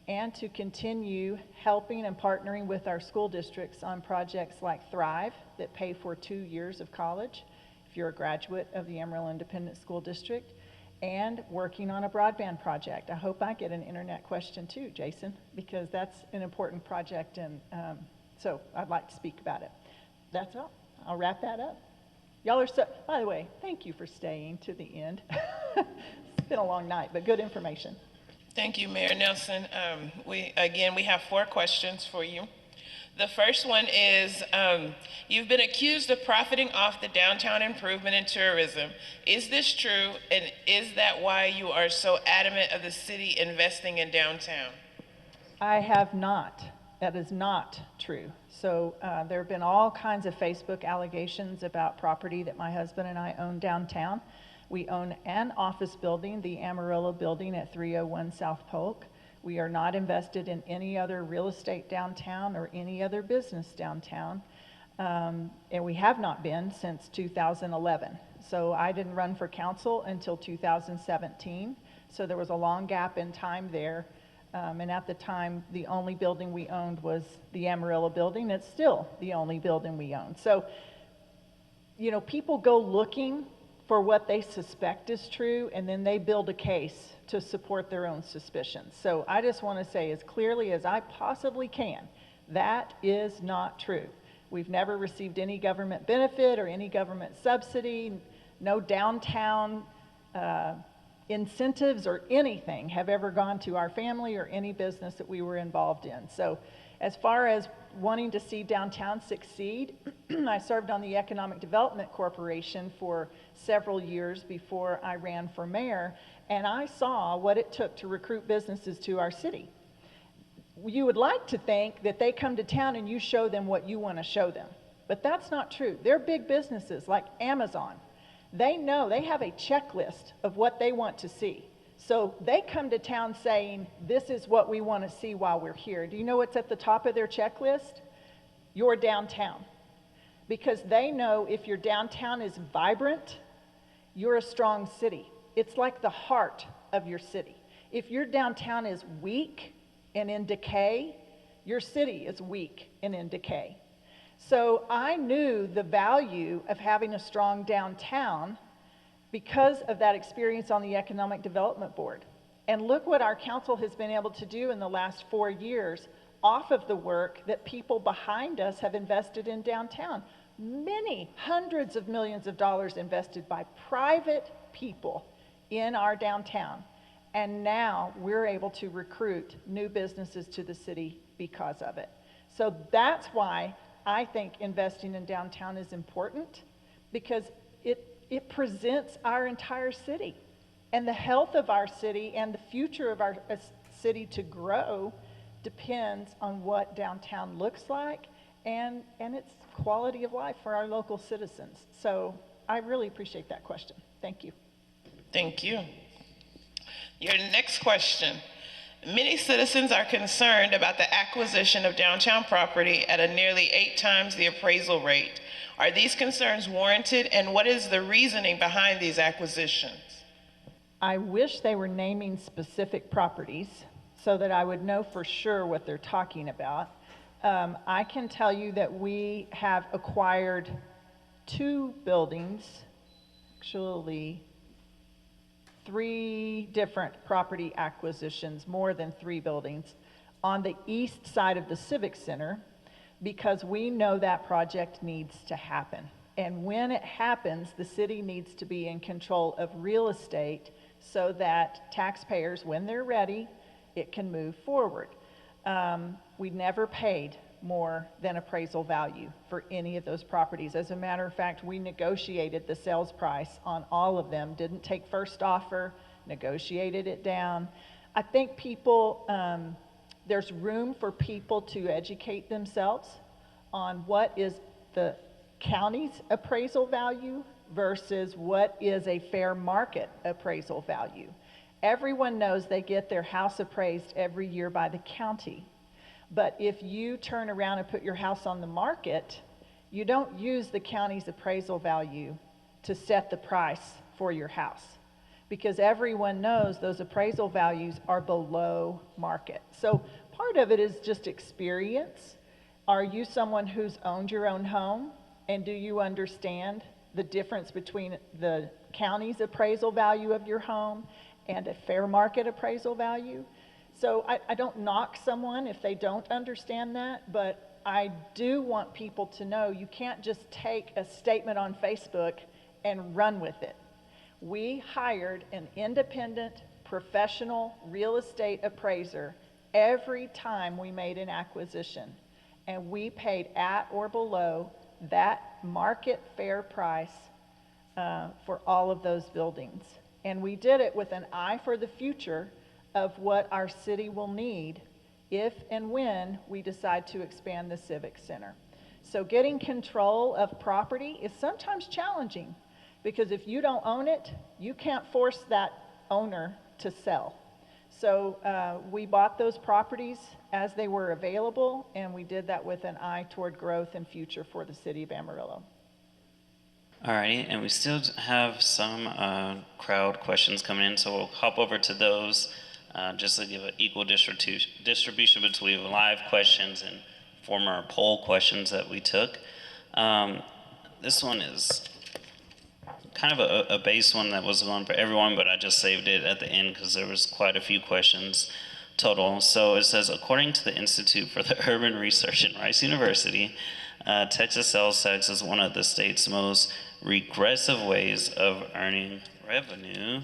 and to continue helping and partnering with our school districts on projects like Thrive that pay for 2 years of college if you're a graduate of the Amarillo Independent School District, and working on a broadband project. I hope I get an internet question too, Jason, because that's an important project, and so I'd like to speak about it. That's all. I'll wrap that up. Y'all are so, by the way, thank you for staying to the end. It's been a long night, but good information.
Thank you, Mayor Nelson. We have 4 questions for you. The first one is, you've been accused of profiting off the downtown improvement and tourism. Is this true, and is that why you are so adamant of the city investing in downtown?
I have not. That is not true. So there have been all kinds of Facebook allegations about property that my husband and I own downtown. We own an office building, the Amarillo building at 301 South Polk. We are not invested in any other real estate downtown or any other business downtown. And we have not been since 2011. So I didn't run for council until 2017. So there was a long gap in time there. And at the time, the only building we owned was the Amarillo building. It's still the only building we own. So people go looking for what they suspect is true, and then they build a case to support their own suspicions. So I just want to say as clearly as I possibly can, that is not true. We've never received any government benefit or any government subsidy, no downtown incentives or anything have ever gone to our family or any business that we were involved in. So as far as wanting to see downtown succeed, I served on the Economic Development Corporation for several years before I ran for mayor, and I saw what it took to recruit businesses to our city. You would like to think that they come to town and you show them what you want to show them, but that's not true. They're big businesses like Amazon. They know, they have a checklist of what they want to see. So they come to town saying, this is what we want to see while we're here. Do you know what's at the top of their checklist? Your downtown. Because they know if your downtown is vibrant, you're a strong city. It's like the heart of your city. If your downtown is weak and in decay, your city is weak and in decay. So I knew the value of having a strong downtown because of that experience on the Economic Development Board. And look what our council has been able to do in the last 4 years off of the work that people behind us have invested in downtown. Many hundreds of millions of dollars invested by private people in our downtown. And now we're able to recruit new businesses to the city because of it. So that's why I think investing in downtown is important, because it presents our entire city. And the health of our city and the future of our city to grow depends on what downtown looks like and its quality of life for our local citizens. So I really appreciate that question. Thank you.
Thank you. Your next question. Many citizens are concerned about the acquisition of downtown property at a nearly 8 times the appraisal rate. Are these concerns warranted, and what is the reasoning behind these acquisitions?
I wish they were naming specific properties so that I would know for sure what they're talking about. I can tell you that we have acquired 2 buildings, actually 3 different property acquisitions, more than 3 buildings, on the east side of the Civic Center, because we know that project needs to happen. And when it happens, the city needs to be in control of real estate so that taxpayers, when they're ready, it can move forward. We never paid more than appraisal value for any of those properties. As a matter of fact, we negotiated the sales price on all of them, didn't take first offer, negotiated it down. I think people, there's room for people to educate themselves on what is the county's appraisal value versus what is a fair market appraisal value. Everyone knows they get their house appraised every year by the county. But if you turn around and put your house on the market, you don't use the county's appraisal value to set the price for your house, because everyone knows those appraisal values are below market. So part of it is just experience. Are you someone who's owned your own home, and do you understand the difference between the county's appraisal value of your home and a fair market appraisal value? So I don't knock someone if they don't understand that, but I do want people to know you can't just take a statement on Facebook and run with it. We hired an independent, professional real estate appraiser every time we made an acquisition, and we paid at or below that market fair price for all of those buildings. And we did it with an eye for the future of what our city will need if and when we decide to expand the Civic Center. So getting control of property is sometimes challenging, because if you don't own it, you can't force that owner to sell. So we bought those properties as they were available, and we did that with an eye toward growth and future for the city of Amarillo.
Alrighty, and we still have some crowd questions coming in, so we'll hop over to those just to give an equal distribution between live questions and former poll questions that we took. This one is kind of a base one that was one for everyone, but I just saved it at the end because there was quite a few questions total. So it says, according to the Institute for the Urban Research at Rice University, Texas sales tax is one of the state's most regressive ways of earning revenue.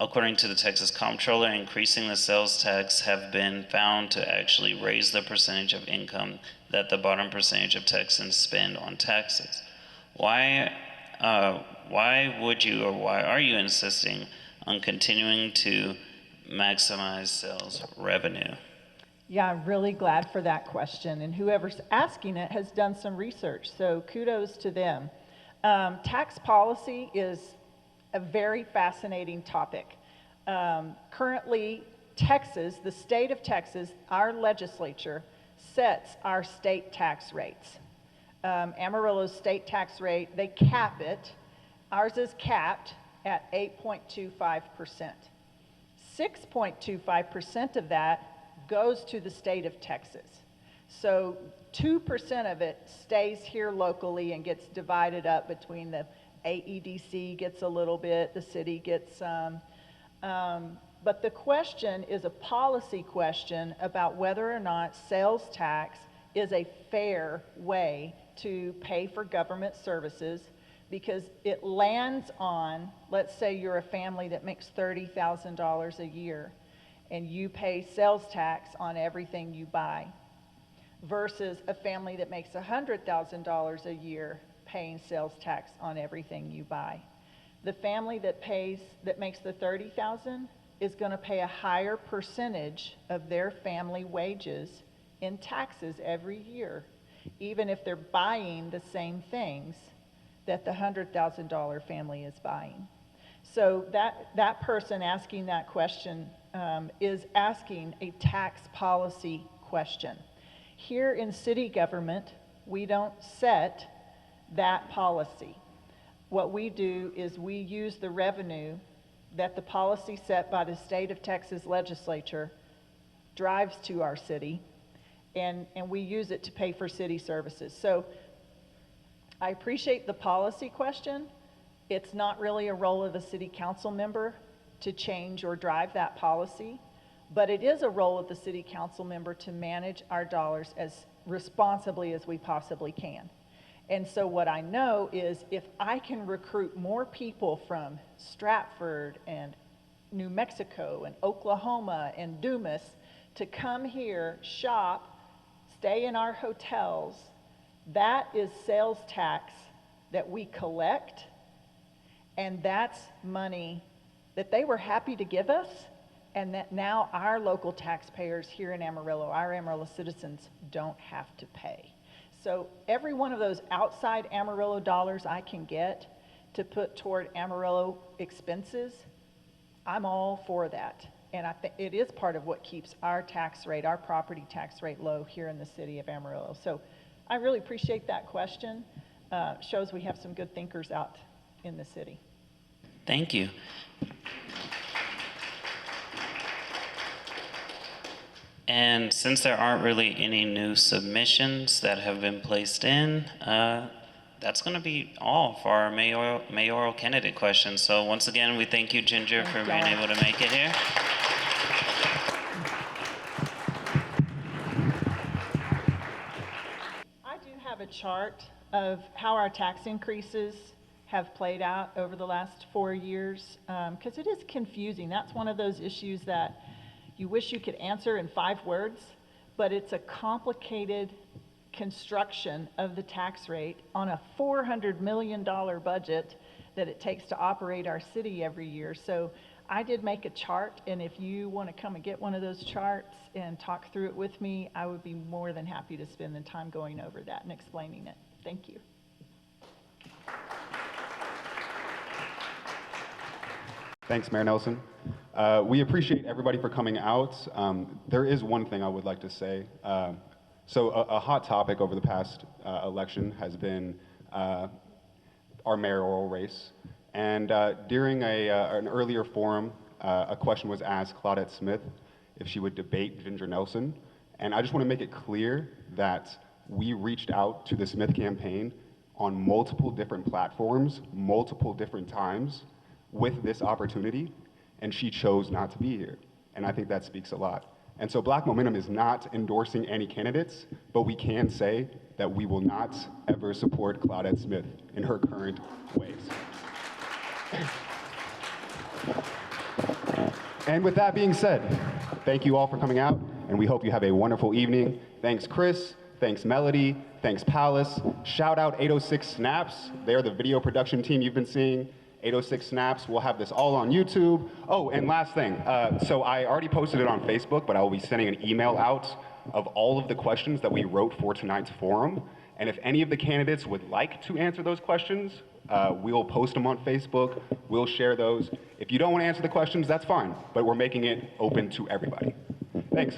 According to the Texas Comptroller, increasing the sales tax have been found to actually raise the percentage of income that the bottom percentage of Texans spend on taxes. Why would you, or why are you insisting on continuing to maximize sales revenue?
Yeah, I'm really glad for that question, and whoever's asking it has done some research, so kudos to them. Tax policy is a very fascinating topic. Currently, Texas, the state of Texas, our legislature sets our state tax rates. Amarillo's state tax rate, they cap it. Ours is capped at 8.25%. 6.25% of that goes to the state of Texas. So 2% of it stays here locally and gets divided up between the AEDC gets a little bit, the city gets some. But the question is a policy question about whether or not sales tax is a fair way to pay for government services, because it lands on, let's say you're a family that makes $30,000 a year and you pay sales tax on everything you buy, versus a family that makes $100,000 a year paying sales tax on everything you buy. The family that makes the $30,000 is going to pay a higher percentage of their family wages in taxes every year, even if they're buying the same things that the $100,000 family is buying. So that person asking that question is asking a tax policy question. Here in city government, we don't set that policy. What we do is we use the revenue that the policy set by the state of Texas legislature drives to our city, and we use it to pay for city services. So I appreciate the policy question. It's not really a role of a city council member to change or drive that policy, but it is a role of the city council member to manage our dollars as responsibly as we possibly can. And so what I know is if I can recruit more people from Stratford and New Mexico and Oklahoma and Dumas to come here, shop, stay in our hotels, that is sales tax that we collect, and that's money that they were happy to give us, and that now our local taxpayers here in Amarillo, our Amarillo citizens, don't have to pay. So every one of those outside Amarillo dollars I can get to put toward Amarillo expenses, I'm all for that. And I think it is part of what keeps our tax rate, our property tax rate low here in the city of Amarillo. So I really appreciate that question. Shows we have some good thinkers out in the city.
Thank you. And since there aren't really any new submissions that have been placed in, that's going to be all for our mayoral candidate questions. So once again, we thank you, Ginger, for being able to make it here.
I do have a chart of how our tax increases have played out over the last 4 years, because it is confusing. That's one of those issues that you wish you could answer in 5 words, but it's a complicated construction of the tax rate on a $400 million budget that it takes to operate our city every year. So I did make a chart, and if you want to come and get one of those charts and talk through it with me, I would be more than happy to spend the time going over that and explaining it. Thank you.
Thanks, Mayor Nelson. We appreciate everybody for coming out. There is one thing I would like to say. So a hot topic over the past election has been our mayoral race. And during an earlier forum, a question was asked Claudette Smith if she would debate Ginger Nelson. And I just want to make it clear that we reached out to the Smith campaign on multiple different platforms, multiple different times with this opportunity, and she chose not to be here. And I think that speaks a lot. And so Black Momentum is not endorsing any candidates, but we can say that we will not ever support Claudette Smith in her current ways. And with that being said, thank you all for coming out, and we hope you have a wonderful evening. Thanks, Chris. Thanks, Melody. Thanks, Palace. Shout out 806 Snaps. They're the video production team you've been seeing. 806 Snaps. We'll have this all on YouTube. Oh, and last thing. So I already posted it on Facebook, but I will be sending an email out of all of the questions that we wrote for tonight's forum. And if any of the candidates would like to answer those questions, we'll post them on Facebook. We'll share those. If you don't want to answer the questions, that's fine, but we're making it open to everybody. Thanks.